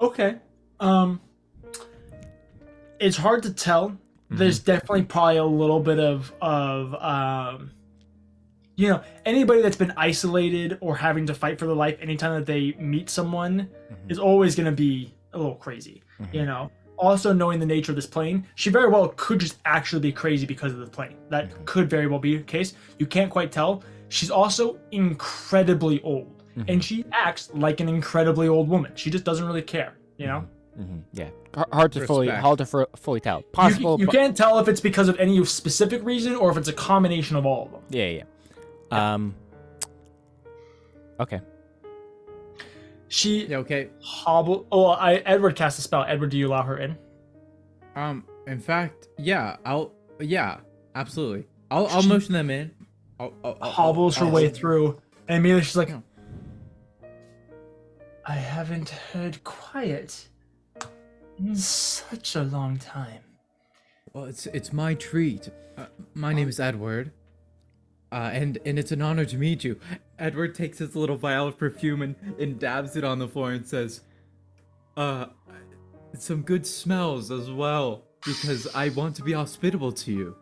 Okay. It's hard to tell. There's definitely probably a little bit of anybody that's been isolated or having to fight for their life anytime that they meet someone is always going to be a little crazy, Also, knowing the nature of this plane, she very well could just actually be crazy because of the plane. That could very well be the case. You can't quite tell. She's also incredibly old, and she acts like an incredibly old woman. She just doesn't really care, Yeah. Hard to fully tell. Possible. You can't tell if it's because of any specific reason or if it's a combination of all of them. Yeah. Okay. She okay. hobble. Oh, Edward cast a spell. Edward, do you allow her in? In fact, absolutely. I'll motion them in. Hobbles her way through, and immediately she's like, I haven't heard quiet in such a long time. Well, it's my treat. My name is Edward. And it's an honor to meet you. Edward takes his little vial of perfume and dabs it on the floor and says, some good smells as well, because I want to be hospitable to you.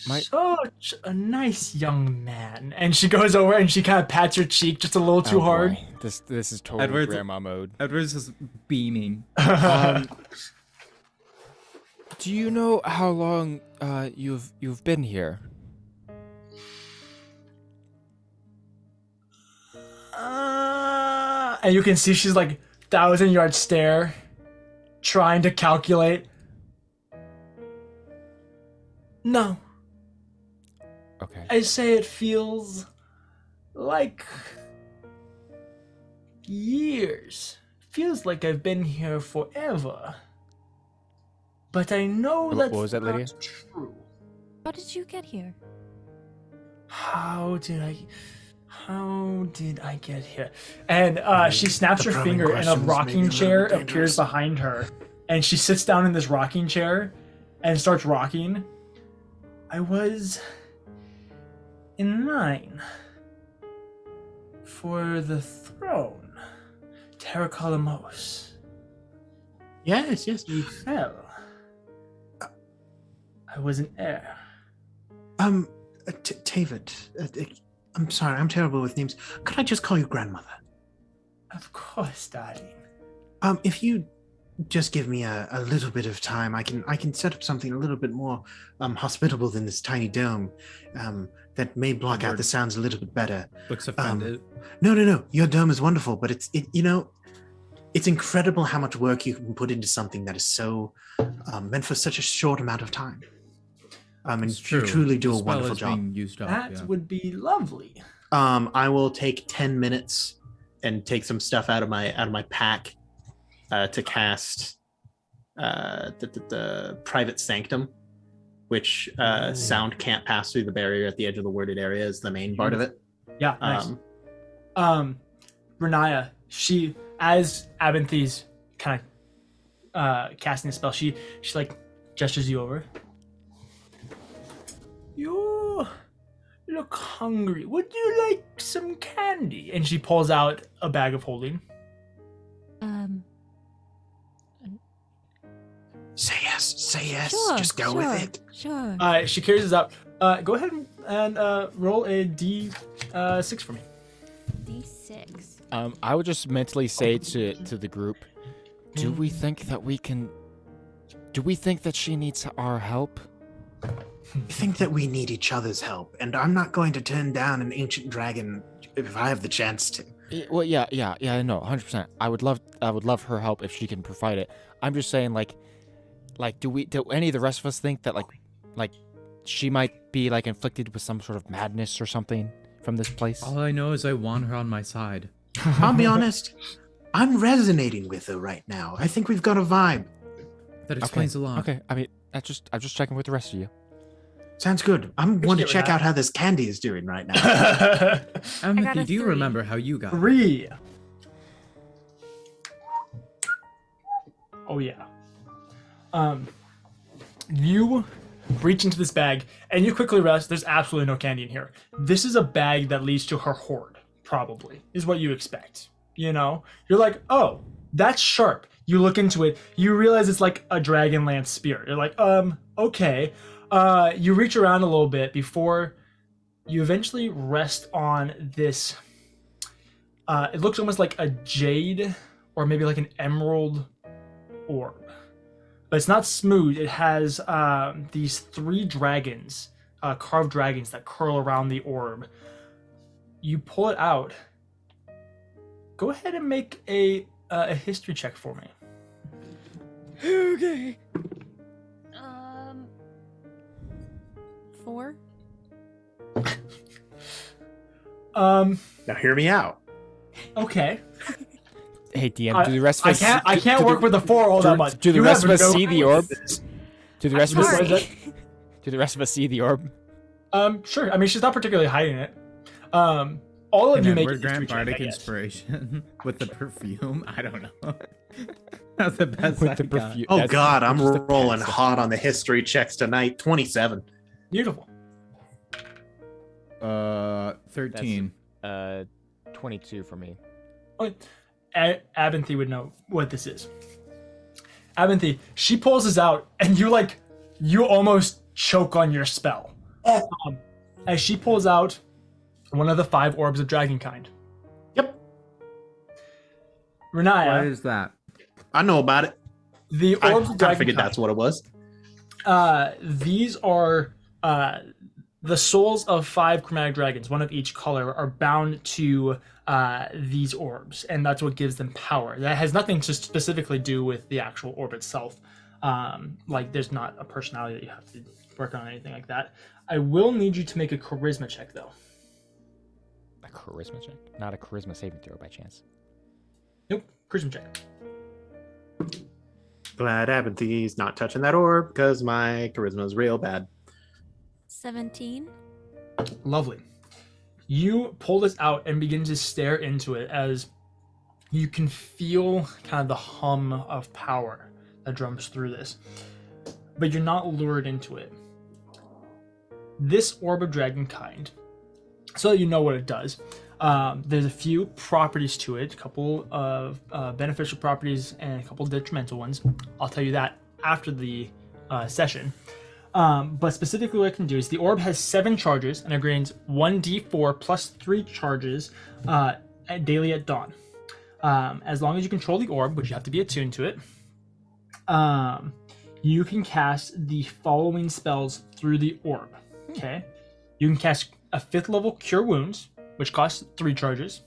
Such a nice young man. And she goes over and she kind of pats her cheek just a little too hard. Boy. This is totally Edward's- grandma mode. Edward's just beaming. Do you know how long you've been here? And you can see she's like 1,000-yard stare, trying to calculate. No, Okay. I say it feels like years. Feels like I've been here forever. But I know What that's was that, Lydia? not true. How did you get here? How did I get here? And she snaps The her probing finger and a questions may rocking be a little chair bit appears dangerous. behind her. And she sits down in this rocking chair and starts rocking. I was in line for the throne. Terracolamos. Yes. He fell. I was in air. David, I'm sorry, I'm terrible with names. Could I just call you grandmother? Of course, darling. If you just give me a little bit of time, I can set up something a little bit more hospitable than this tiny dome that may block out the sounds a little bit better. Looks offended. No. Your dome is wonderful, but it's incredible how much work you can put into something that is so meant for such a short amount of time. And It's you true. truly do The a spell wonderful is job. being used up, That yeah. would be lovely. I will take 10 minutes and take some stuff out of my pack to cast the private sanctum, which sound can't pass through the barrier at the edge of the worded area is the main part of it. Yeah, nice. Renaya, she, as Abinthy's kind of casting the spell, she like gestures you over. You look hungry. Would you like some candy? And she pulls out a bag of holding. Say yes. Sure, Just go sure, with it. Sure. She carries this out. Go ahead and roll a D6 for me. D6. I would just mentally say to the group, do we think that she needs our help? I think that we need each other's help, and I'm not going to turn down an ancient dragon if I have the chance to. Well, yeah, no, 100%. I would love her help if she can provide it. I'm just saying, like, do any of the rest of us think that, like, she might be, like, inflicted with some sort of madness or something from this place? All I know is I want her on my side. I'll be honest, I'm resonating with her right now. I think we've got a vibe. That explains a lot. Okay, I mean, I'm just checking with the rest of you. Sounds good. I'm going to get check Renaya. out how this candy is doing right now. Amity, do you 3. remember how you got it? 3. Oh yeah. You reach into this bag and you quickly realize there's absolutely no candy in here. This is a bag that leads to her hoard, probably, is what you expect. You know? You're like, oh, that's sharp. You look into it, you realize it's like a Dragonlance spear. You're like, okay. You reach around a little bit before you eventually rest on this. It looks almost like a jade or maybe like an emerald orb. But it's not smooth. It has these 3 dragons, carved dragons that curl around the orb. You pull it out. Go ahead and make a history check for me. Okay. 4. Now hear me out. Okay. Hey, DM, do the rest of us... I can't work with the 4 all that much. Do the You rest of have us no see the clue. orb? Do the rest of us... Sorry. Do the rest of us see the orb? Sure. I mean, she's not particularly hiding it. All of And you then make we're a history Grand check, I Bardic guess. inspiration with the perfume. I don't know. That's the best With I the got. perfume. Oh That's God, I'm just the rolling best. hot on the history checks tonight. 27. Beautiful. 13. 22 for me. Abinthy would know what this is. Abinthy, she pulls this out, and you almost choke on your spell. As she pulls out one of the 5 orbs of Dragonkind. Yep, Renaya, What is that? I know about it. the I orbs of kind of figured Dragonkind. that's what it was. These are the souls of 5 chromatic dragons, one of each color, are bound to these orbs, and that's what gives them power. That has nothing to specifically do with the actual orb itself. There's not a personality that you have to work on or anything like that. I will need you to make a charisma check, though. A charisma check? Not a charisma saving throw by chance. Nope, charisma check. Glad Abinthy's not touching that orb because my charisma is real bad. 17. Lovely. You pull this out and begin to stare into it as you can feel kind of the hum of power that drums through this. But you're not lured into it. This orb of Dragonkind, so that you know what it does, there's a few properties to it, a couple of beneficial properties and a couple of detrimental ones. I'll tell you that after the session. But specifically what it can do is the orb has 7 charges and it gains 1d4 plus 3 charges daily at dawn. As long as you control the orb, which you have to be attuned to it, you can cast the following spells through the orb. Okay? You can cast a 5th level Cure Wounds, which costs 3 charges.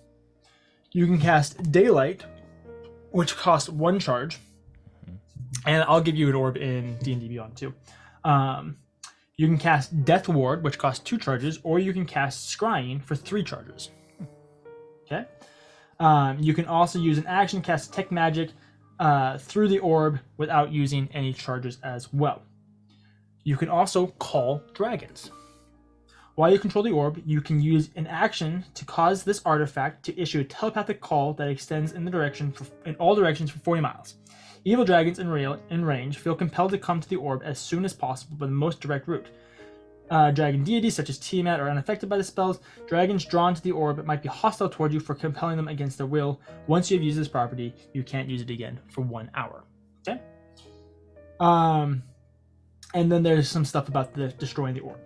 You can cast Daylight, which costs 1 charge. And I'll give you an orb in D&D Beyond too. You can cast Death Ward, which costs 2 charges, or you can cast Scrying for 3 charges. Okay? You can also use an action to cast Detect Magic, through the orb without using any charges as well. You can also call dragons. While you control the orb, you can use an action to cause this artifact to issue a telepathic call that extends in all directions for 40 miles. Evil dragons in range feel compelled to come to the orb as soon as possible by the most direct route. Dragon deities such as Tiamat are unaffected by the spells. Dragons drawn to the orb might be hostile toward you for compelling them against their will. Once you have used this property, you can't use it again for 1 hour. Okay? And then there's some stuff about destroying the orb.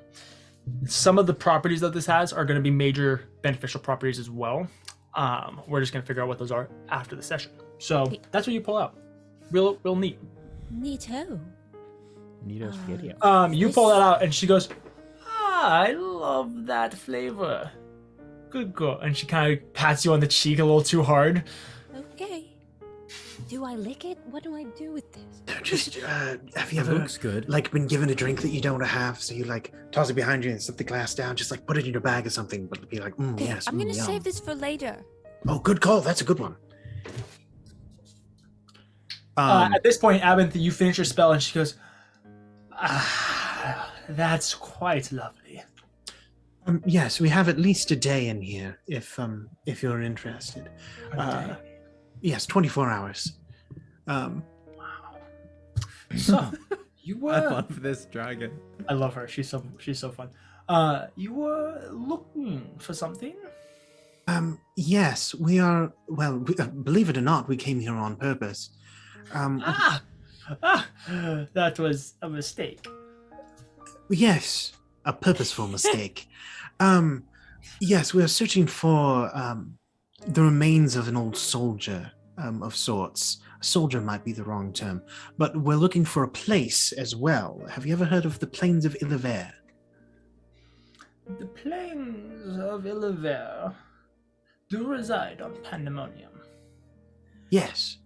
Some of the properties that this has are going to be major beneficial properties as well. We're just going to figure out what those are after the session. So that's what you pull out. Real neat. Neato. Neato video. You pull that out, and she goes, I love that flavor. Good girl. And she kind of pats you on the cheek a little too hard. Okay. Do I lick it? What do I do with this? No, just have you It ever looks good. like been given a drink that you don't have, so you like toss it behind you and set the glass down, just like put it in your bag or something, but be like, Okay, yes. I'm gonna yum. save this for later. Oh, good call. That's a good one. At this point, Abinthy, you finish your spell, and she goes, that's quite lovely. Yes, we have at least a day in here, if you're interested. Yes, 24 hours. So, you I were... love this dragon. I love her. She's so fun. You were looking for something? Yes, we are. Well, believe it or not, we came here on purpose. That was a mistake. Yes, a purposeful mistake. Yes, we are searching for the remains of an old soldier of sorts. A soldier might be the wrong term, but we're looking for a place as well. Have you ever heard of the Plains of Illaver? The plains of Illaver do reside on Panda-monium. Yes.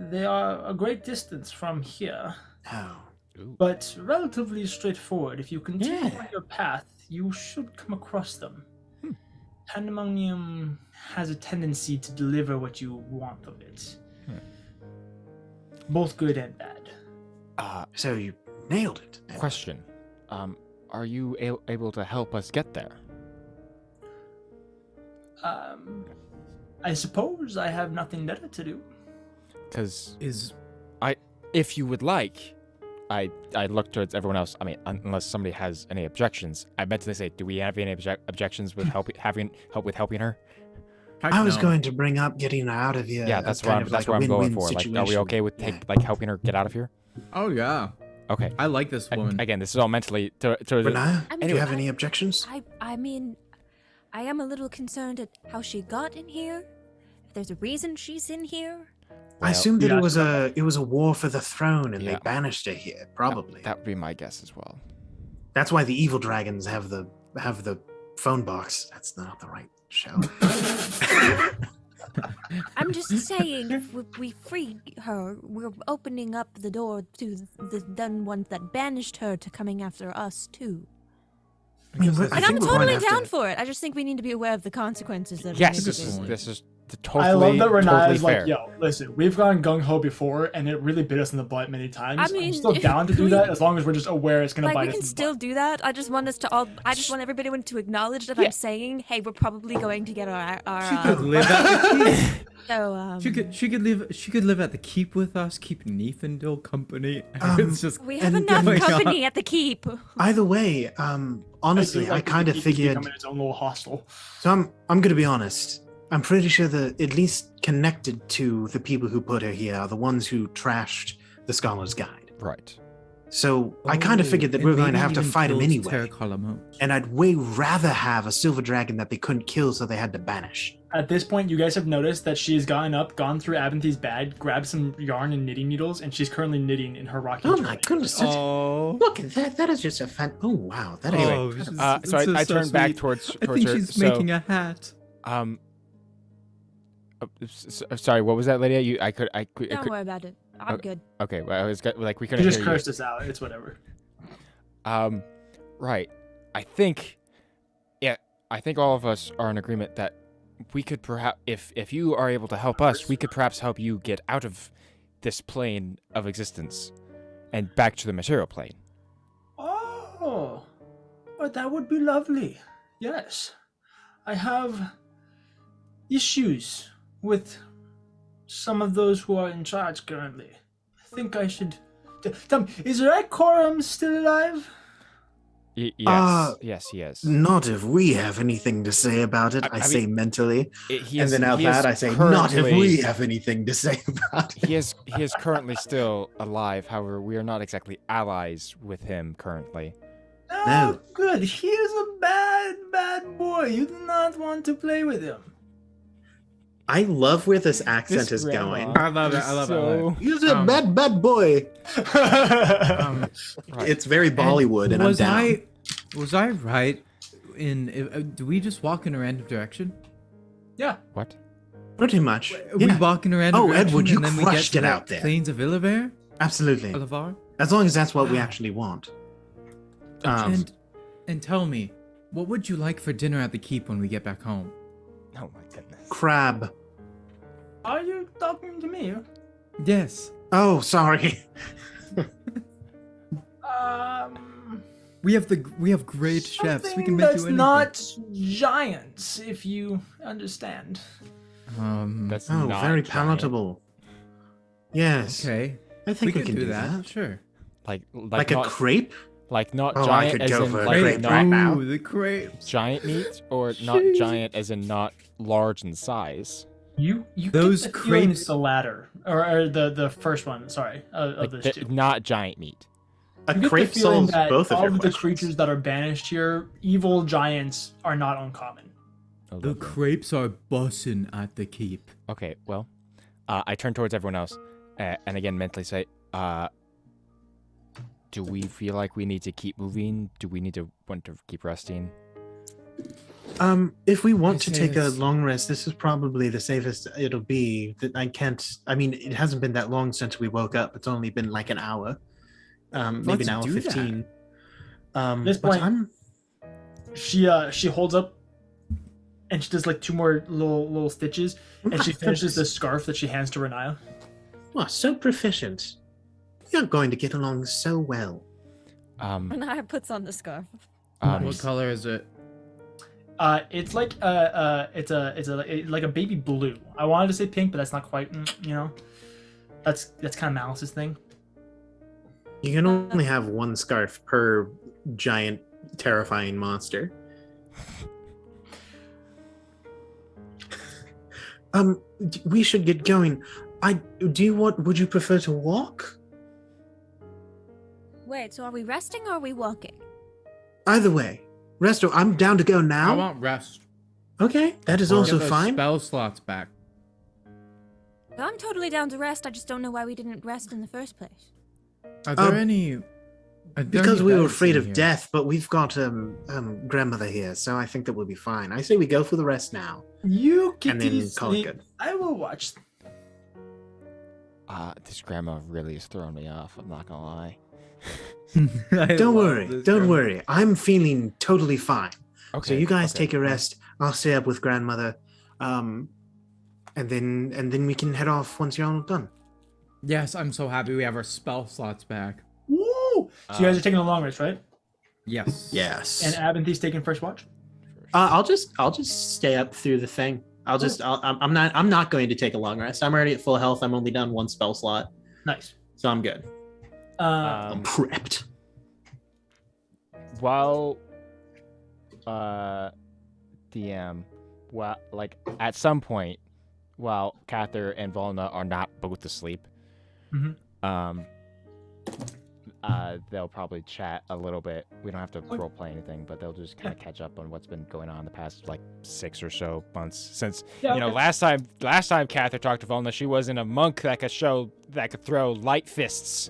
They are a great distance from here, Oh. but relatively straightforward. If you continue Yeah. on your path, you should come across them. Panda-monium has a tendency to deliver what you want of it. Both good and bad. So you nailed it. Question. Are you able to help us get there? I suppose I have nothing better to do. Because Is if you would like, I look towards everyone else. I mean, unless somebody has any objections. I meant to say, do we have any objections with helping her? I was going to bring up getting her out of here. Yeah, as that's kind what of that's like what a I'm going win-win for. Like, are we situation. okay with Yeah. helping her get out of here? Oh yeah. Okay. I like this woman. Again, this is all mentally. Renaya, I do mean, you have I- any objections? I mean, I am a little concerned at how she got in here. If there's a reason she's in here. I assumed that yeah. it was a war for the throne, and they Yeah. banished her here. Probably. That would be my guess as well. That's why the evil dragons have the phone box. That's not the right show. I'm just saying, if we free her, we're opening up the door to the done ones that banished her to coming after us too. I mean, Like, I'm think we're going totally to have down to- for it. I just think we need to be aware of the consequences of Yes, it. this is totally. I love that totally Renaya's fair. like, yo, listen, we've gone gung-ho before, and it really bit us in the butt many times. I mean, I'm still down to do we- that as long as we're just aware it's going to Like, bite we us can in the still butt. do that. I just want us to all. I just want everybody to acknowledge that Yeah. I'm saying, hey, we're probably going to get She could our. live at the keep. So She could live at the keep with us, keep Neefendil company. It's just we have and enough going on. company at the keep. Either way, honestly, think, I like, kind of it keeps figured. becoming its own little hostel. So I'm going to be honest. I'm pretty sure that at least connected to the people who put her here are the ones who trashed the Scholar's Guide. Right. So I kind of figured that we we're going to have to fight him anyway. And And I'd way rather have a silver dragon that they couldn't kill, so they had to banish. At this point, you guys have noticed that she's gone through Abinthy's bag, grabbed some yarn and knitting needles, and she's currently knitting in her rocking Oh chair. my goodness! that's- oh, Look at that. That is just a fan. Oh wow! That is. Anyway, this is- so this I is so turned back sweet. towards I think her. she's So, making a hat. sorry, what was that, lady? I could. Don't worry about it. I'm Okay. good. Okay, well, I was like we She couldn't just hear you. cursed us out. It's whatever. Right. I think all of us are in agreement that we could perhaps, if you are able to help us, we could perhaps help you get out of this plane of existence and back to the material plane. Oh, well, that would be lovely. Yes. I have issues with some of those who are in charge currently. I think I should... Tell me, is Rykorum still alive? Yes, he is. Not if we have anything to say about it, I say mean, mentally. He And is- then out he is loud, I say, not if we currently- have anything to say about it. He is currently still alive. However, we are not exactly allies with him currently. Oh, No. good. He is a bad boy. You do not want to play with him. I love where this accent This is grandma going. I love it. I love it. I love it. He's a Um, bad boy. Um, Right. It's very Bollywood, and I'm down. Was I right in? Do we just walk in a random direction? Yeah. What? Pretty much. We Yeah, walk in a random Oh, direction, Edward, you and then we get crushed to it the out there. Plains of Illavar. absolutely. Illavar. As long as that's what we actually want. And tell me, what would you like for dinner at the keep when we get back home? Oh my goodness. Crab. Are you talking to me? Yes, Oh, sorry. we have great chefs. We Something can make that's you anything. not giants, if you understand. That's Oh, not very giant. palatable. Yes. Okay, I think we can do that. Sure. Like not, a crepe? like not Oh, I giant could as go in for a like crepe not right now. Ooh, the crepes. giant meat, or not giant as in not large in size. You Those get the feeling crepes- it's the latter, or the first one. Sorry, of Like those the- two. not giant meat. A You get the crepe feeling solves that both of all your of the questions. creatures that are banished here, evil giants, are not uncommon. Oh, The lovely. crepes are bussin' at the keep. Okay, well, I turn towards everyone else, and again mentally say, do we feel like we need to keep moving? Do we want to keep resting? If we want to This take a is- long rest, this is probably the safest it'll be. That I mean, it hasn't been that long since we woke up. It's only been like an hour. Maybe Let's an hour do that. 15. This but point- She holds up, and she does like two more little stitches, and she finishes the scarf that she hands to Renaya. Wow, so proficient. You're going to get along so well. Renaya puts on the scarf. What color is it? It's like like a baby blue. I wanted to say pink, but that's not quite. That's kind of Malice's thing. You can only have one scarf per giant, terrifying monster. We should get going. Would you prefer to walk? Wait, so are we resting or are we walking? Either way. Resto, I'm down to go I now. want rest. Okay, that is Or also get those fine. Spell slots back. I'm totally down to rest. I just don't know why we didn't rest in the first place. Are there Um, any? Because we were afraid of here? death, but we've got grandmother here, so I think that we'll be fine. I say we go for the rest now. You And then kitties call it sleep. good. I will watch. This grandma really is throwing me off. I'm not gonna lie. Don't worry. I'm feeling totally fine. Okay. So you guys okay. take a rest. I'll stay up with grandmother, and then we can head off once you're all done. Yes, I'm so happy we have our spell slots back. Woo! So you guys are taking a long rest, right? Yes. Yes. And Abinthy's taking first watch. I'll just stay up through the thing. I'm not going to take a long rest. I'm already at full health. I'm only down one spell slot, Nice. so I'm good. I'm Um, prepped. while DM, well, like at some point, while Cather and Volna are not both asleep, Mhm. They'll probably chat a little bit. We don't have to role play anything, but they'll just kind of catch up on what's been going on the past like 6 or so months since Yeah, you know okay. last time Cather talked to Volna, she wasn't a monk that could throw light fists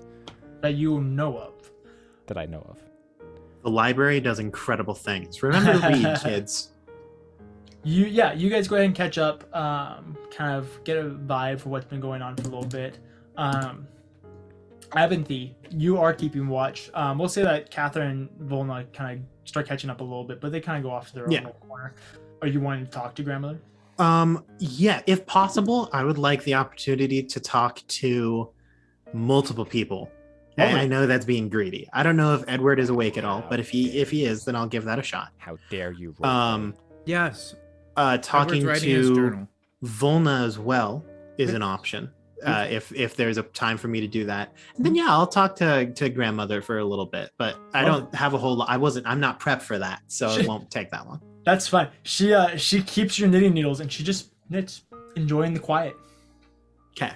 That you know of. that I know of. The library does incredible things. Remember to read, kids. You guys go ahead and catch up. Kind of get a vibe for what's been going on for a little bit. Avanthy, you are keeping watch. We'll say that Catherine and Volna kind of start catching up a little bit, but they kind of go off to their own Yeah. little corner. Are you wanting to talk to grandmother? Yeah, if possible, I would like the opportunity to talk to multiple people. Oh, And I know that's being greedy. I don't know if Edward is awake at all, How but if he is, then I'll give that a shot. How dare you roll? Yes. Talking Edward's writing his to journal. Volna as well is an option. If there's a time for me to do that, and then I'll talk to grandmother for a little bit. But I don't have a whole lot. I'm not prepped for that, so it won't take that long. That's fine. She keeps your knitting needles and she just knits, enjoying the quiet. Okay.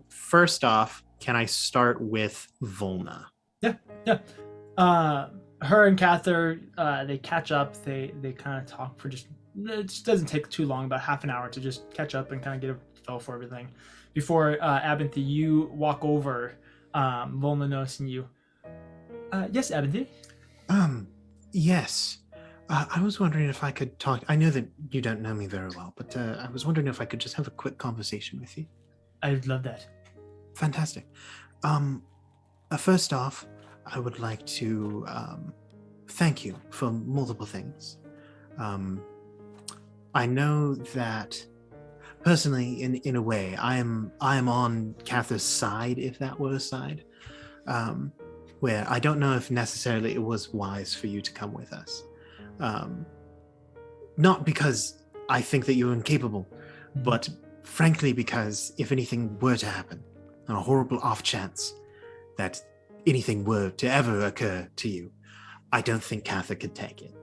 First off, can I start with Volna? Yeah. Her and Cather, they catch up. They kind of talk for just. It just doesn't take too long, about half an hour to just catch up and kind of get a feel for everything. Before Abinthy, you walk over, Volna noticing you. Yes, Abinthy. Yes. I was wondering if I could talk. I know that you don't know me very well, but I was wondering if I could just have a quick conversation with you. I'd love that. Fantastic. First off, I would like to thank you for multiple things. I know that personally, in a way, I am on Cather's side, if that were a side. Where I don't know if necessarily it was wise for you to come with us. Not because I think that you're incapable, but frankly because if anything were to happen, on a horrible off chance that anything were to ever occur to you, I don't think Cather could take it.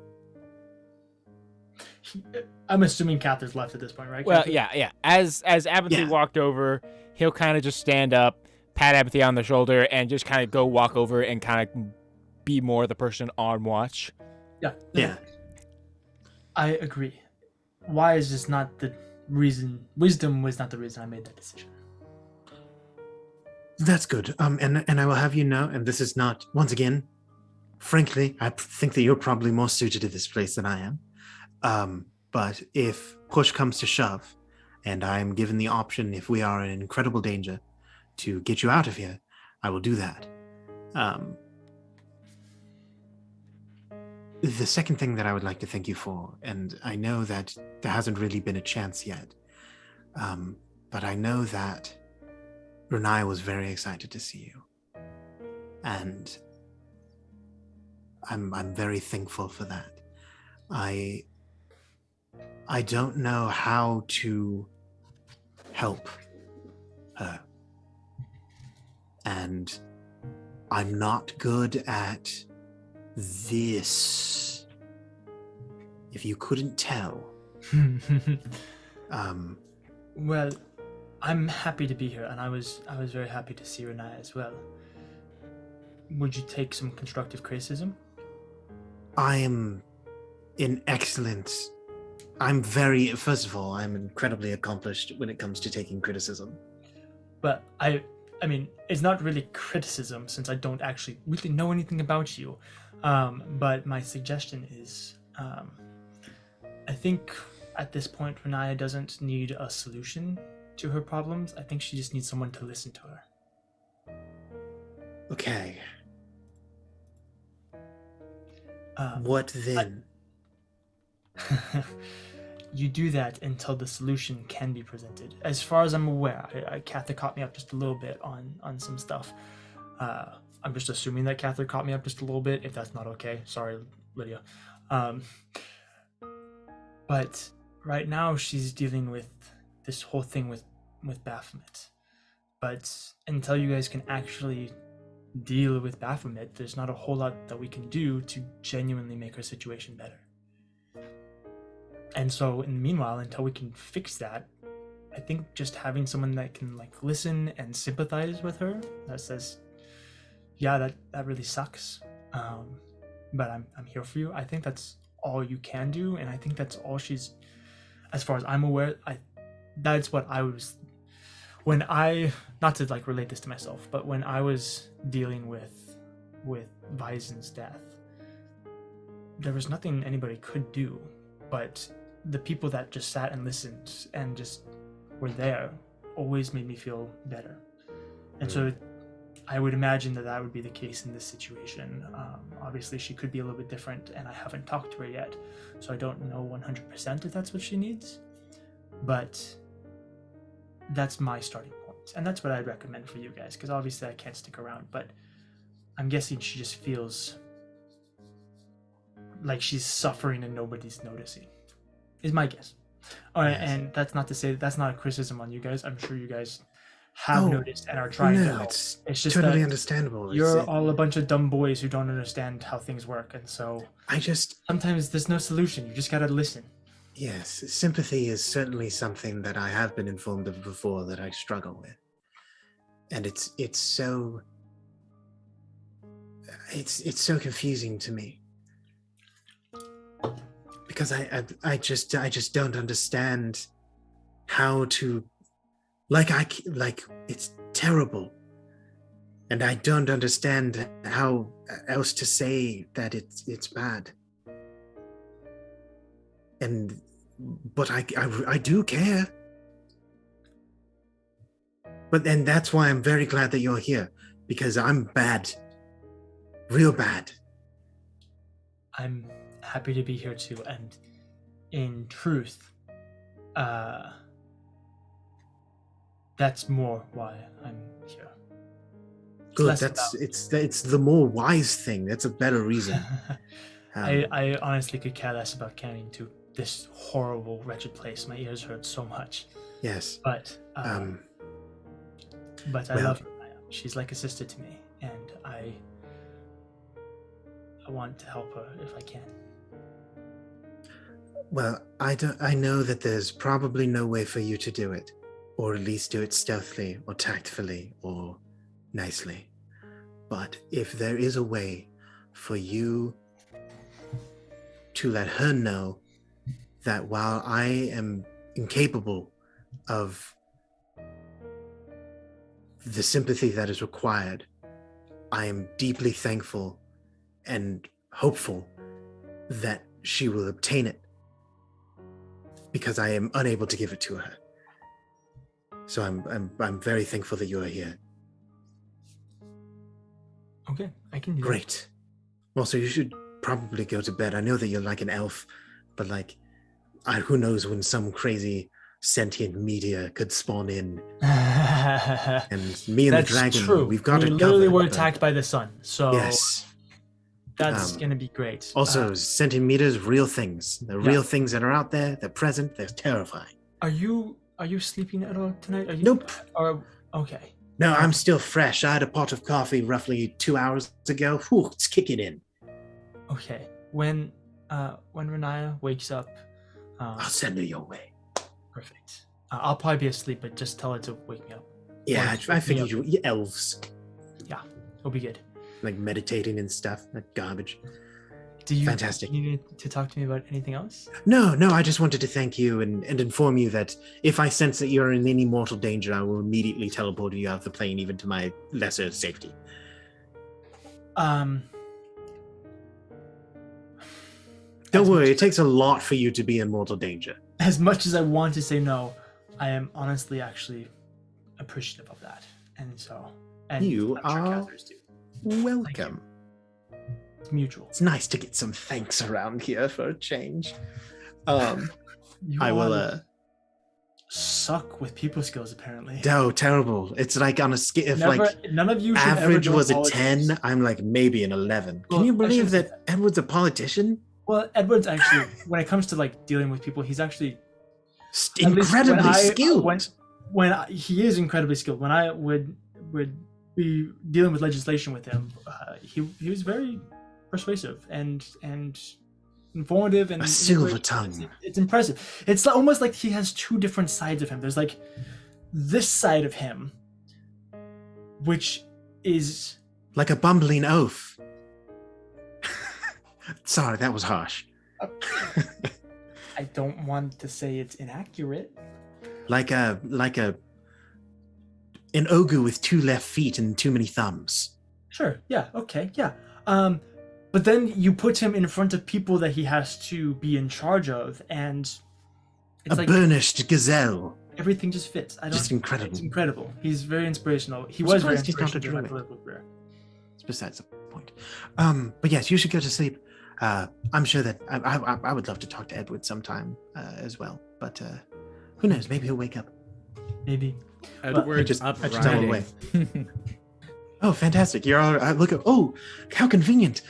I'm assuming Cather's left at this point, right? Well, Cather? yeah. As Abinthy Yeah. walked over, he'll kind of just stand up, pat Abinthy on the shoulder, and just kind of go walk over and kind of be more the person on watch. Yeah. I agree. Wise is not the reason. Wisdom was not the reason I made that decision. That's good. And I will have you know, and this is not, once again, frankly, I think that you're probably more suited to this place than I am. But if push comes to shove, and I am given the option, if we are in incredible danger, to get you out of here, I will do that. The second thing that I would like to thank you for, and I know that there hasn't really been a chance yet, but I know that Renai was very excited to see you. And I'm very thankful for that. I don't know how to help her. And I'm not good at this. If you couldn't tell. Well, I'm happy to be here, and I was very happy to see Renai as well. Would you take some constructive criticism? I am first of all, I'm incredibly accomplished when it comes to taking criticism. But I mean, it's not really criticism since I don't actually really know anything about you. But my suggestion is, I think at this point, Renaya doesn't need a solution to her problems. I think she just needs someone to listen to her. Okay. What then? You do that until the solution can be presented. As far as I'm aware, Cather caught me up just a little bit on some stuff. I'm just assuming that Cather caught me up just a little bit. If that's not okay, sorry, Lydia. But right now she's dealing with this whole thing with Baphomet. But until you guys can actually deal with Baphomet, there's not a whole lot that we can do to genuinely make her situation better. And so in the meanwhile, until we can fix that, I think just having someone that can listen and sympathize with her, that says, yeah, that really sucks, but I'm here for you. I think that's all you can do, and I think that's all she's, as far as I'm aware, that's what I was, when I, not to relate this to myself, but when I was dealing with Visen's death, there was nothing anybody could do, but the people that just sat and listened and just were there always made me feel better. And so I would imagine that would be the case in this situation. Obviously, she could be a little bit different, and I haven't talked to her yet, so I don't know 100% if that's what she needs. But that's my starting point. And that's what I'd recommend for you guys, because obviously I can't stick around, but I'm guessing she just feels like she's suffering and nobody's noticing, is my guess. All right, Yes. and that's not to say that's not a criticism on you guys. I'm sure you guys have noticed and are trying to No, help. it's It's just totally that understandable. you're all a bunch of dumb boys who don't understand how things work, and so sometimes there's no solution. You just gotta listen. Yes, sympathy is certainly something that I have been informed of before that I struggle with. And it's so confusing to me. Because I just don't understand how to like it's terrible. And I don't understand how else to say that it's bad. But I do care. But then that's why I'm very glad that you're here, because I'm bad. Real bad. I'm happy to be here too, and in truth, that's more why I'm here. Good. It's the more wise thing. That's a better reason. I honestly could care less about coming to this horrible, wretched place. My ears hurt so much. Yes. But I love her. She's like a sister to me, and I want to help her if I can. Well, I know that there's probably no way for you to do it, or at least do it stealthily or tactfully or nicely. But if there is a way for you to let her know that while I am incapable of the sympathy that is required, I am deeply thankful and hopeful that she will obtain it, because I am unable to give it to her. So I'm very thankful that you are here. Okay, I can do that. Great. Also, you should probably go to bed. I know that you're like an elf, but who knows when some crazy sentient meteor could spawn in. And me and That's the dragon, true. we've got we it literally covered, were but- attacked by the sun, so Yes. that's gonna be great. Also, sentient meteors, real things. They're Yeah. real things that are out there. They're present. They're terrifying. Are you sleeping at all tonight? Are you? Nope. Or okay. No, I'm still fresh. I had a pot of coffee roughly 2 hours ago. Whew, it's kicking in. Okay. When Renaya wakes up, I'll send her your way. perfect. I'll probably be asleep, but just tell her to wake me up. Yeah, just I wake me figured up. you elves. Yeah, it'll be good. Like meditating and stuff. That garbage. Do you Fantastic. need to talk to me about anything else? No, I just wanted to thank you and inform you that if I sense that you're in any mortal danger, I will immediately teleport you out of the plane, even to my lesser safety. Um. Don't as worry, much- it takes a lot for you to be in mortal danger. As much as I want to say no, I am honestly actually appreciative of that, and so. And You I'm sure are Catherine's too. welcome. It's mutual. It's nice to get some thanks around here for a change. You I will all suck with people skills apparently. Oh, terrible. It's like on a scale, if None of you should ever average do was a politics. 10, I'm like maybe an 11. Well, Can you I believe should say that Edward's a politician? Well, Edward's actually, when it comes to like dealing with people, he's actually at least Incredibly skilled. He is incredibly skilled. When I would be dealing with legislation with him, he was very persuasive and informative and A silver tongue. It's impressive. It's almost like he has two different sides of him. There's like this side of him, which is Like a bumbling oaf. Sorry, that was harsh. I don't want to say it's inaccurate. Like an ogre with 2 left feet and too many thumbs. Sure. Yeah. Okay. Yeah. But then you put him in front of people that he has to be in charge of, and it's A like burnished gazelle. everything just fits. Just incredible. It's incredible. He's very inspirational. He I'm was very surprised he's not a inspirational during my druid. political career. It's besides the point. But yes, you should go to sleep. I'm sure that I would love to talk to Edward sometime as well. But who knows? Maybe he'll wake up. Maybe. Edward's just- up I just tumbled riding. Oh, fantastic! You're all. Look at. Oh, how convenient.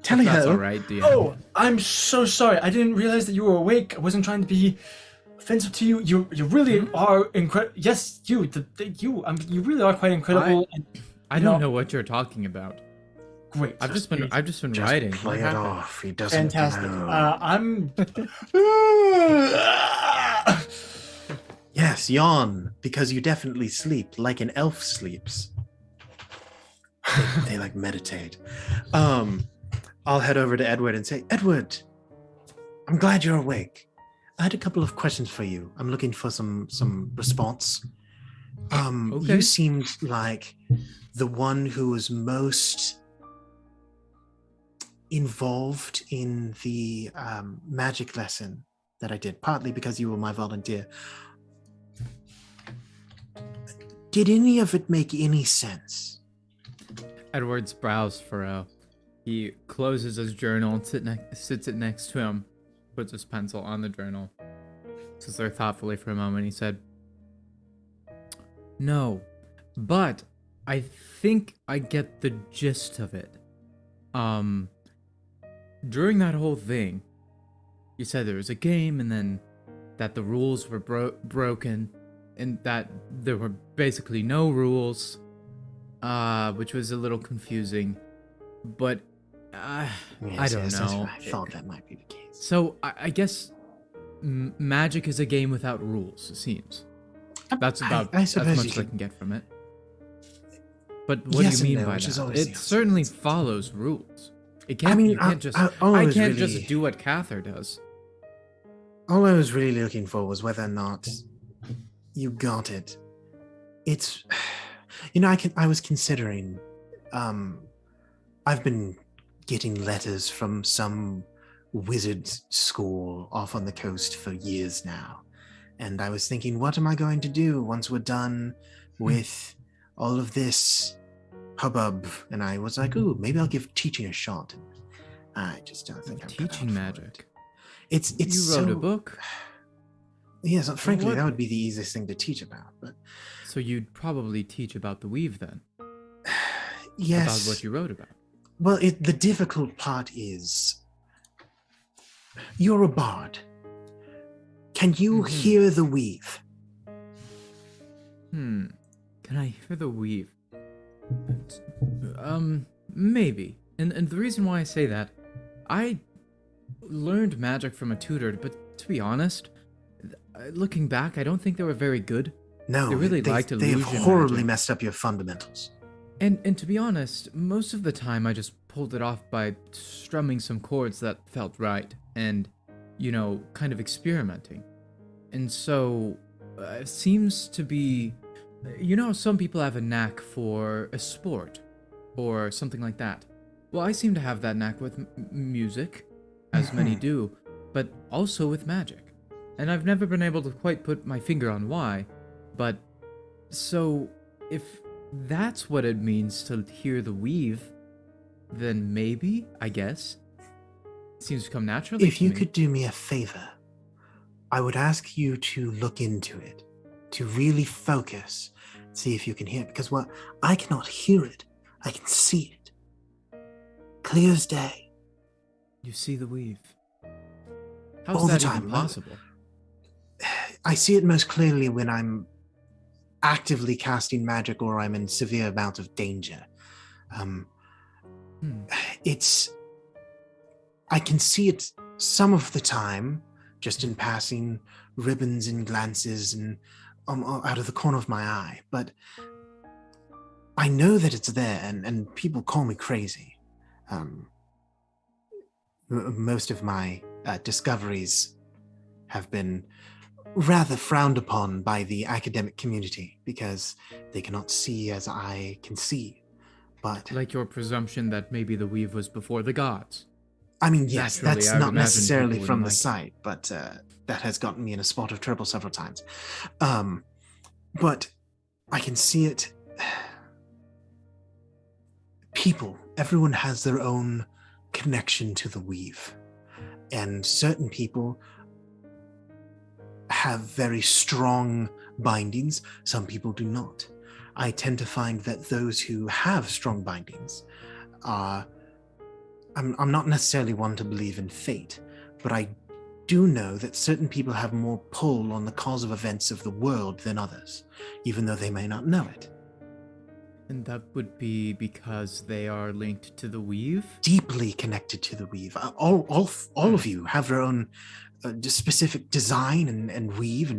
Tally That's all ho. right, DM. Oh, I'm so sorry. I didn't realize that you were awake. I wasn't trying to be offensive to you. You really are incredible. Yes, you. You. You really are quite incredible. I don't know what you're talking about. Great. I've just been Just riding. play What it happened? off. He doesn't Fantastic. know. I'm. Yes, yawn, because you definitely sleep like an elf sleeps. They like meditate. I'll head over to Edward and say, Edward, I'm glad you're awake. I had a couple of questions for you. I'm looking for some response. Okay. You seemed like the one who was most involved in the magic lesson that I did, partly because you were my volunteer. Did any of it make any sense? Edward's brows furrow. He closes his journal and sits it next to him, puts his pencil on the journal, sits there thoughtfully for a moment. He said, "No, but I think I get the gist of it. During that whole thing, you said there was a game and then that the rules were broken and that there were basically no rules, which was a little confusing, but I don't know. I thought that might be the case. So I guess magic is a game without rules, it seems. That's about I as suppose much you as I could- can get from it. But what Yes do you and mean no, by which is that? always the It answer. certainly follows rules. It can't. I mean, you can't just. all I was can't really- just do what Cather does. All I was really looking for was whether or not you got it. It's, I was considering. I've been getting letters from some wizard school off on the coast for years now, and I was thinking, what am I going to do once we're done with all of this hubbub? And I was like, ooh, maybe I'll give teaching a shot. I just don't think I'm cut out Teaching for magic. it. It's You wrote a so- book, Yes, frankly, What- that would be the easiest thing to teach about. But so you'd probably teach about the weave then, yes, about what you wrote about. well, the difficult part is you're a bard. Can you Mhm. hear the weave? Can I hear the weave? Maybe. And the reason why I say that, I learned magic from a tutor, but to be honest, looking back, I don't think they were very good. No, They really liked they've illusion horribly magic. messed up your fundamentals. And to be honest, most of the time I just pulled it off by strumming some chords that felt right and, kind of experimenting. And so, it seems to be, some people have a knack for a sport or something like that. Well, I seem to have that knack with music, as many do, but also with magic. And I've never been able to quite put my finger on why, but so if that's what it means to hear the weave, then maybe, I guess. It seems to come naturally If to you me. could do me a favor, I would ask you to look into it, to really focus, see if you can hear it. Because I cannot hear it, I can see it. Clear as day. You see the weave. How's All the that time, even right? possible? I see it most clearly when I'm actively casting magic or I'm in severe amount of danger. I can see it some of the time, just in passing ribbons and glances and out of the corner of my eye, but I know that it's there, and people call me crazy. Most of my discoveries have been rather frowned upon by the academic community because they cannot see as I can see. But Like your presumption that maybe the weave was before the gods. I mean, yes, Naturally, that's I would not imagine necessarily people from the wouldn't site, but that has gotten me in a spot of trouble several times. But I can see it. People, everyone has their own connection to the weave, and certain people have very strong bindings. Some people do not. I tend to find that those who have strong bindings are... I'm not necessarily one to believe in fate, but I do know that certain people have more pull on the cause of events of the world than others, even though they may not know it. And that would be because they are linked to the weave? Deeply connected to the weave. All of you have their own specific design and weave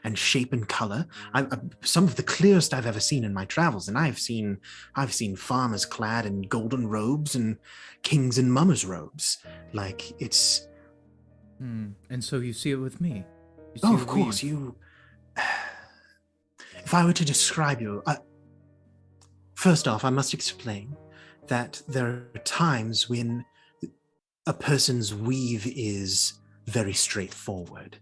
and shape and color. Some of the clearest I've ever seen in my travels, and I've seen farmers clad in golden robes and kings and mummers robes. Like, it's... And so you see it with me? You see Oh, the of course, weave? you... If I were to describe you... First off, I must explain that there are times when a person's weave is very straightforward,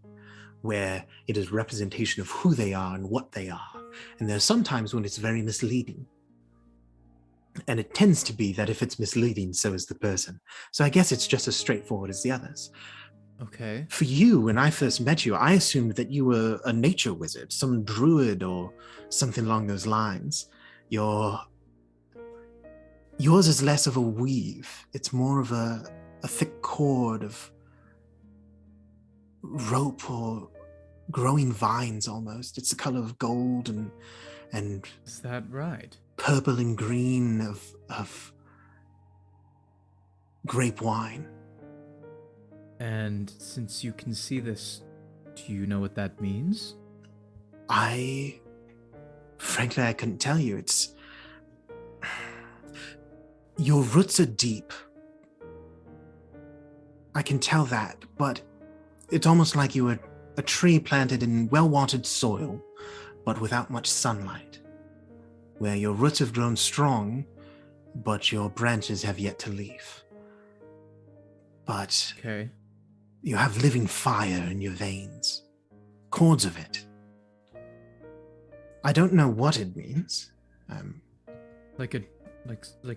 where it is representation of who they are and what they are. And there are some times when it's very misleading. And it tends to be that if it's misleading, so is the person. So I guess it's just as straightforward as the others. Okay. For you, when I first met you, I assumed that you were a nature wizard, some druid or something along those lines. Yours is less of a weave. It's more of a thick cord of rope or growing vines almost. It's the color of gold and Is that right? purple and green of grape wine. And since you can see this, do you know what that means? Frankly, I couldn't tell you. Your roots are deep. I can tell that, but it's almost like you were a tree planted in well-watered soil, but without much sunlight, where your roots have grown strong, but your branches have yet to leaf. But Okay. you have living fire in your veins, cords of it. I don't know what it means. Like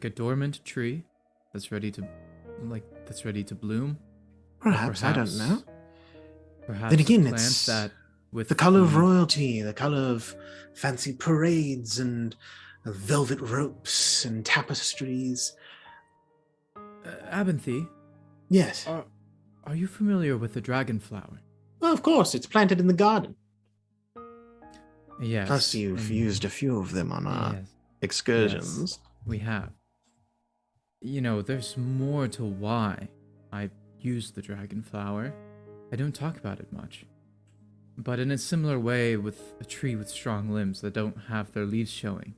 a dormant tree that's ready to bloom. Or Perhaps, I don't know. Perhaps Then again, a plant it's that with the color of royalty, the color of fancy parades and velvet ropes and tapestries. Abinthy, Yes. are you familiar with the dragon flower? Well, of course, it's planted in the garden. Yes. Plus, you've used a few of them on our Yes, excursions. we have. You know, there's more to why I use the dragon flower. I don't talk about it much. But in a similar way with a tree with strong limbs that don't have their leaves showing,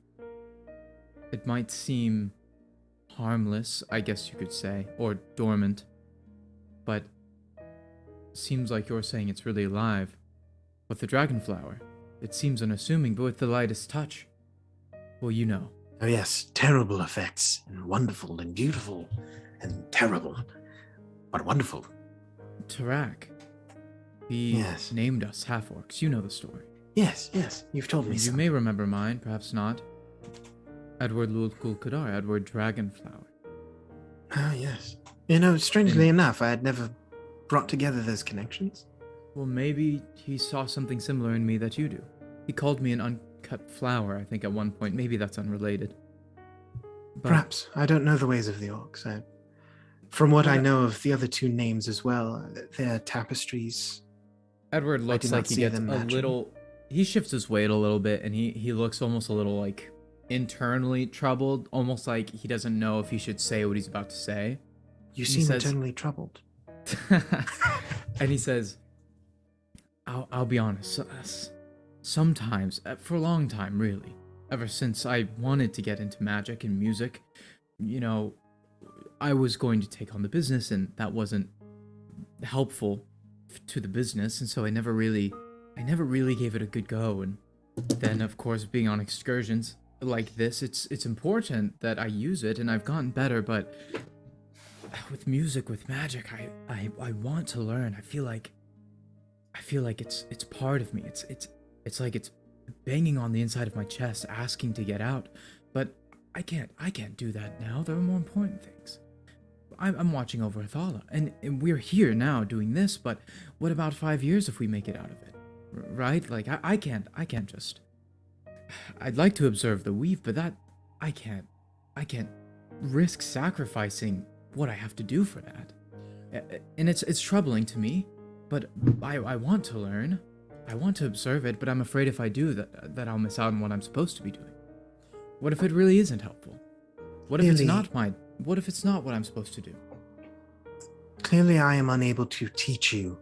it might seem harmless, I guess you could say, or dormant, but seems like you're saying it's really alive. With the dragon flower, it seems unassuming, but with the lightest touch, well, you know. Oh, yes, terrible effects, and wonderful, and beautiful, and terrible, but wonderful. Tarak, he Yes. named us half-orcs. You know the story. Yes, you've told me You so. may remember mine, perhaps not. Edward Lulkul Kadar, Edward Dragonflower. Ah, yes. You know, strangely enough, I had never brought together those connections. Well, maybe he saw something similar in me that you do. He called me an uncut flower, I think, at one point. Maybe that's unrelated. But Perhaps. I don't know the ways of the orcs. From what I know of the other two names as well, they're tapestries. Edward looks do not like he see gets a them matching. little... He shifts his weight a little bit, and he looks almost a little, like, internally troubled. Almost like he doesn't know if he should say what he's about to say. You He seem says- eternally troubled. And he says, I'll be honest, sometimes, for a long time, really, ever since I wanted to get into magic and music, you know, I was going to take on the business, and that wasn't helpful to the business, and so I never really gave it a good go. And then, of course, being on excursions like this, it's important that I use it, and I've gotten better, but with music, with magic, I want to learn. I feel like it's part of me. It's like it's banging on the inside of my chest, asking to get out. But I can't do that now. There are more important things. I'm watching over Athala, and we're here now doing this, but what about 5 years if we make it out of it? right? Like I can't just. I'd like to observe the weave, but that I can't risk sacrificing what I have to do for that. And it's troubling to me, but I want to learn. I want to observe it, but I'm afraid if I do that I'll miss out on what I'm supposed to be doing. What if it really isn't helpful? What if it's not what I'm supposed to do? Clearly, I am unable to teach you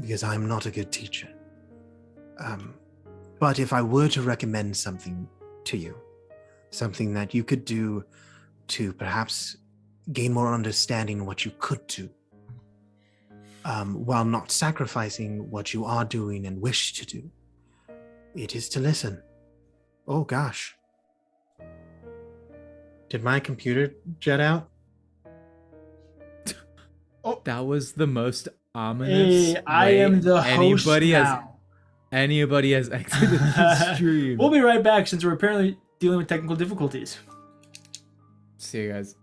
because I'm not a good teacher. But if I were to recommend something to you, something that you could do to perhaps gain more understanding of what you could do, while not sacrificing what you are doing and wish to do, it is to listen. Oh gosh. Did my computer jet out? That was the most ominous. Hey, I am the host now. Anybody has exited the stream. We'll be right back since we're apparently dealing with technical difficulties. See you guys.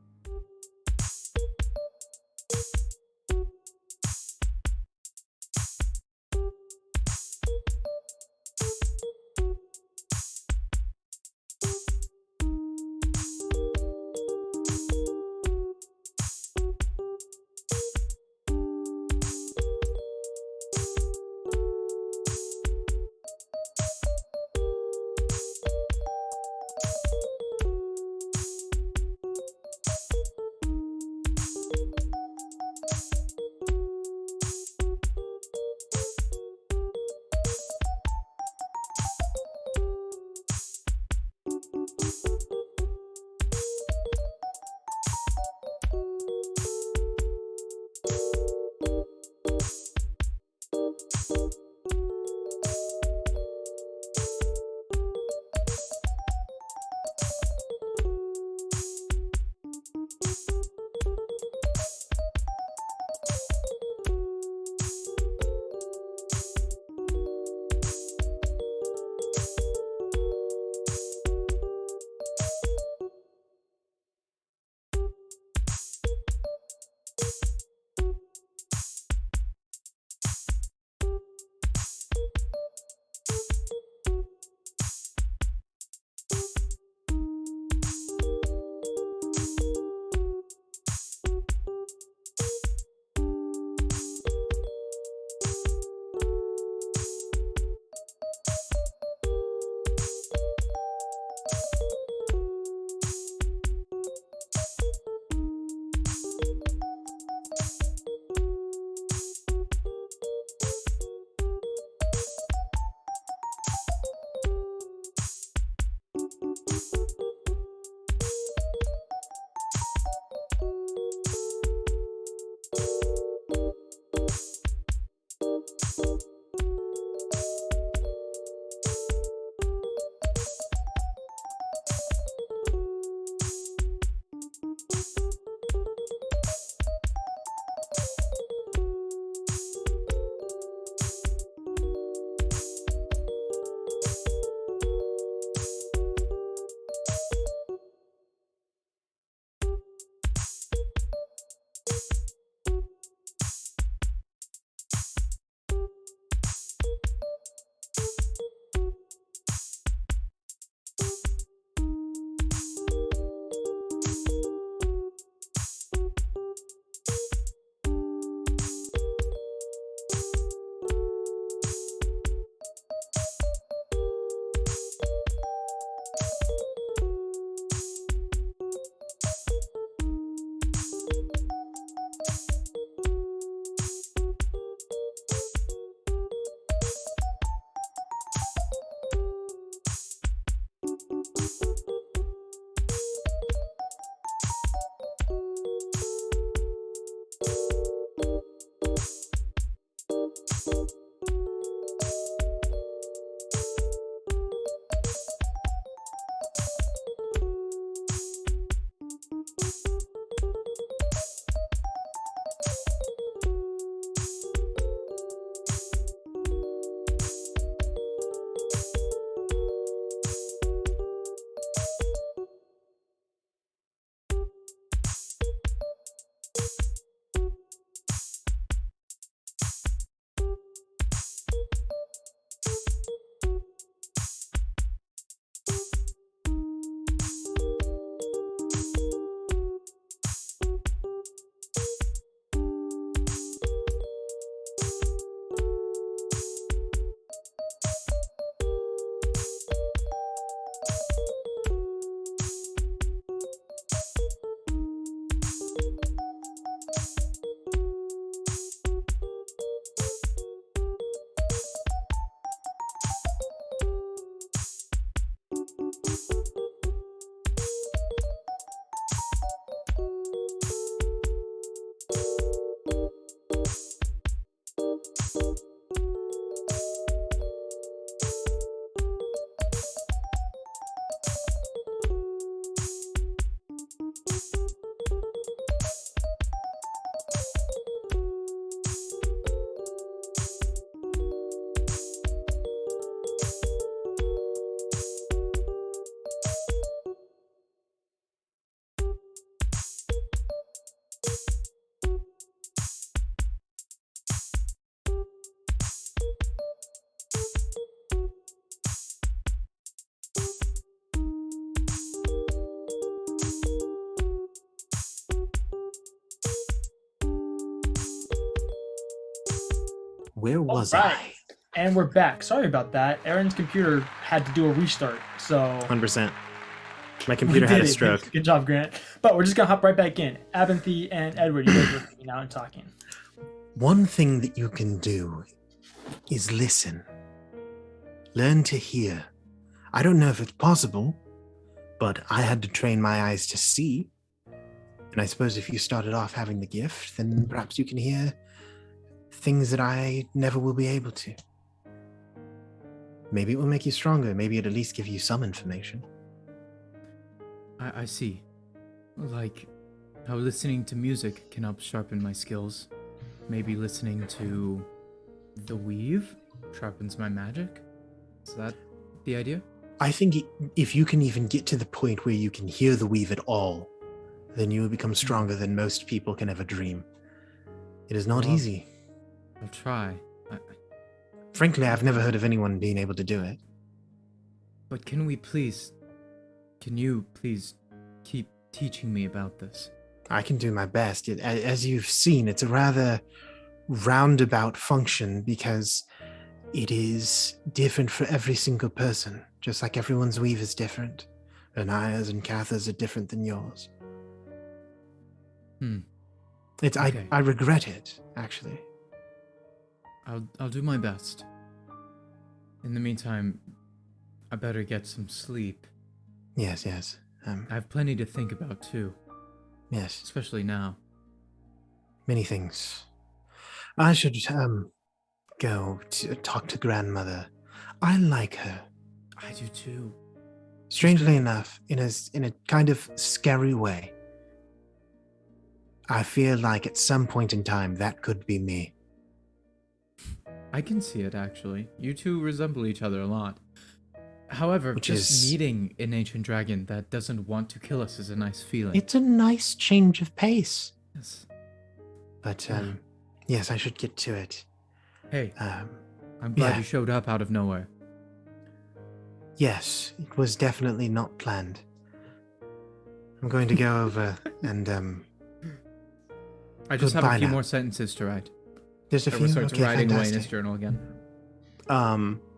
Where All was right. I? And we're back. Sorry about that. Aaron's computer had to do a restart, so 100%. My we computer did had a it. stroke. Good job, Grant. But we're just gonna hop right back in. Abinthy and Edward, you guys are hanging out and talking. One thing that you can do is listen. Learn to hear. I don't know if it's possible, but I had to train my eyes to see. And I suppose if you started off having the gift, then perhaps you can hear things that I never will be able to. Maybe it will make you stronger. Maybe it'll at least give you some information. I see. Like how listening to music can help sharpen my skills. Maybe listening to the weave sharpens my magic. Is that the idea? I think if you can even get to the point where you can hear the weave at all, then you will become stronger than most people can ever dream. It is not Well, easy. I'll try. Frankly, I've never heard of anyone being able to do it. But can you please keep teaching me about this? I can do my best. As you've seen, it's a rather roundabout function because it is different for every single person, just like everyone's weave is different. Anaya's and Cather's are different than yours. Okay. I regret it, actually. I'll do my best. In the meantime, I better get some sleep. Yes. I have plenty to think about too, Yes, especially now. many things. I should go to talk to grandmother. I like her. I do too. Strangely enough, in a kind of scary way. I feel like at some point in time that could be me. I can see it actually. You two resemble each other a lot. However, Which just is- meeting an ancient dragon that doesn't want to kill us is a nice feeling. It's a nice change of pace. Yes. But Yeah. yes, I should get to it. Hey, I'm glad yeah. you showed up out of nowhere. Yes, it was definitely not planned. I'm going to go over and I just have a Goodbye few now. more sentences to write. just a Trevor few. starts Okay, writing away in his fantastic. journal again.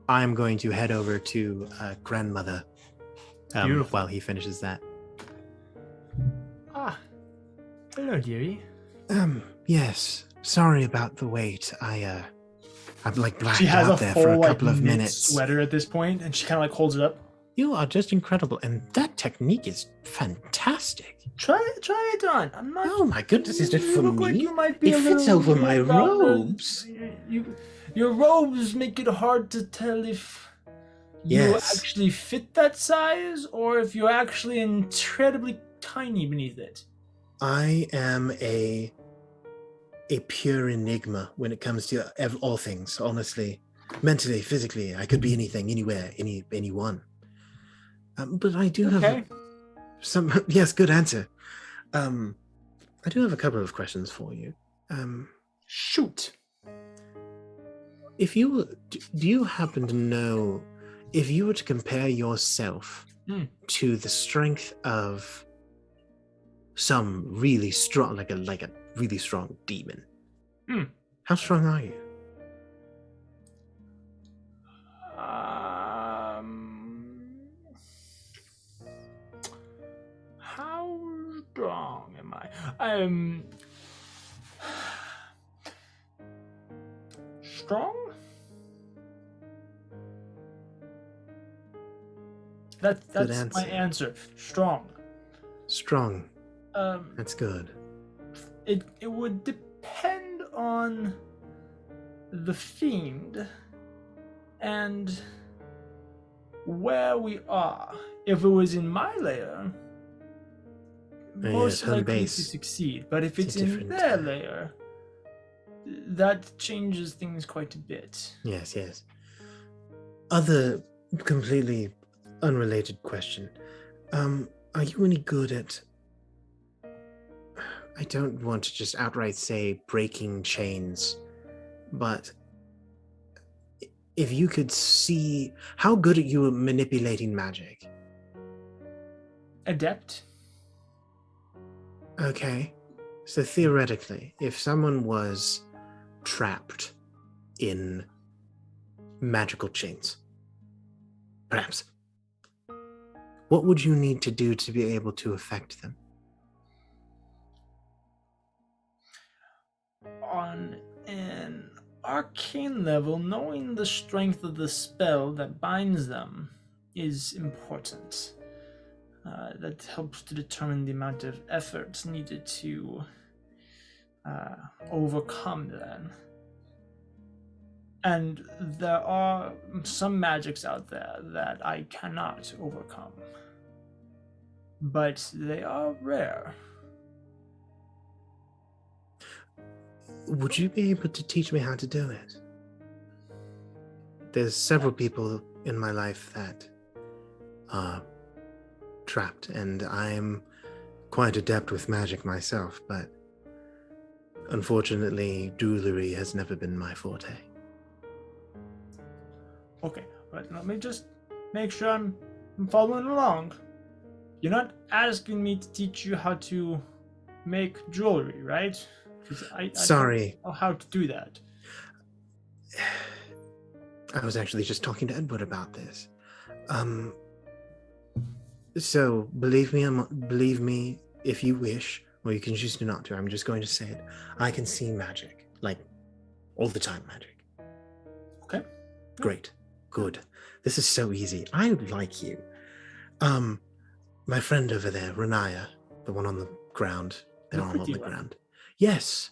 I'm going to head over to grandmother Beautiful. while he finishes that. Ah, hello, dearie. Yes. Sorry about the wait. I'm like blacked She has out a there full for a like couple of knit minutes. sweater at this point, and she kind of like holds it up. You are just incredible, and that technique is fantastic. Try it on. I'm not. Oh my goodness, is it You for look like me? you might be It a fits little over my weird about the- robes. Your robes make it hard to tell if you Yes. actually fit that size or if you're actually incredibly tiny beneath it. I am a pure enigma when it comes to all things. Honestly, mentally, physically, I could be anything, anywhere, anyone. But I do Okay. have some. Yes, good answer. I do have a couple of questions for you. Shoot. If you do you happen to know if you were to compare yourself to the strength of some really strong, like a really strong demon, how strong are you? How strong am I? Strong? That's my answer. Strong. Strong. Um, That's good. it would depend on the fiend and where we are. If it was in my lair, yes, most home likely base. to succeed. But if It's it's a in different, their lair, that changes things quite a bit. Yes. Other completely unrelated question. Are you any good at, I don't want to just outright say breaking chains, but if you could see, how good are you at manipulating magic? Adept? Okay. So theoretically, if someone was trapped in magical chains. Perhaps. What would you need to do to be able to affect them? On an arcane level, knowing the strength of the spell that binds them is important. That helps to determine the amount of effort needed to overcome them. And there are some magics out there that I cannot overcome. But they are rare. Would you be able to teach me how to do it? There's several people in my life that are trapped, and I'm quite adept with magic myself, but unfortunately, jewelry has never been my forte. Okay, but let me just make sure I'm following along. You're not asking me to teach you how to make jewelry, right? 'Cause I Sorry. don't know how to do that. I was actually just talking to Edward about this. So believe me if you wish, or you can choose to not to. I'm just going to say it. I can see magic, like all the time magic. Okay. Great. Good. This is so easy. I like you. My friend over there, Renaya, the one on the ground. They're The all on pretty the one. ground. Yes,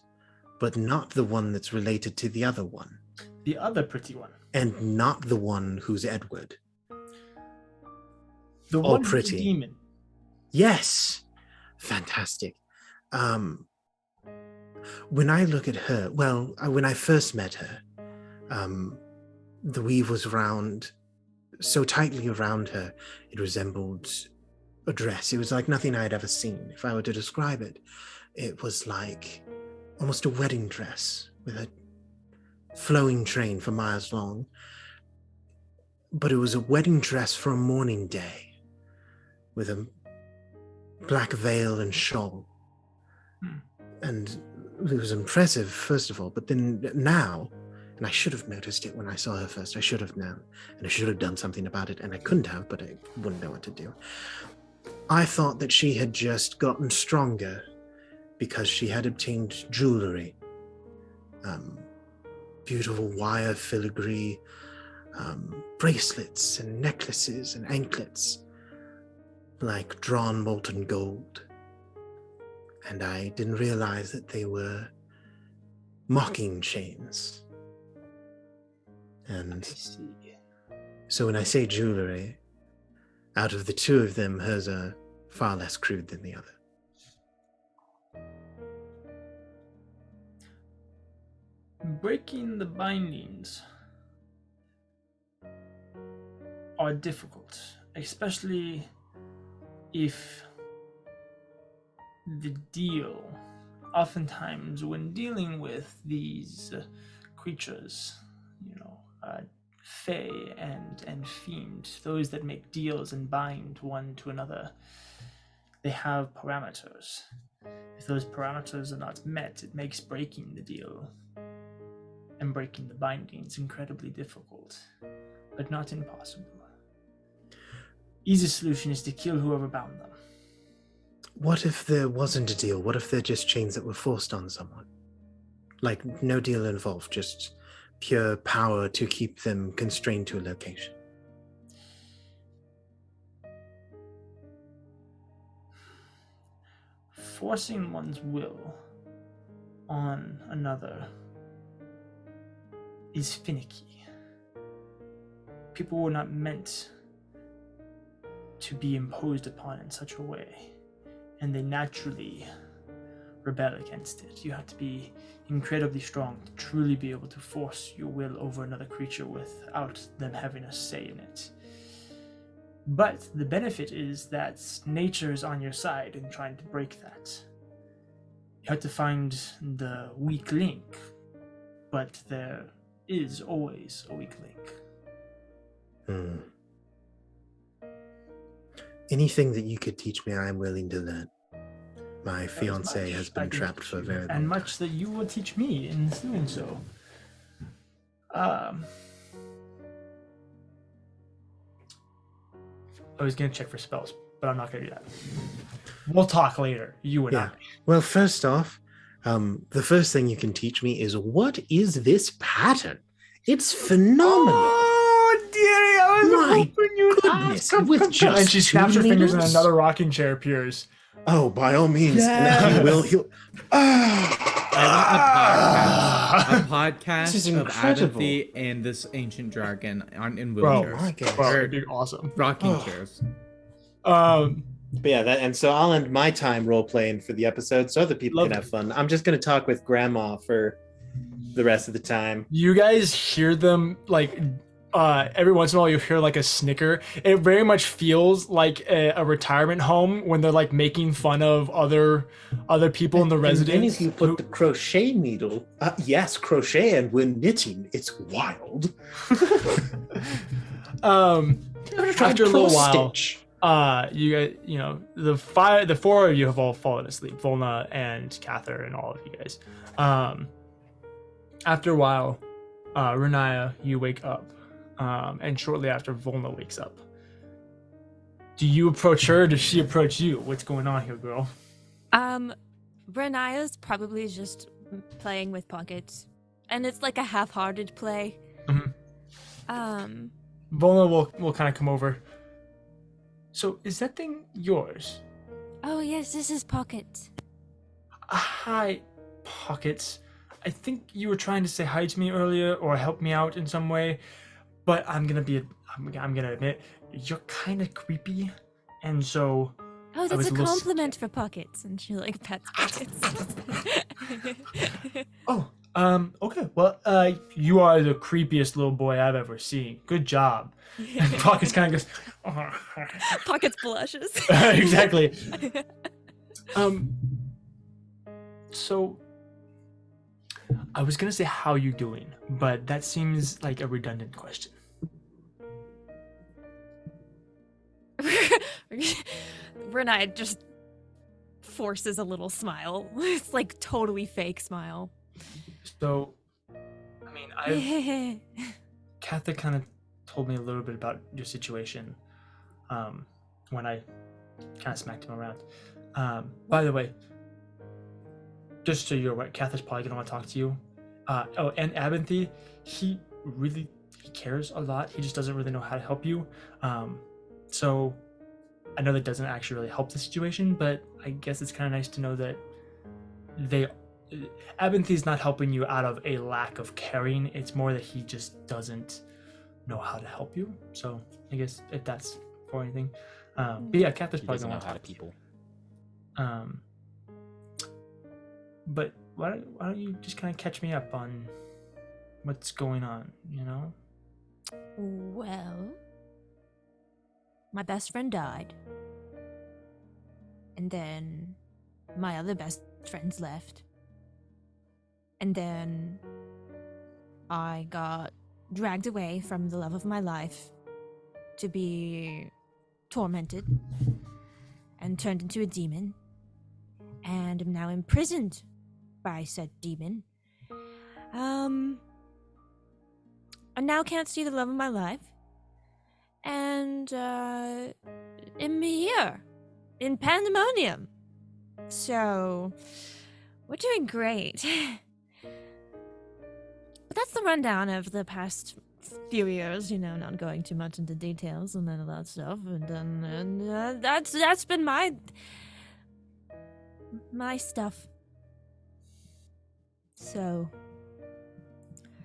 but not the one that's related to the other one. The other pretty one. And not the one who's Edward. The All one who's a pretty. demon. Yes. Fantastic. When I look at her, well, when I first met her, the weave was so tightly around her, it resembled a dress. It was like nothing I had ever seen. If I were to describe it, it was like almost a wedding dress with a flowing train for miles long. But it was a wedding dress for a mourning day with a black veil and shawl. And it was impressive, first of all, but then now, and I should have noticed it when I saw her first, I should have known, and I should have done something about it, and I couldn't have, but I wouldn't know what to do. I thought that she had just gotten stronger because she had obtained jewelry, beautiful wire filigree, bracelets and necklaces and anklets, like drawn molten gold. And I didn't realize that they were mocking chains. And so when I say jewelry, out of the two of them, hers are far less crude than the other. Breaking the bindings are difficult, especially if the deal, oftentimes when dealing with these creatures, fae and fiend, those that make deals and bind one to another, they have parameters. If those parameters are not met, it makes breaking the deal and breaking the bindings incredibly difficult, but not impossible. Easy solution is to kill whoever bound them. What if there wasn't a deal? What if they're just chains that were forced on someone? Like, no deal involved, just pure power to keep them constrained to a location. Forcing one's will on another is finicky. People were not meant to be imposed upon in such a way, and they naturally rebel against it. You have to be incredibly strong to truly be able to force your will over another creature without them having a say in it. But the benefit is that nature is on your side in trying to break that. You have to find the weak link, but there is always a weak link. Anything that you could teach me, I am willing to learn. My fiancée has been trapped for a very long time. And much that you will teach me in doing so. I was gonna check for spells, but I'm not gonna do that. We'll talk later, you and I. Well, first off, the first thing you can teach me is what is this pattern? It's phenomenal. Oh, dearie, I was My hoping you'd goodness, ask. with Come. just And she snaps her two fingers and needles? another rocking chair appears. Oh, by all means. Yes. He will. He'll. I want a podcast This is of incredible. Adathy and this ancient dragon in Bro, wheelchairs. my goodness. Bro, it'd be awesome. Rocking Oh. chairs. But yeah, and so I'll end my time role playing for the episode so other people Love can have fun. I'm just going to talk with Grandma for the rest of the time. You guys hear them like every once in a while you hear like a snicker. It very much feels like a retirement home when they're like making fun of other people in the And then residence. if you put the crochet needle, yes, crochet, and when knitting, it's wild. After a little while, you guys, the four of you have all fallen asleep, Volna and Cather and all of you guys. After a while, Renaya, you wake up, and shortly after, Volna wakes up. Do you approach her? Or does she approach you? What's going on here, girl? Renaya's probably just playing with pockets, and it's like a half-hearted play. Mhm. Volna will kind of come over. So, is that thing yours? Oh yes, this is Pocket. Hi, Pockets. I think you were trying to say hi to me earlier or help me out in some way, but I'm gonna admit you're kind of creepy, and so. Oh, was that's a a little compliment for Pockets, and she like pets Pockets. Oh, okay. Well, you are the creepiest little boy I've ever seen. Good job. And Pockets kind of goes. Pockets blushes. Exactly. So I was gonna say how you doing, but that seems like a redundant question. Renaya just forces a little smile. It's like totally fake smile. So, I mean, Cather kind of told me a little bit about your situation when I kind of smacked him around. By the way, just so you're aware, Cather's probably going to want to talk to you. And Abinthy, he cares a lot. He just doesn't really know how to help you. So I know that doesn't actually really help the situation, but I guess it's kind of nice to know that Abinthy's not helping you out of a lack of caring. It's more that he just doesn't know how to help you. So I guess if that's for anything. But yeah, Cather's He probably doesn't going know to how talk to to you. people. But why don't you just kind of catch me up on what's going on, you know? Well, my best friend died. And then my other best friends left. And then I got dragged away from the love of my life to be tormented and turned into a demon. And am now imprisoned by said demon. I now can't see the love of my life. And am here in Panda-monium. So we're doing great. But that's the rundown of the past few years, not going too much into details and none of that stuff. And then that's been my stuff. So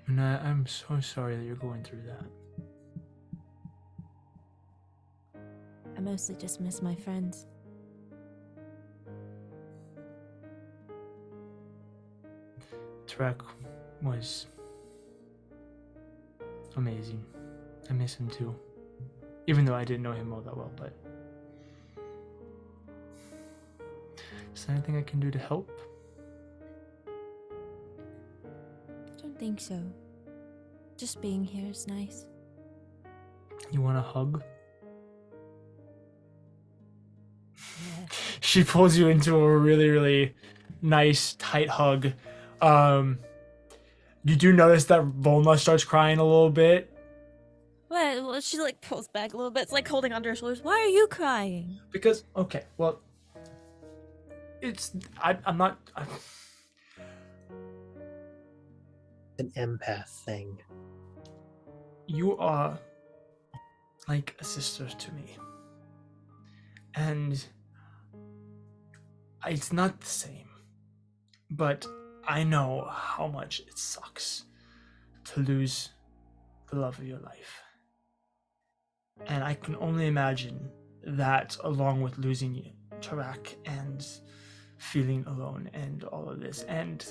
And I'm so sorry that you're going through that. I mostly just miss my friends. Trek was amazing. I miss him too. Even though I didn't know him all that well, but is there anything I can do to help? I don't think so. Just being here is nice. You want a hug? She pulls you into a really, really nice, tight hug. You do notice that Volna starts crying a little bit. Well, she like pulls back a little bit. It's like holding onto her shoulders. Why are you crying? Because, okay, well, I'm not. An empath thing. You are like a sister to me. And it's not the same. But I know how much it sucks to lose the love of your life. And I can only imagine that, along with losing Tarak and feeling alone and all of this. And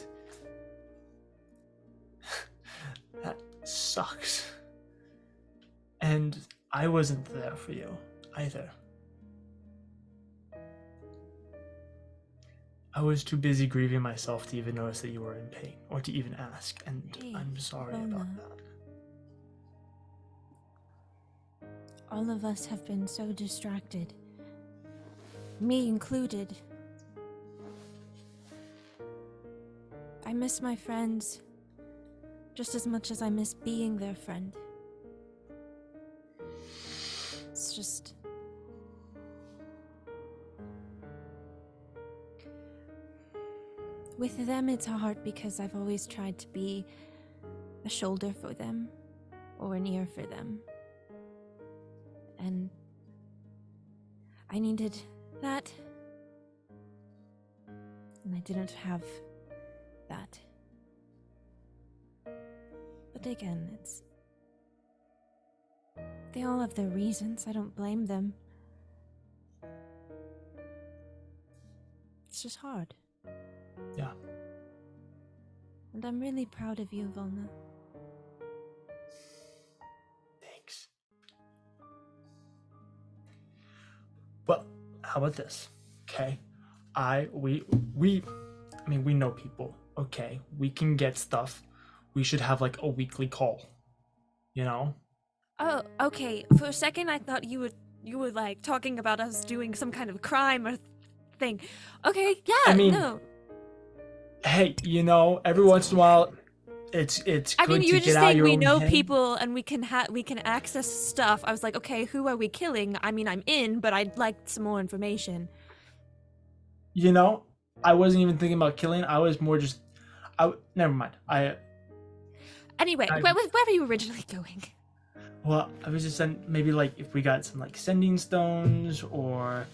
that sucks. And I wasn't there for you either. I was too busy grieving myself to even notice that you were in pain or to even ask, and Hey, I'm sorry Volna. about that. All of us have been so distracted. Me included. I miss my friends just as much as I miss being their friend. It's just... With them, it's hard because I've always tried to be a shoulder for them or an ear for them. And I needed that. And I didn't have that. But again, it's... They all have their reasons. I don't blame them. It's just hard. Yeah. And I'm really proud of you, Volna. Thanks. Well, how about this? Okay. We know people. Okay. We can get stuff. We should have like a weekly call. You know? Oh, okay. For a second, I thought you were like talking about us doing some kind of crime or thing. Okay, yeah, I mean, no. Hey, you know, every once in a while, it's good I mean, you to were get just out saying your we own know head. people and we can access stuff. I was like, okay, who are we killing? I mean, I'm in, but I'd like some more information. You know, I wasn't even thinking about killing. I was more just, never mind. Anyway, where were you originally going? Well, I was just saying maybe like if we got some like sending stones or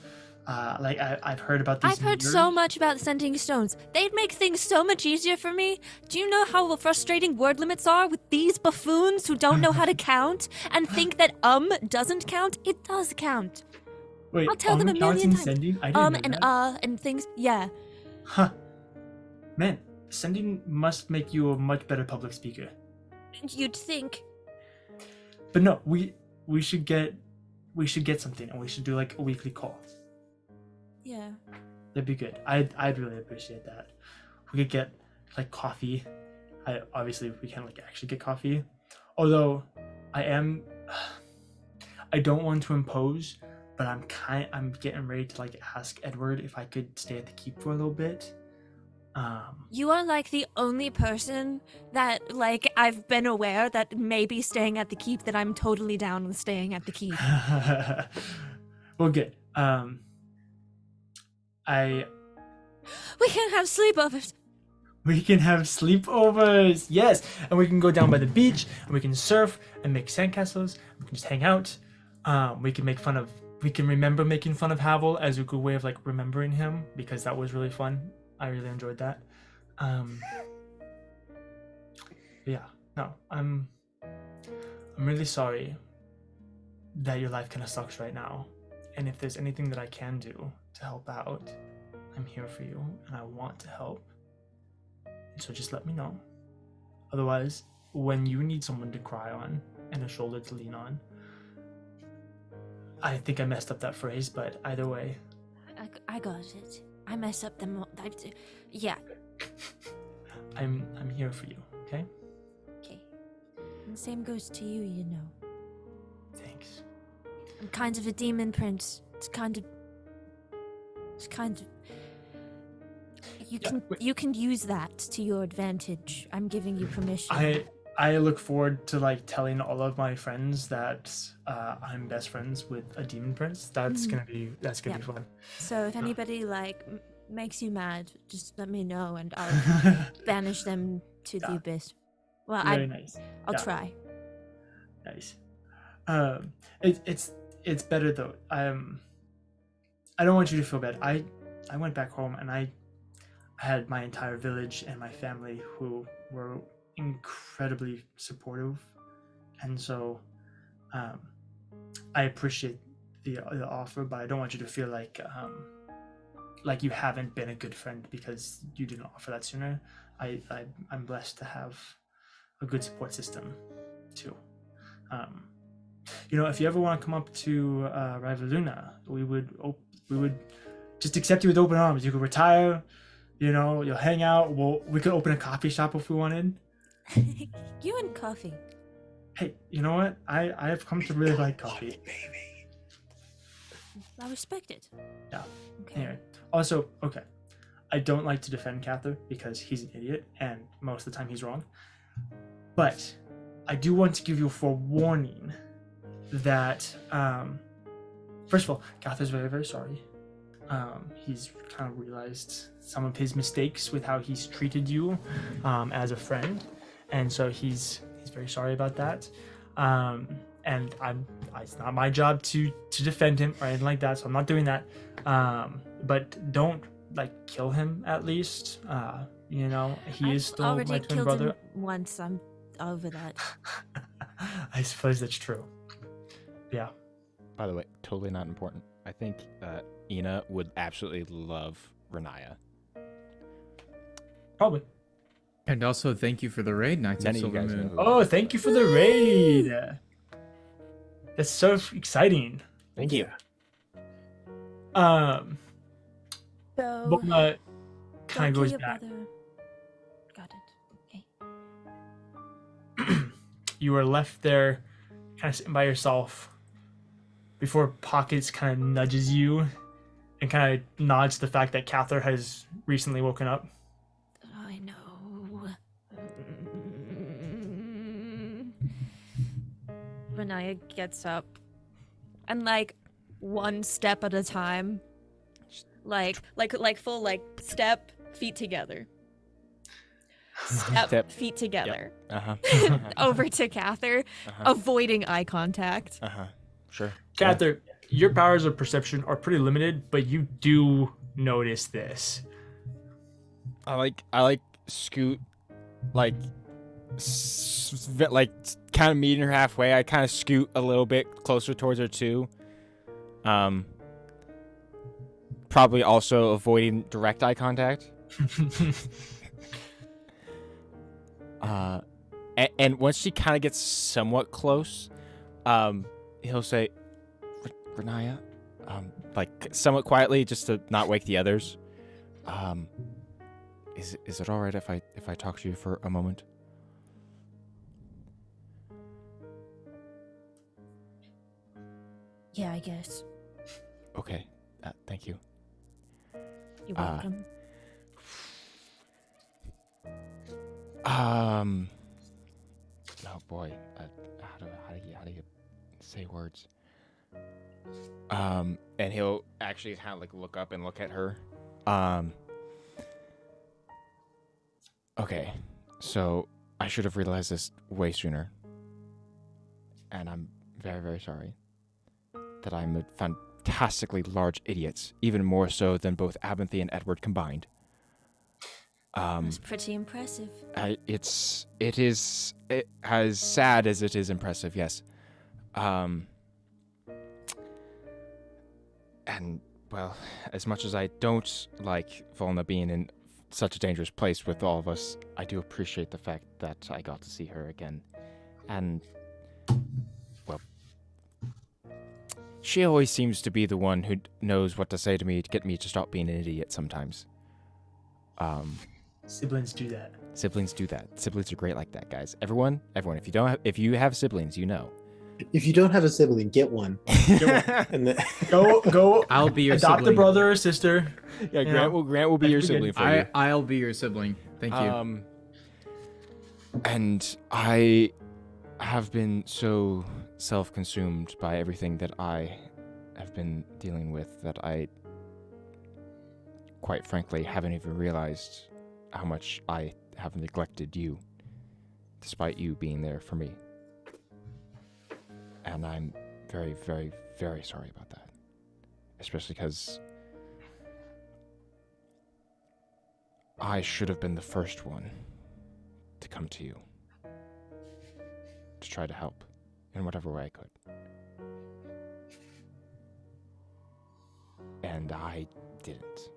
like I've heard about these. I've heard so much about sending stones. They'd make things so much easier for me. Do you know how frustrating word limits are with these buffoons who don't know how to count and think that doesn't count? It does count. Wait, I'll tell them a counts million in times. Sending? I didn't know And that. and things. Yeah. Huh. Man, sending must make you a much better public speaker. You'd think. But no, we should get something and we should do like a weekly call. Yeah. That'd be good. I'd really appreciate that. We could get like coffee. Obviously we can't like actually get coffee. Although I don't want to impose, but I'm getting ready to like ask Edward if I could stay at the keep for a little bit. You are like the only person that like I've been aware that may be staying at the keep that I'm totally down with staying at the keep. Well, good. We can have sleepovers. We can have sleepovers, yes, and we can go down by the beach and we can surf and make sandcastles. We can just hang out. We can remember making fun of Havel as a good way of like remembering him because that was really fun. I really enjoyed that. Yeah, no, I'm really sorry that your life kind of sucks right now. And if there's anything that I can do to help out, I'm here for you and I want to help. And so just let me know. Otherwise, when you need someone to cry on and a shoulder to lean on, I think I messed up that phrase, but either way. I got it. I mess up them. Yeah. I'm here for you, okay? Okay. And the same goes to you, you know. Thanks. I'm kind of a demon prince. It's kind of. You can use that to your advantage. I'm giving you permission. I look forward to like telling all of my friends that I'm best friends with a demon prince. That's gonna be fun. So if anybody like makes you mad, just let me know and I'll banish them to the abyss. Well, Very nice. I'll Yeah. try. Nice. It's better though. I don't want you to feel bad. I went back home and I had my entire village and my family who were incredibly supportive, and so I appreciate the offer, but I don't want you to feel like you haven't been a good friend because you didn't offer that sooner. I'm blessed to have a good support system too. If you ever want to come up to Rivaluna, we would just accept you with open arms. You could retire, you'll hang out. We could open a coffee shop if we wanted. You and coffee. Hey, you know what? I have come to really like coffee. Baby. I respect it. Yeah. Okay. Anyway, also, okay, I don't like to defend Cather because he's an idiot and most of the time he's wrong. But I do want to give you a forewarning that, first of all, Cather's very, very sorry. He's kind of realized some of his mistakes with how he's treated you as a friend, and so he's very sorry about that. And it's not my job to defend him or anything like that, so I'm not doing that. But don't kill him at least. He is still my already twin killed brother. him once. I'm over that. I suppose that's true. Yeah. By the way, totally not important. I think Ina would absolutely love Renaya. Probably. And also, thank you for the raid, Knights None of of you Silver guys know Moon. who- Oh, thank you for the raid. That's so exciting. Thank you. So Bulma kind don't of goes kill your back. brother. Got it. Okay. You are left there, kind of sitting by yourself, before Pockets kind of nudges you and kind of nods to the fact that Cather has recently woken up. I know. Renaya gets up and one step at a time, like full step, feet together. Step, feet together. Over to Cather, avoiding eye contact. Sure. Cather, your powers of perception are pretty limited, but you do notice this. I like scoot, kind of meeting her halfway. I kind of scoot a little bit closer towards her too. Probably also avoiding direct eye contact. And once she kind of gets somewhat close, he'll say, Renaya, somewhat quietly, just to not wake the others. Is it all right if I talk to you for a moment? Yeah, I guess. Okay. Thank you. You're welcome. Oh boy. How do you say words? And he'll actually kind of look up and look at her. Okay. So I should have realized this way sooner. And I'm very, very sorry that I'm a fantastically large idiot, even more so than both Abinthy and Edward combined. That's pretty impressive. It is as sad as it is impressive, yes. And well, as much as I don't like Volna being in such a dangerous place with all of us, I do appreciate the fact that I got to see her again. And well, she always seems to be the one who knows what to say to me to get me to stop being an idiot sometimes. Siblings do that. Siblings do that. Siblings are great like that, guys. Everyone, if you have siblings, you know. If you don't have a sibling, get one. And Go. I'll be your adopt sibling. a brother or sister. Yeah, You know, Grant will be your that'd be sibling good. for you. I'll be your sibling. Thank you. And I have been so self-consumed by everything that I have been dealing with that I, quite frankly, haven't even realized how much I have neglected you, despite you being there for me. And I'm very, very, very sorry about that. Especially because I should have been the first one to come to you, to try to help in whatever way I could. And I didn't.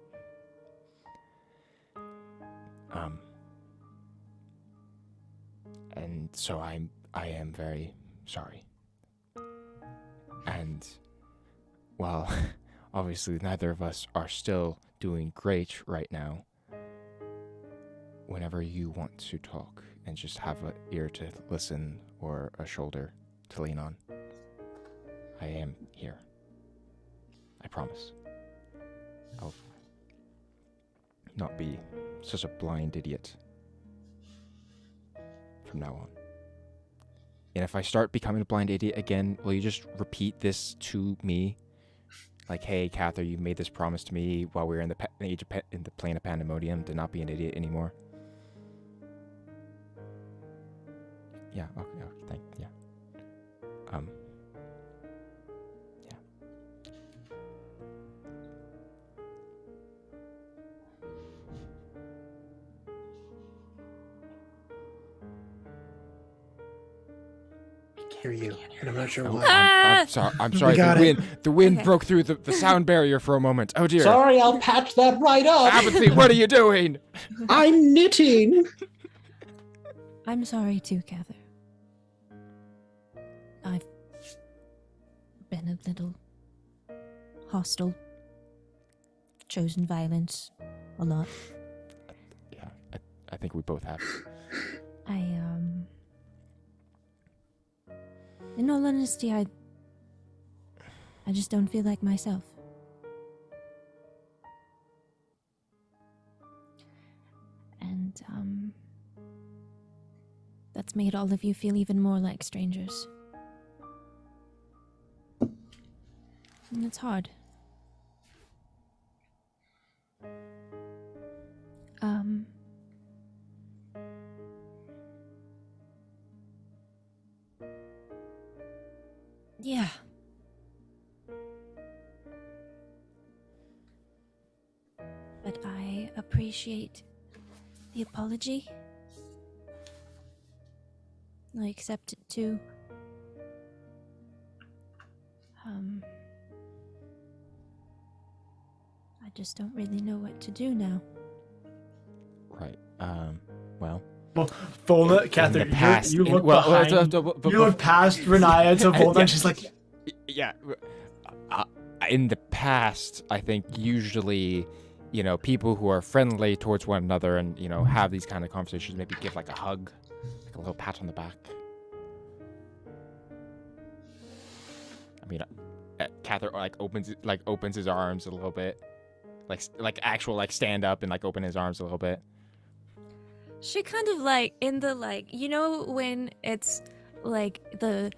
And so I am very sorry. And while obviously neither of us are still doing great right now, whenever you want to talk and just have an ear to listen or a shoulder to lean on, I am here. I promise. I'll not be such a blind idiot from now on. And if I start becoming a blind idiot again, will you just repeat this to me? Like, hey, Cather, you made this promise to me while we were in the in the plane of Panda-monium to not be an idiot anymore. Yeah. Okay. Yeah. Yeah. hear you, and I'm not sure why. I'm sorry. I'm sorry. got The wind Okay. broke through the sound barrier for a moment. Oh dear. Sorry, I'll patch that right up. Apathy, what are you doing? I'm knitting. I'm sorry too, Cather. I've been a little hostile, chosen violence a lot. Yeah, I think we both have. In all honesty, I just don't feel like myself. And, that's made all of you feel even more like strangers. And it's hard. Yeah. But I appreciate the apology. I accept it too. I just don't really know what to do now. Right. Well. Well, Volna, Cather, the past- you in- look well, behind. You look past Renaya to Volna, and she's like, Yeah. In the past, I think usually, people who are friendly towards one another and, have these kind of conversations, maybe give like a hug, like a little pat on the back. I mean, Cather opens his arms a little bit, like actual stand up and open his arms a little bit. She kind of in the when it's the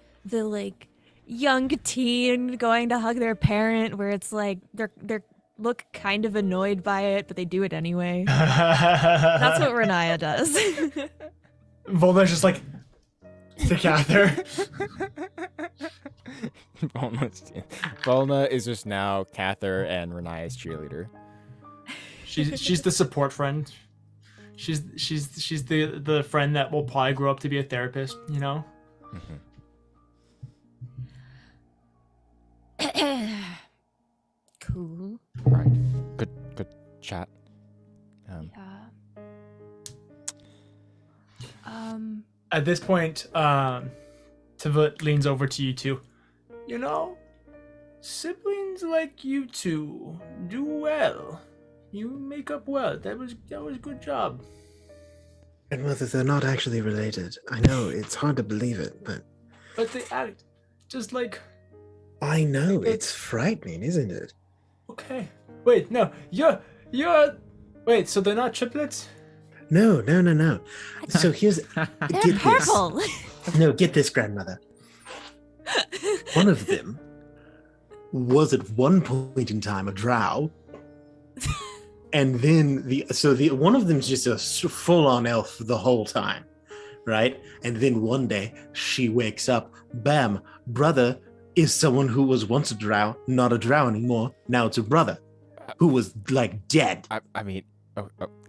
young teen going to hug their parent, where it's they're look kind of annoyed by it, but they do it anyway. That's what Renaya does. Volna's just like, to Cather. Volna is just now Cather and Renaya's cheerleader. She's the support friend. She's the friend that will probably grow up to be a therapist, Mm-hmm. Cool. Right. Good chat. At this point, Tivut leans over to you two. Siblings like you two do well. You make up well. That was a good job. And whether they're not actually related. I know it's hard to believe it, but But they act. Just like, I know, it's frightening, isn't it? okay. Wait, no, wait, so they're not triplets? No. So here's They're get purple. this. No, get this, grandmother. One of them was at one point in time a drow, and then the one of them's just a full-on elf the whole time, right? And then one day she wakes up, bam, brother is someone who was once a drow, not a drow anymore. Now it's a brother who was like dead. I mean,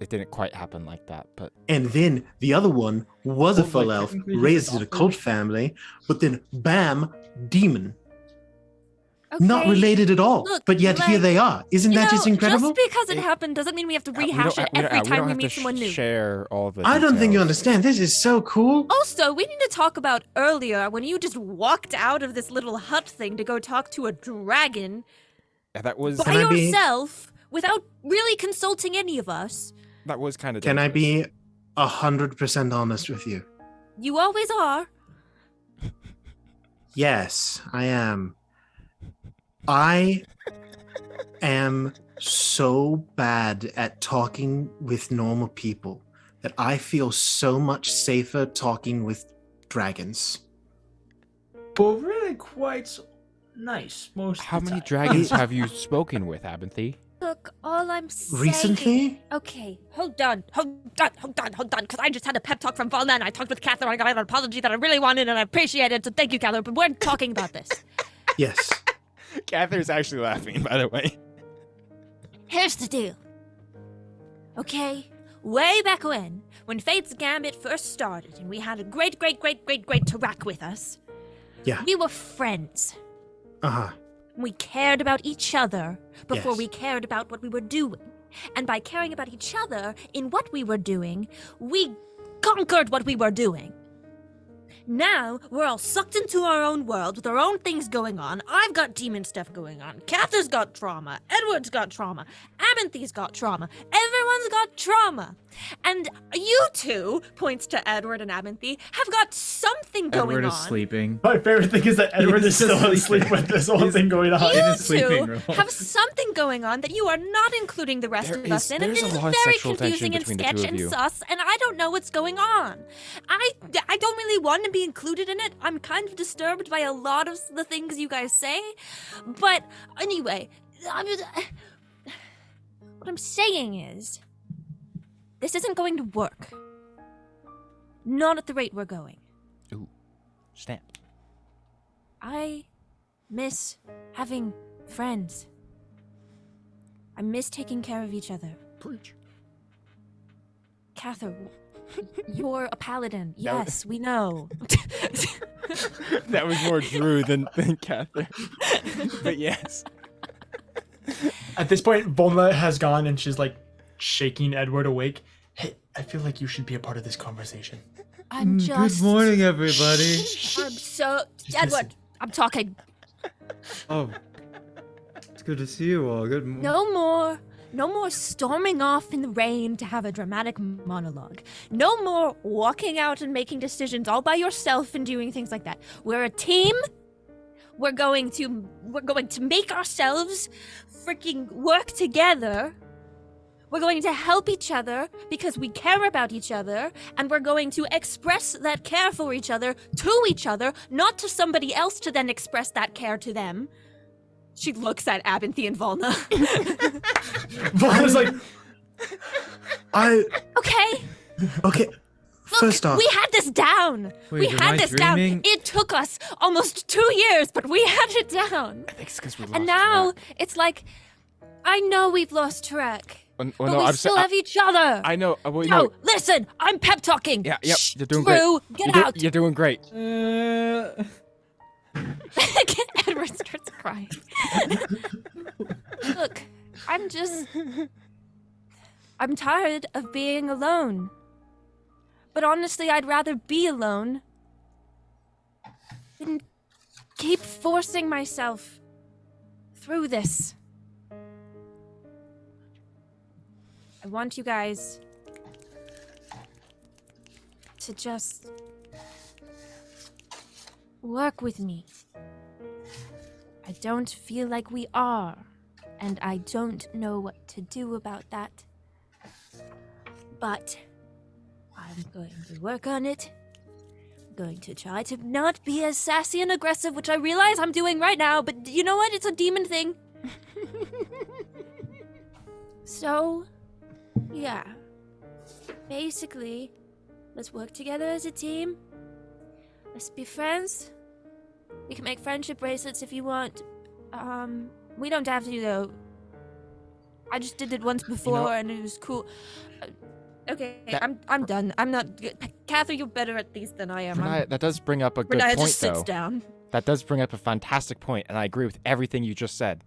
it didn't quite happen like that, but And then the other one was a Well, full like, elf, technically he's raised in a adopted. cult family, but then bam, demon. Okay. Not related at all. Look, but yet here like, they are. Isn't You that know, just incredible? Just because it happened doesn't mean we have to rehash it every time we meet someone new. Share all the I don't think you details. understand. This is so cool. Also, we need to talk about earlier when you just walked out of this little hut thing to go talk to a dragon Yeah, that was by I be- yourself without really consulting any of us. kind of. Can I be 100% honest with you? You always are. Yes, I am. I am so bad at talking with normal people that I feel so much safer talking with dragons. But really quite nice most How of the many time. dragons have you spoken with, Abinthy? Look, all I'm saying. Recently? Okay, hold on, because I just had a pep talk from Valna and I talked with Catherine. I got an apology that I really wanted and I appreciated, so thank you, Catherine. But we're talking about this. Yes. Catherine's actually laughing, by the way. Here's the deal. Okay, way back when Fate's Gambit first started and we had a great Tarak with us, Yeah. we were friends. Uh-huh. We cared about each other before Yes. we cared about what we were doing. And by caring about each other in what we were doing, we conquered what we were doing. Now, we're all sucked into our own world with our own things going on. I've got demon stuff going on. Cather's got trauma. Edward's got trauma. Abinthy's got trauma. Everyone's got trauma. And you two, points to Edward and Abinthy, have got something going Edward on. is sleeping. My favorite thing is that Edward He's is just still asleep sleeping. with this whole He's- thing going on. in You his sleeping two room. have something going on that you are not including the rest There of us is- in, and there's it a is lot of very sexual tension confusing and between the sketch two of and you. sus, and I don't know what's going on. I don't really want to be included in it. I'm kind of disturbed by a lot of the things you guys say, but anyway, what I'm saying is, this isn't going to work. Not at the rate we're going. Ooh, snap. I miss having friends. I miss taking care of each other. Preach. Catherine, you're a paladin. No. Yes, we know. That was more Drew than Catherine. But yes. At this point, Volna has gone and she's like shaking Edward awake. Hey, I feel like you should be a part of this conversation. I'm just. Good morning, everybody. I'm so. Just Edward, listen. I'm talking. Oh, it's good to see you all. Good morning. No more storming off in the rain to have a dramatic monologue. No more walking out and making decisions all by yourself and doing things like that. We're a team. We're going to make ourselves freaking work together. We're going to help each other because we care about each other, and we're going to express that care for each other to each other, not to somebody else to then express that care to them. She looks at Abinthy and Volna. Volna's like, Okay. Okay. Look, First off, we had this down. Wait, we am had I this dreaming? down. It took us almost 2 years, but we had it down. I think it's because we lost And now track. it's like, I know we've lost track, Oh, but no, we still have each other. I know. Wait, no, no. listen, I'm pep talking. Yeah, yep. Shh, You're doing Drew, great. get You're out. You're doing great. Edward starts crying. Look, I'm tired of being alone. But honestly, I'd rather be alone than keep forcing myself through this. I want you guys to just work with me. I don't feel like we are, and I don't know what to do about that. But I'm going to work on it. I'm going to try to not be as sassy and aggressive, which I realize I'm doing right now, but you know what? It's a demon thing. So, yeah. Basically, let's work together as a team. Let's be friends. We can make friendship bracelets if you want. We don't have to though. I just did it once before and it was cool. Okay, I'm done. I'm not good. Catherine, you're better at these than I am. Renaya, that does bring up a good Renaya point, just sits though. down. That does bring up a fantastic point, and I agree with everything you just said.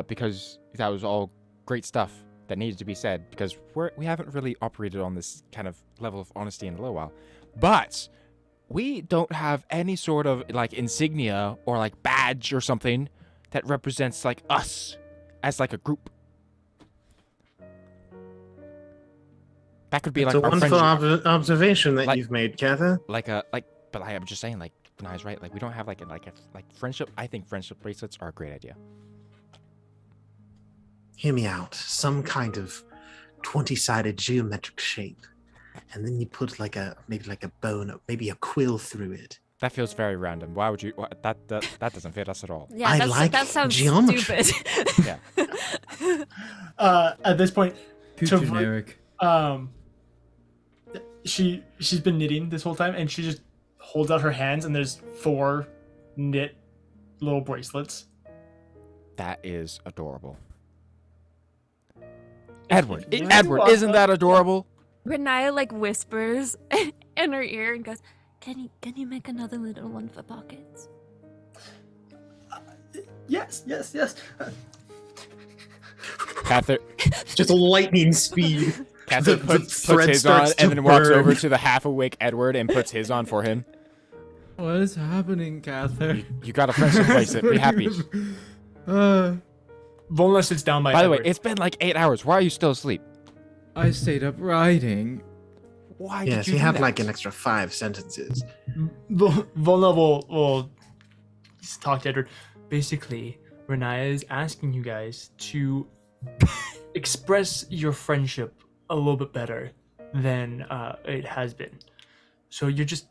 Because that was all great stuff that needed to be said, because we haven't really operated on this kind of level of honesty in a little while. But we don't have any sort of like insignia or like badge or something that represents like us as like a group. That could be It's like a our wonderful friendship. observation that Like- you've made, Cather. But I am just saying, like, Benai's right. Like, we don't have like friendship. I think friendship bracelets are a great idea. Hear me out. Some kind of 20-sided geometric shape. And then you put maybe like a bone, maybe a quill through it. That feels very random. Why would you? That doesn't fit us at all. Yeah, I that like sounds geometry. stupid. Yeah. At this point, Too to- generic. she's been knitting this whole time, and she just holds out her hands, and there's 4 knit little bracelets. That is adorable. If Edward, you Edward, want isn't that adorable? Renaya like whispers in her ear and goes, Can you make another little one for pockets? Yes. Cather, Just lightning speed. Cather The puts thread his on starts to and then walks burn. over to the half-awake Edward and puts his on for him. What is happening, Cather? You got a friendship bracelet. Be happy. Volna sits down by By the way, Edward. it's been like 8 hours. Why are you still asleep? I stayed up writing. Why Yes, did you you have do that? like an extra 5 sentences. Volna will talk to Edward. Basically, Renaya is asking you guys to express your friendship a little bit better than it has been. So you're just,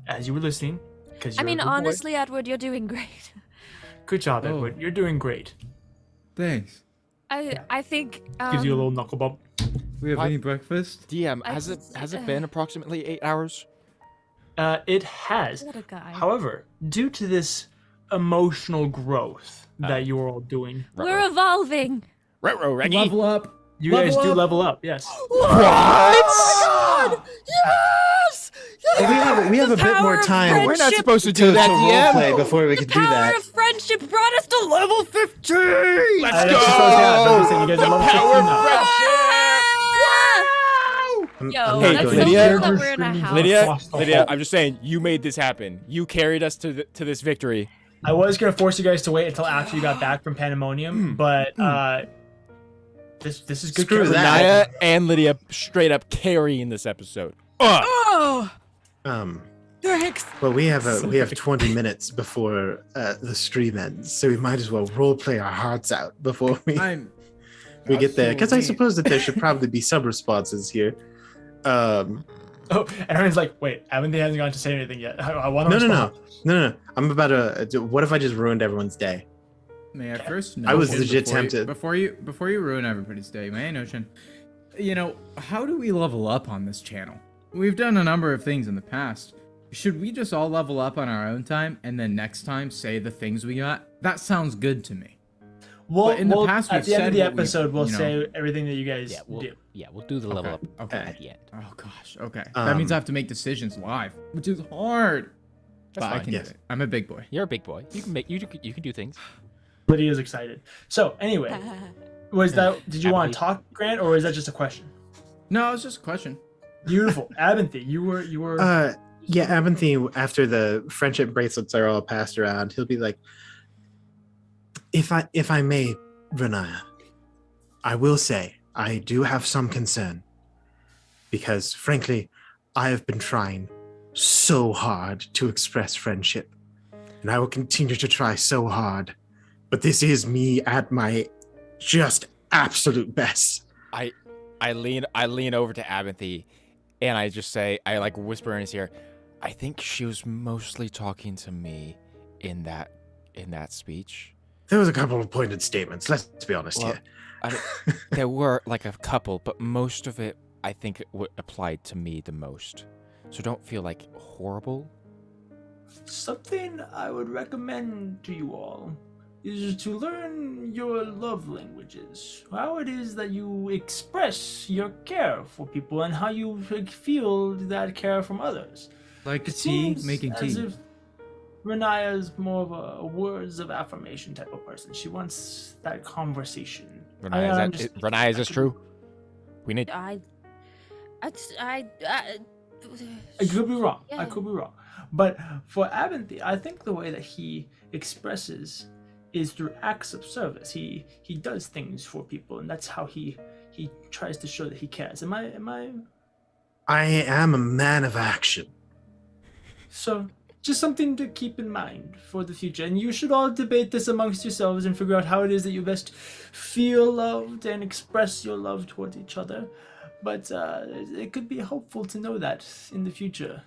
as you were listening, because I you're mean, a good boy. honestly, Edward, you're doing great. Good job, Oh. Edward. You're doing great. Thanks. I think Gives you a little knuckle bump. We have What? any breakfast? DM, I has just- it been approximately 8 hours? It has. What a guy. However, due to this emotional growth that you are all doing, We're evolving. Retro Reggie. Level up. you guys Level do up. level up. Yes. What? Yes! We have a The bit power more of time. We're not friendship- supposed to to do that, roleplay DM. before we The could do power that. of friendship brought us to level 15! Let's That's go! just what I was saying. You guys are level 15 now. Yo, Hey, that's so Lydia. cool that we're in a house. Lydia, I'm just saying, you made this happen. You carried us to this victory. I was gonna force you guys to wait until after you got back from Panda-monium, but this is good. Screw character that. development. Naya and Lydia straight up carrying this episode. Oh! Well, we have 20 minutes before the stream ends, so we might as well roleplay our hearts out before we get there. Because I suppose that there should probably be some responses here. Oh, and everyone's like, wait, Aventhy hasn't gone to say anything yet. I want to No. I'm about to. What if I just ruined everyone's day? May I first I was notion legit before you- tempted. Before you ruin everybody's day, may I notion, how do we level up on this channel? We've done a number of things in the past. Should we just all level up on our own time and then next time say the things we got? That sounds good to me. Well, in the past, at we've the end of said the what we- episode, we'll you know. say everything that you guys do. We'll do the level Okay, up okay. at the end. Oh gosh, okay. That means I have to make decisions live, which is hard. That's but I fine. can Yes. do it. I'm a big boy. You're a big boy. You can do things. Lydia's excited. So anyway, did you want to talk, Grant, or is that just a question? No, it's just a question. Beautiful. Aventhy, you were Yeah, Aventhy, after the friendship bracelets are all passed around, he'll be like, if I may, Renaya, I will say I do have some concern. Because frankly, I have been trying so hard to express friendship. and I will continue to try so hard. But this is me at my just absolute best. I lean over to Abinthy, and I just say, I like whisper in his ear, I think she was mostly talking to me in that speech. There was a couple of pointed statements, let's be honest Well, here. There were like a couple, but most of it I think applied to me the most. So don't feel like horrible. Something I would recommend to you all is to learn your love languages. How it is that you express your care for people and how you feel that care from others. Like It tea, seems making as tea. if Renaya is more of a words of affirmation type of person. She wants that conversation. Renai, is this true? We need. I could be wrong. Yeah. I could be wrong. But for Abinthy, I think the way that he expresses is through acts of service. He does things for people, and that's how he tries to show that he cares. Am I? I am a man of action. So just something to keep in mind for the future. And you should all debate this amongst yourselves and figure out how it is that you best feel loved and express your love towards each other. But it could be helpful to know that in the future.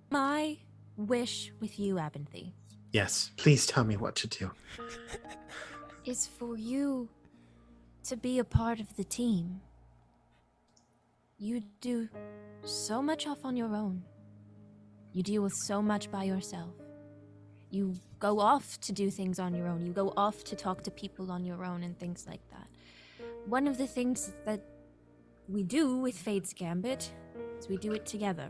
My wish with you, Abinthy, Yes, please tell me what to do. is for you to be a part of the team. You do so much off on your own. You deal with so much by yourself. You go off to do things on your own. You go off to talk to people on your own and things like that. One of the things that we do with Fade's Gambit is we do it together.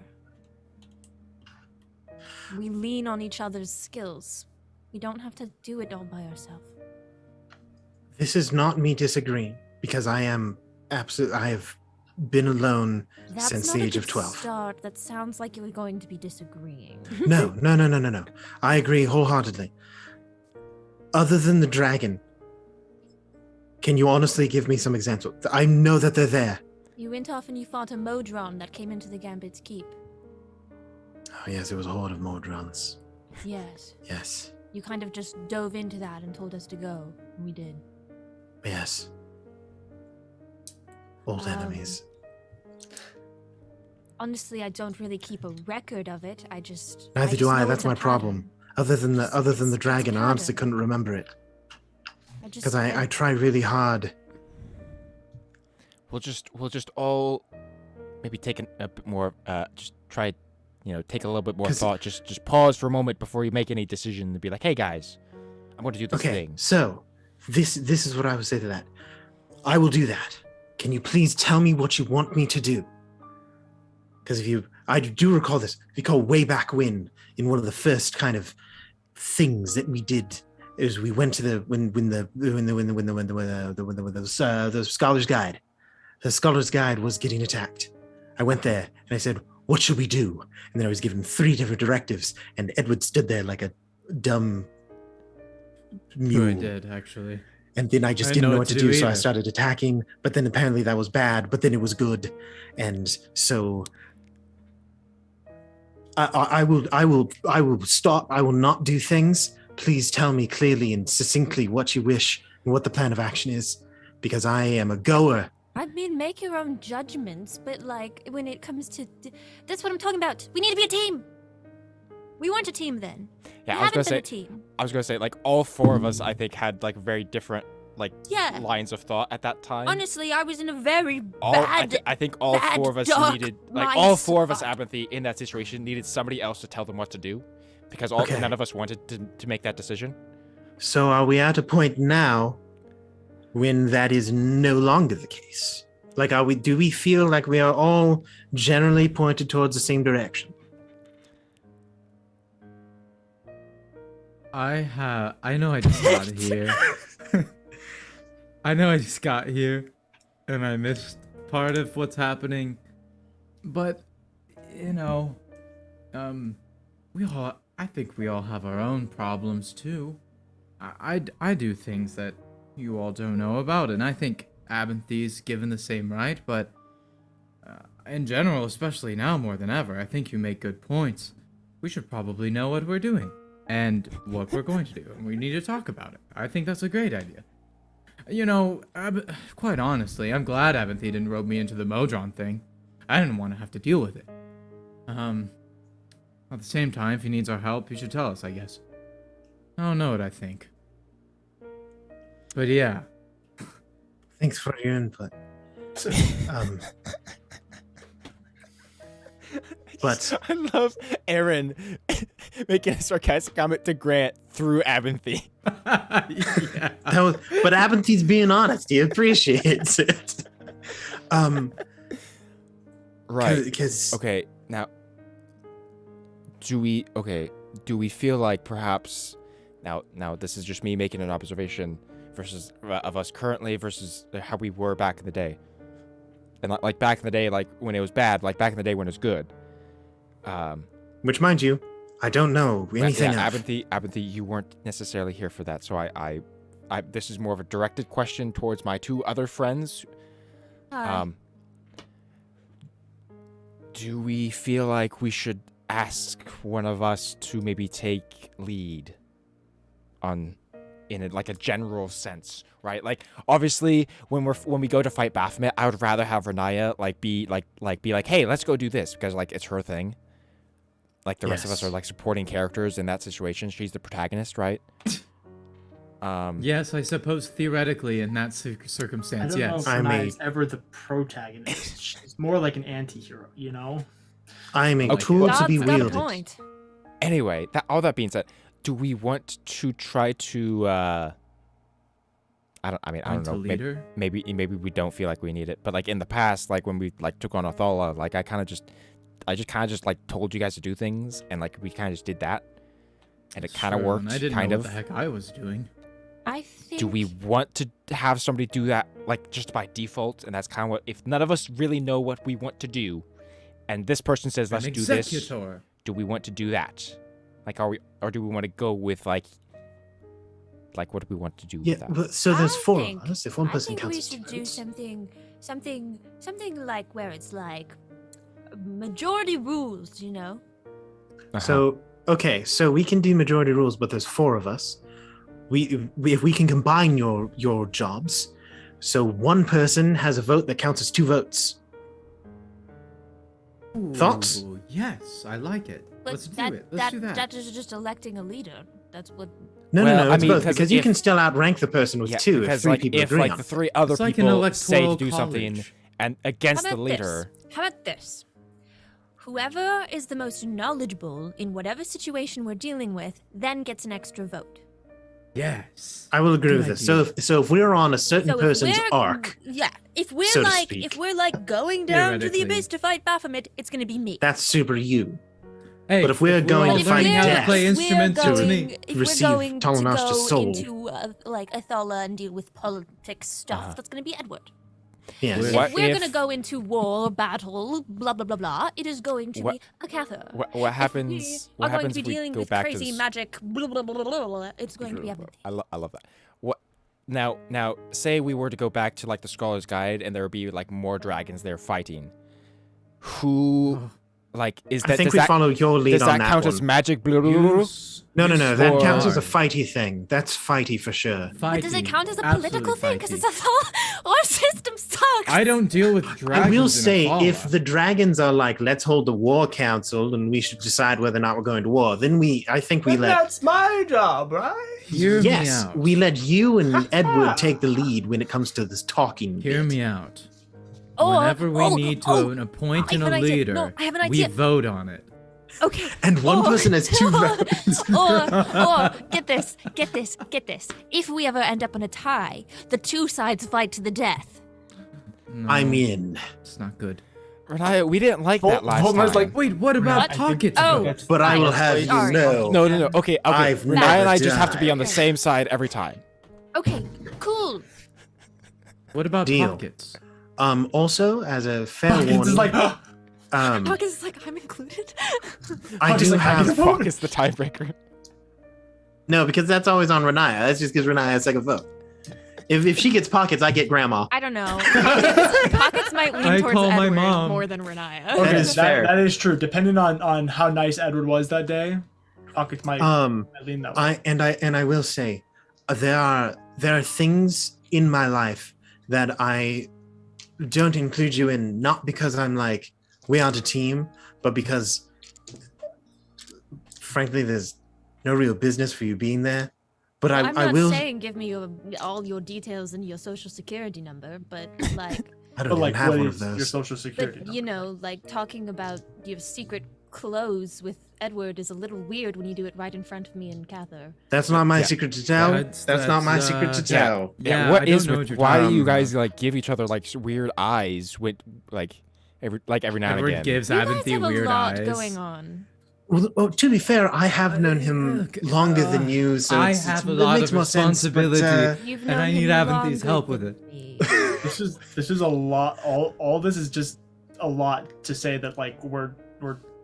We lean on each other's skills. We don't have to do it all by ourselves. This is not me disagreeing, because I have been alone That's since not the a age of good 12. Start. That sounds like you're going to be disagreeing. No. I agree wholeheartedly. Other than the dragon, can you honestly give me some examples? I know that they're there. You went off and you fought a Modron that came into the Gambit's keep. Oh yes, it was a horde of Mordrons. Yes. Yes, You kind of just dove into that and told us to go. And we did. yes. Old enemies. Honestly, I don't really keep a record of it. I just Neither do just I. know That's it's a my problem. pattern. Other than the It's dragon, I honestly pattern. couldn't remember it I just because I try really hard. We'll just all maybe take a bit more. Just try, take a little bit more 'Cause- thought. Just pause for a moment before you make any decision and be like, hey guys, I'm going to do this Okay, thing. so this is what I would say to that. I will do that. Can you please tell me what you want me to do? Because I do recall this. If you recall way back when, in one of the first kind of things that we did, is we went to the Scholar's Guide. The Scholar's Guide was getting attacked. I went there and I said, "What should we do?" And then I was given 3 different directives, and Edward stood there like a dumb mule. I did, actually. And then I just I didn't know know what what to to do, do so I either. started attacking. But then apparently that was bad, but then it was good. And so I will stop. I will not do things. Please tell me clearly and succinctly what you wish and what the plan of action is, because I am a goer. I mean, make your own judgments, but like when it comes to, that's what I'm talking about. We need to be a team. We weren't a team then. Yeah, we I was gonna haven't been say. a team. I was gonna say, like, all 4 of us, I think, had like very different Yeah. lines of thought at that time. Honestly, I was in a very I bad. think all bad, 4 of us dark needed, like, all 4 of us, mindset. Abinthy, in that situation, needed somebody else to tell them what to do, because Okay. none of us wanted to make that decision. So are we at a point now when that is no longer the case? Like, do we feel like we are all generally pointed towards the same direction? I know I just got here. I know I just got here, and I missed part of what's happening. But, I think we all have our own problems too. I do things that you all don't know about, and I think Abinthy's given the same right, but in general, especially now more than ever, I think you make good points. We should probably know what we're doing. and what we're going to do. And we need to talk about it. I think that's a great idea. You know, quite honestly, I'm glad Abinthy didn't rope me into the Modron thing. I didn't want to have to deal with it. At the same time, if he needs our help, he should tell us, I guess. I don't know what I think. But yeah. Thanks for your input. But I love Aaron making a sarcastic comment to Grant through Abinthy. Yeah. but Abinthy's being honest. He appreciates it. Right. Because Okay, now do we feel like perhaps now this is just me making an observation versus of us currently versus how we were back in the day. And like back in the day, like when it was bad, like back in the day when it was good. which, mind you, I don't know anything yeah, of. Abinthy, you weren't necessarily here for that, so I this is more of a directed question towards my two other friends. Do we feel like we should ask one of us to maybe take lead in like a general sense, right? Like obviously when we go to fight Baphomet, I would rather have Renaya be like, hey, let's go do this because like it's her thing. Like the rest of us are like supporting characters in that situation. She's the protagonist, right? Yes, I suppose theoretically in that circumstance, I don't know yes. if I'm Renaya's ever the protagonist. She's more like an anti-hero, you know? I'm a Okay. tool to be God's got a wielded. point. Anyway, all that being said, do we want to try to I don't know. Leader? Maybe we don't feel like we need it, but like in the past, like when we like took on Othala, like I just kind of like told you guys to do things, and like we kind of just did that, and it kind of Sure, worked. and I didn't kind know of. what the heck I was doing. I think. Do we want to have somebody do that like just by default? And that's kind of what, if none of us really know what we want to do, and this person says let's An do this, executor. do we want to do that? Like or do we want to go with like what do we want to do Yeah, with that? but so there's I four think- of us. If one I person think counts we as should two do votes. something like where it's like majority rules, you know? Uh-huh. So okay, so we can do majority rules, but there's four of us. If we can combine your jobs, so one person has a vote that counts as two votes. Thoughts? Ooh, yes, I like it. But Let's do it. Let's do that. That is just electing a leader. That's what. No, Well, no, I it's mean, both 'cause because you if- can still outrank the person with two if because three like people if agree like on the it. three other It's like an people say to electoral do something college. and against How the about leader, this? How about this? Whoever is the most knowledgeable in whatever situation we're dealing with then gets an extra vote. Yes. I will agree Good with this. idea. So if we're on a certain So if person's we're- arc, yeah, if we're so to like speak. if we're like going down to the Theoretically. abyss to fight Baphomet, it's gonna be me. that's super you. Hey, But if we're going all to if fight learning how to death play if we're instruments, it's me. going, if Receive we're going to Talonash's go soul. into like Athala and deal with politics stuff, Uh-huh. that's gonna be Edward. Yes. We're- What If we're if- gonna go into war, battle, blah blah blah blah, it is going to What- be Akatha. what happens? If we What are going happens to if be we dealing go with back crazy to this? magic, blah, blah, blah, blah, blah, blah, it's going to be Abinthy. I love that. What now? Say we were to go back to like the Scholar's Guide, and there would be like more dragons there fighting. Who, Oh. like, is I that? think does we that, follow your lead does on that that count one. as magic? Blah, blah, blah, blah? No, that swore counts as a hard. fighty thing. That's fighty for sure. But does it Fighting. count as a Absolutely political thing? Because fighting. it's Athala. Our system sucks. I don't deal with dragons. I will in say, Athala. if the dragons are like, let's hold the war council and we should decide whether or not we're going to war, then I think we But let, that's my job, right? Hear me yes, out. we let you and Edward take the lead when it comes to this talking. Hear bit. me out. Or- Whenever we oh, need to oh, appoint I have a an idea. leader, No, I have an we idea. vote on it. Okay. And one Or- person has two votes. or get this. If we ever end up in a tie, the two sides fight to the death. No, I'm in. It's not good. Renaya, we didn't like that last Voldemort's time. like, Wait, what about What? pockets? Oh. votes? But I will Fine. have you Sorry. know. no. Okay. I've Renaya never and I just have to be died. on the same side every time. Okay, cool. What about Deal. pockets? Also, as a fair Pockets warning, is like, Pockets is like, I'm included. I Pockets do like, I have can vote. Fuck is the tiebreaker. no, because that's always on Renaya. That just gives Renaya a second vote. If she gets pockets, I get grandma. I don't know. Pockets might lean I towards call my Edward mom. more than Renaya. okay, is fair. That is true. Depending on how nice Edward was that day, pocket my lean that way. I will say, there are things in my life that I don't include you in, not because I'm like we aren't a team, but because frankly there's no real business for you being there. But I'm I not will. saying give me all your details and your social security number, but like, I don't But even like, have what one of is your those. social security? but you know, like talking about your secret clothes with Edward is a little weird when you do it right in front of me and Cather. That's not my Yeah. secret to tell. That's not my secret to yeah. tell. Yeah, what I don't is know with what you're why do talking you about. guys like give each other like weird eyes with like every now and Edward again? gives You guys Abinthy have a weird lot eyes. going on. Well, to be fair, I have known him longer than you, so I it's, have a it lot makes of more sense. But, responsibility. You've And known I need him Abinthy's help longer with than it. me. This is a lot. All this is just a lot to say that like we're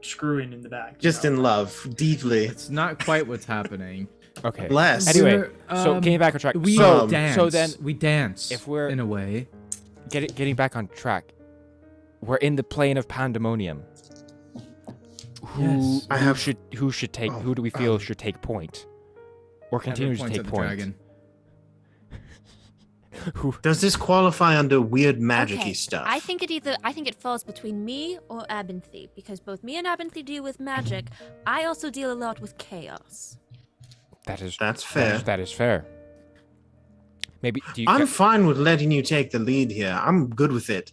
screwing in the back. just in love, deeply. It's not quite what's happening. Okay. Bless. Anyway, We're, so getting back on track. We so, dance. so then we dance. if we're- in a way, getting back on track, we're in the plane of Panda-monium. Who Yes. who should take Oh, who do we feel should take point, or continue to Cather points take at the point? dragon. Who? Does this qualify under weird magic-y Okay, stuff? I think it falls between me or Abinthy, because both me and Abinthy deal with magic. I also deal a lot with chaos. That's fair. That is fair. Maybe do you? I'm fine with letting you take the lead here. I'm good with it.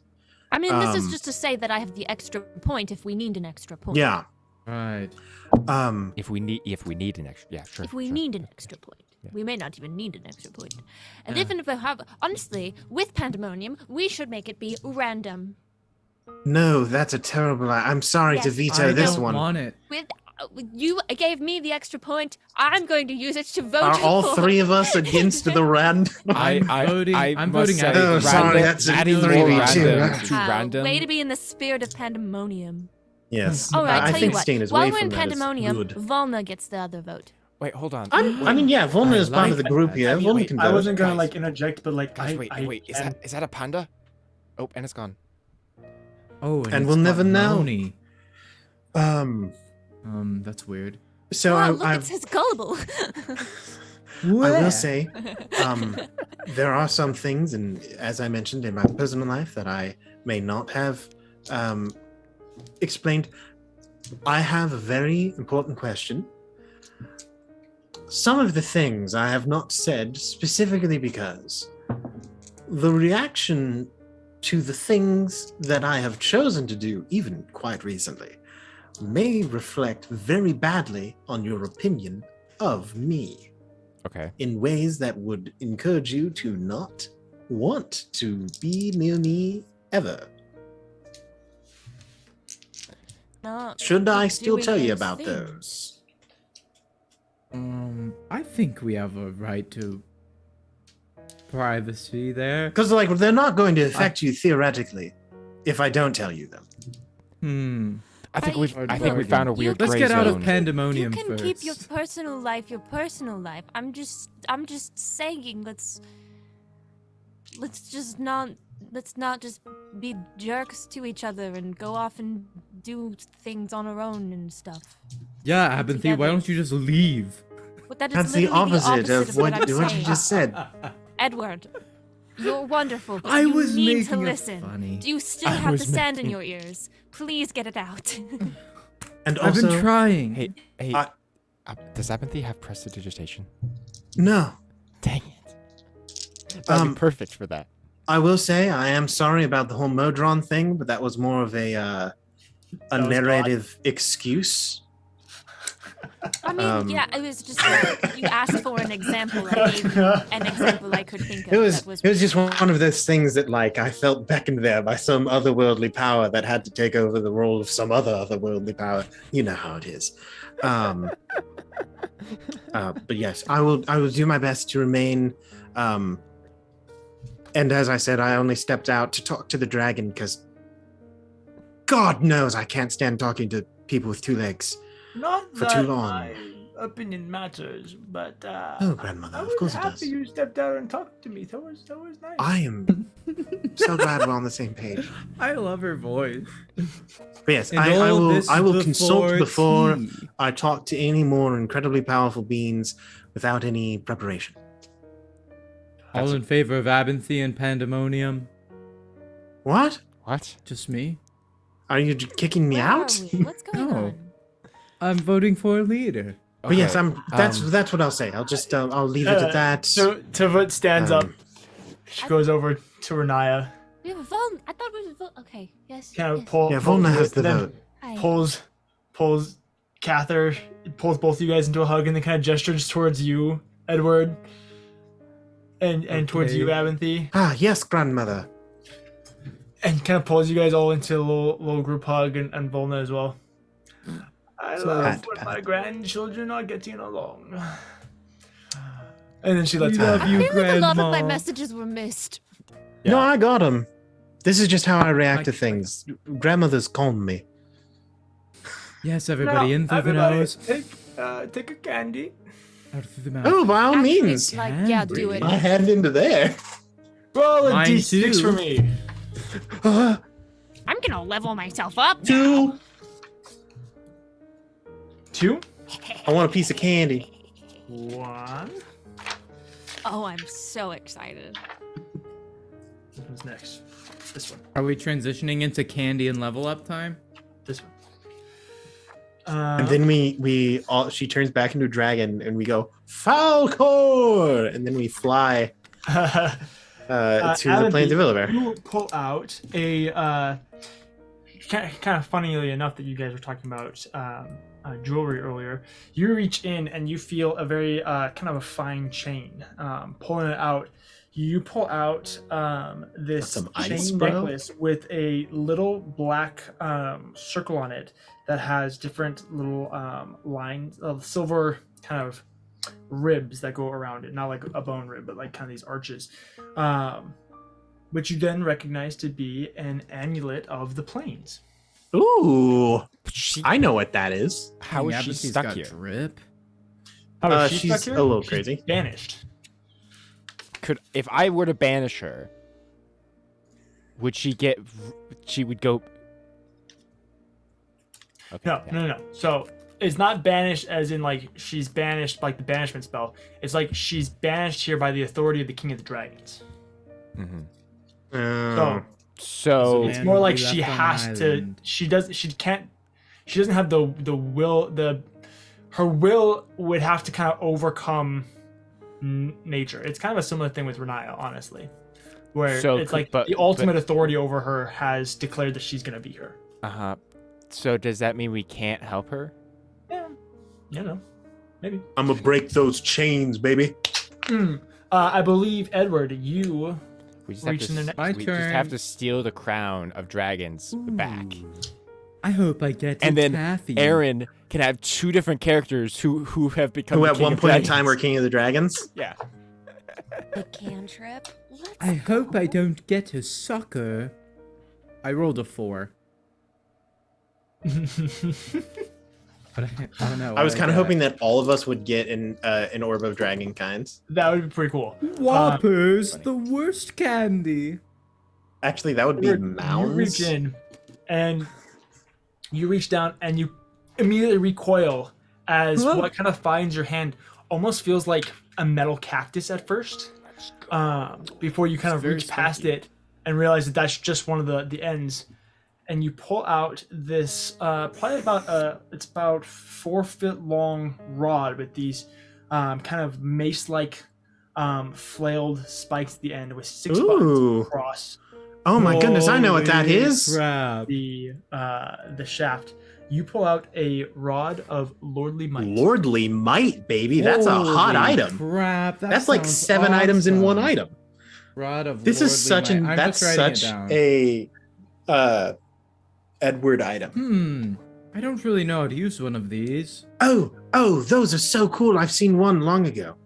I mean, this is Um, just to say that I have the extra point if we need an extra point. Yeah. Right. if we need an extra, yeah, sure. If we sure. need an extra point. We may not even need an extra point. And Yeah. even if we have, honestly, with Panda-monium, we should make it be random. No, that's a terrible. I'm sorry to Yes, veto I this don't one. want it. With you gave me the extra point, I'm going to use it to vote Are all for. three of us against the random? I'm voting. I'm must voting say, out. Oh, sorry, that's a adding more 3v2. random to random. Way to be in the spirit of Panda-monium. Yes. All right, I tell think you what. Steen is While way we're from in that is Panda-monium, good. Volna gets the other vote. Wait, hold on. I mean, yeah, Volna I is part like of the that. group here. I mean, Volna can I vote. wasn't gonna Guys. like interject, but like Guys, I wait. Is that a panda? Oh, and it's gone. Oh, And it's we'll never got know. Moni. That's weird. So Wow, look, it's his gullible. I will say, there are some things, and as I mentioned in my personal life, that I may not have explained. I have a very important question. Some of the things I have not said specifically because the reaction to the things that I have chosen to do, even quite recently, may reflect very badly on your opinion of me Okay. in ways that would encourage you to not want to be near me ever. No, Should I keep still doing tell you those about things. those? I think we have a right to privacy there. Because, like, they're not going to affect you theoretically if I don't tell you them. I think we bargain. found a weird Let's gray get out zone. of You Panda-monium can first. keep your personal life your personal life. I'm just saying let's not just be jerks to each other and go off and do things on our own and stuff. Yeah, Abinthy, why together. don't you just leave? But that is That's the literally opposite of what what I'm you saying. just said. Edward, you're wonderful, but I you was need to making it listen. funny. Do you still I have was the sand in making- your ears? Please get it out. And I've also, been trying. Hey, I- does Apathy have prestidigitation? no. Dang it. That'd be perfect for that. I will say I am sorry about the whole Modron thing, but that was more of a was narrative excuse. I mean, yeah, it was just like, you asked for an example. I gave you an example I could think of. It was that was just one of those things that, like, I felt beckoned there by some otherworldly power that had to take over the role of some other otherworldly power. You know how it is. But yes, I will do my best to remain. And as I said, I only stepped out to talk to the dragon because God knows I can't stand talking to people with two legs. Not For that too long. I opinion matters, but Oh, grandmother, I of was course it happy does. you stepped out and talked to me. That was nice. I am so glad we're on the same page. I love her voice. But yes, And I all will. this I will consult before tea. I talk to any more incredibly powerful beings without any preparation. All in favor of Abinthy and Panda-monium? What? What? Just me? Are you kicking me Where out? are we? What's going No. on? I'm voting for a leader. But yes, Okay, that's what I'll say. I'll just I'll leave it at that. So Tivut stands up. Um, She goes over to Renaya. We have a vote. I thought we would vote. Okay. Yes. Kind of yes. pull. Yeah, Volna has the then vote. Hi. Pulls Cather, pulls both of you guys into a hug, and then kind of gestures towards you, Edward, and towards you, Okay. Abinthy, Ah, yes, grandmother. and kind of pulls you guys all into a little group hug, and Volna as well. I So- love Pat, when pat. my grandchildren are getting along. And then she lets We go. love I you, feel like a lot of my Grandma. messages were missed. No, Yeah. I got him. This is just how I react to I- things. Grandmother's calmed me. Yes, everybody, Now, in through the everybody, nose, take a candy. out through the mouth. Oh, by all Actually, means. like, yeah, do it. My hand into there. Roll a Mine d6 too. for me. I'm gonna level myself up. Two. 2, I want a piece of candy. 1. Oh, I'm so excited. What's next? This one. Are we transitioning into candy and level up time? This one. And then we all she turns back into a dragon and we go Falcor, and then we fly to the plains of Illiver. You pull out a kind of funnily enough that you guys were talking about jewelry earlier. You reach in and you feel a very kind of a fine chain. Pulling it out, you pull out this Some ice, chain bro? necklace with a little black circle on it that has different little lines of silver kind of ribs that go around it, not like a bone rib, but like kind of these arches, which you then recognize to be an amulet of the plains. Ooh, She, I know what that is. how is she Abinthy's stuck got here? Drip. How is she She's stuck here? a little She's crazy. banished. Could if I were to banish her, would she get? She would go. Okay, No, yeah. no. So it's not banished as in like she's banished like the banishment spell. It's like she's banished here by the authority of the King of the Dragons. Mhm. So So it's Man more will like be she left on has an to. island. She doesn't have the will. Her will would have to kind of overcome nature. It's kind of a similar thing with Renaya, honestly, where So it's could- like but- the ultimate authority over her has declared that she's gonna be her. So does that mean we can't help her? Yeah, you know, maybe. I'm gonna break those chains, baby. I believe Edward, you We just have Reach to. in the s- next- My we just have turn. to steal the crown of dragons back, I hope I get and to then Taffy. Aaron can have two different characters who have become. Who the at king one of point in time were dragons. King of the Dragons. Yeah. The cantrip. Let's I hope I go. don't get a sucker. I rolled a 4. But I don't know. I was kind of hoping that all of us would get an orb of dragon kinds. that would be pretty cool. Whoppers, the worst candy. Actually, that would be Edward, you reach mounds. in and you reach down and you immediately recoil as Huh? what kind of finds your hand almost feels like a metal cactus at first, before you kind It's of very reach past spiky. it and realize that that's just one of the ends, and you pull out this probably it's about 4 foot long rod with these kind of mace like flailed spikes at the end with 6 buttons Ooh. across Oh my goodness, I know what that Holy is. Crap. the shaft. You pull out a rod of lordly might. Lordly might, baby. That's a hot Holy item. Crap. That That's like sounds 7 items in one awesome. item. Rod of This is lordly such an might. I'm that's just writing it such down. a Edward item. I don't really know how to use one of these. Oh, those are so cool. I've seen one long ago.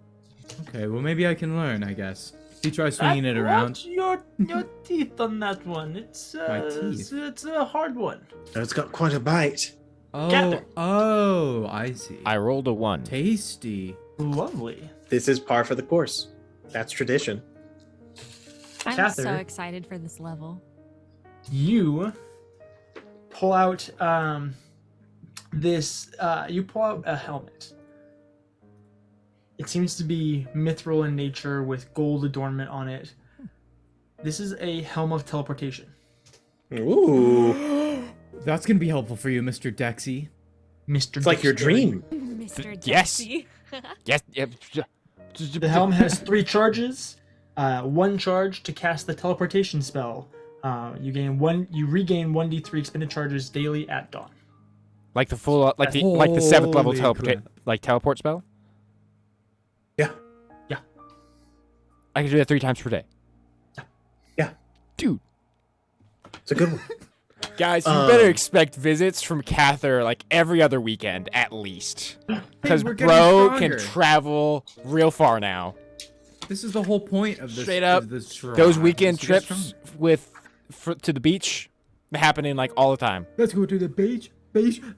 Okay, well maybe I can learn, I guess. You try swinging it around. Watch your teeth on that one. It's My teeth? It's a hard one. Oh, it's got quite a bite. Catherine. I see. I rolled a 1. Tasty. Lovely. This is par for the course. That's tradition. I'm so Cather. excited for this level. You pull out you pull out a helmet. It seems to be mithril in nature with gold adornment on it. This is a helm of teleportation. Ooh. That's gonna be helpful for you, Mr. Dexy. Mr. It's like your dream. Mr. Yes. Dexy. Yes. Yep. The helm has 3 charges. 1 charge to cast the teleportation spell. You regain 1d3 expended charges daily at dawn. Like the full, like the 7th level Holy crap. teleport spell. Yeah. I can do that 3 times per day. Yeah. Dude. It's a good one. Guys, you better expect visits from Cather like every other weekend at least. Because we're getting bro can stronger. travel real far now. This is the whole point of this. Straight up, of this trial, Those weekend is to get trips stronger. to the beach happening like all the time. Let's go to the beach.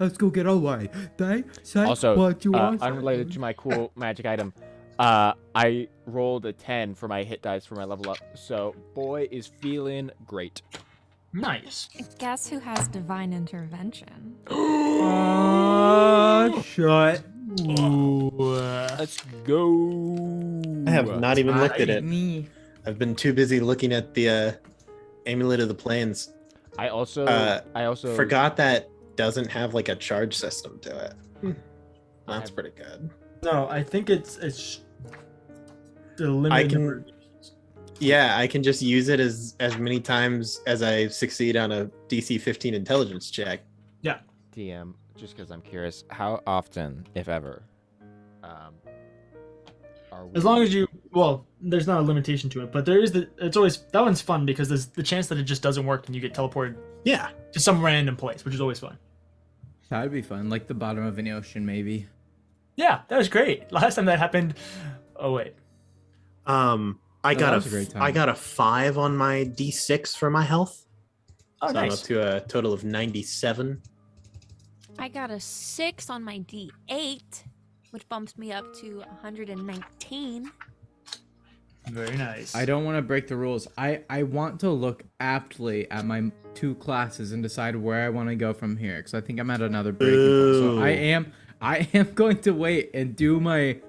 Let's go get away. Also, what you want. unrelated to my cool magic item, I rolled a 10 for my hit dice for my level up. So boy is feeling great. Nice. Guess who has divine intervention? Shut. Let's go. I have not even looked at it. Me. I've been too busy looking at the Amulet of the Plains. I also Forgot that doesn't have like a charge system to it. That's have- pretty good. No, I think it's the limited number of uses. Yeah, I can just use it as many times as I succeed on a DC 15 intelligence check. Yeah. DM, just because I'm curious, how often, if ever, are we... As long as there's not a limitation to it, but it's always, that one's fun because there's the chance that it just doesn't work and you get teleported Yeah. to some random place, which is always fun. That'd be fun, like the bottom of an ocean, maybe. Yeah, that was great. Last time that happened, oh wait. I that got was a great time. I got a 5 on my D6 for my health. Oh, So I'm nice. up to a total of 97. I got a 6 on my D8, which bumps me up to 119. Very nice. I don't want to break the rules. I want to look aptly at my 2 classes and decide where I want to go from here, because I think I'm at another breaking point. So I am going to wait and do my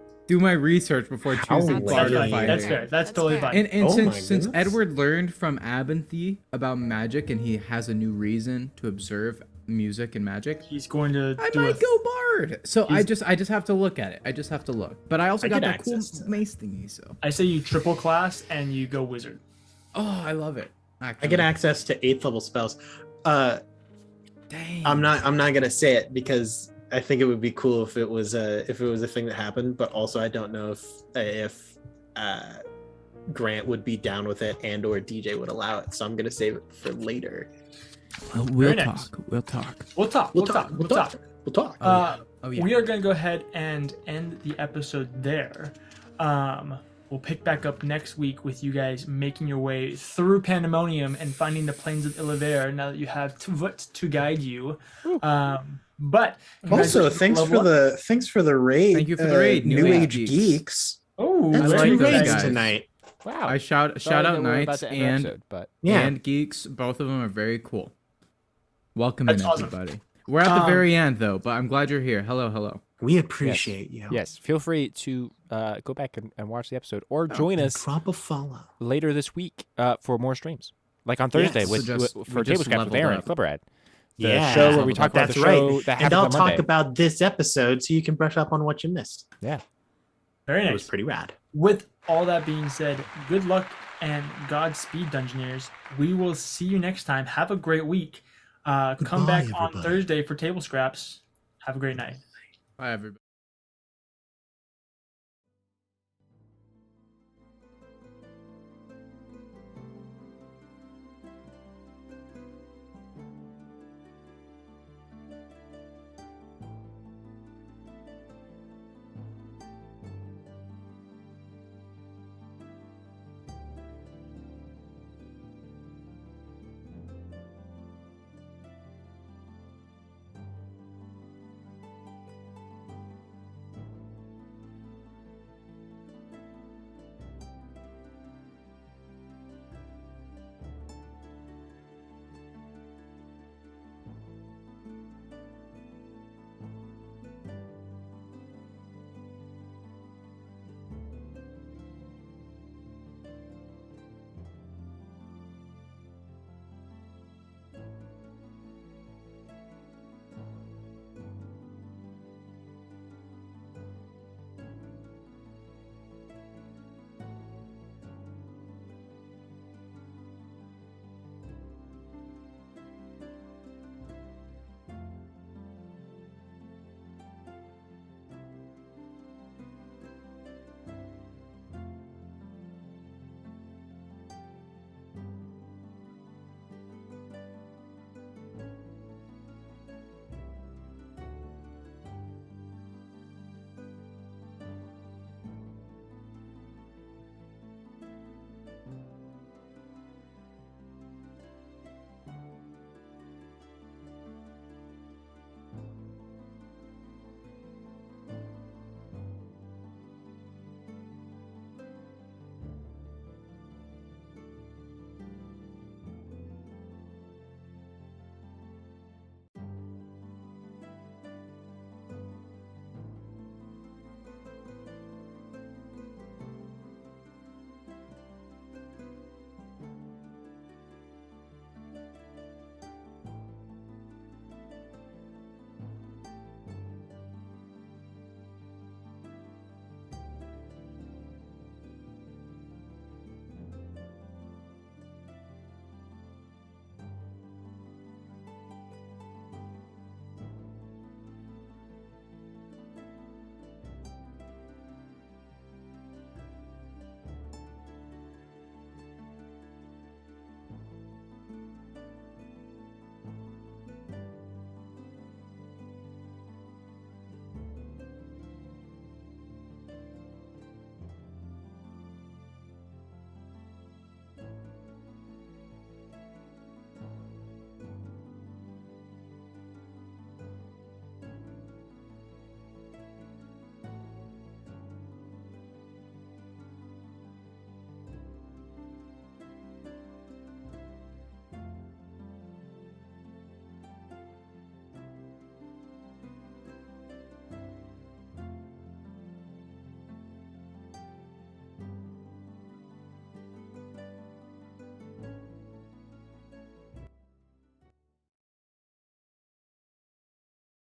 research before choosing That's barter fine. fighter. That's fair. That's totally fair. fine. And Oh my since goodness. Edward learned from Abinthy about magic and he has a new reason to observe music and magic, He's going to I do might go bard. So I He's- just have to look at it. I just have to look. But I also I got get that cool access to that. mace thingy. So I say you triple class and you go wizard. oh, I love it. I Actually. get access to 8th level spells. Dang. I'm not gonna say it because I think it would be cool if it was a thing that happened, but also I don't know if Grant would be down with it and or DJ would allow it. So I'm gonna save it for later. We'll Very nice. talk. We'll talk. We'll talk. We'll talk. Oh yeah. We are going to go ahead and end the episode there. We'll pick back up next week with you guys making your way through Panda-monium and finding the plains of Illaver now that you have Tvut to guide you. But Also, thanks for the raid. Thank you for the raid, New Age Geeks. Oh, That's I like 2 those raids guys. tonight. Wow. I shout Sorry out that we're about Knights to end the and episode, but Yeah. and Geeks. Both of them are very cool. Welcome in, That's awesome. everybody. We're at the very end though, but I'm glad you're here. Hello. We appreciate you. yes, feel free to go back and watch the episode or join And us drop a follow. later this week for more streams. Like on Thursday Yes. with, So just- for we just Table Scraps with leveled Aaron up. Flipperhead. The Yeah. show where we talk about That's the show right. that And happened I'll on talk Monday. about this episode so you can brush up on what you missed. Yeah. very It was nice. pretty rad. With all that being said, good luck and Godspeed, Dungeoneers. We will see you next time. Have a great week. Come Goodbye, back on everybody. Thursday for Table Scraps. Have a great night. Bye everybody.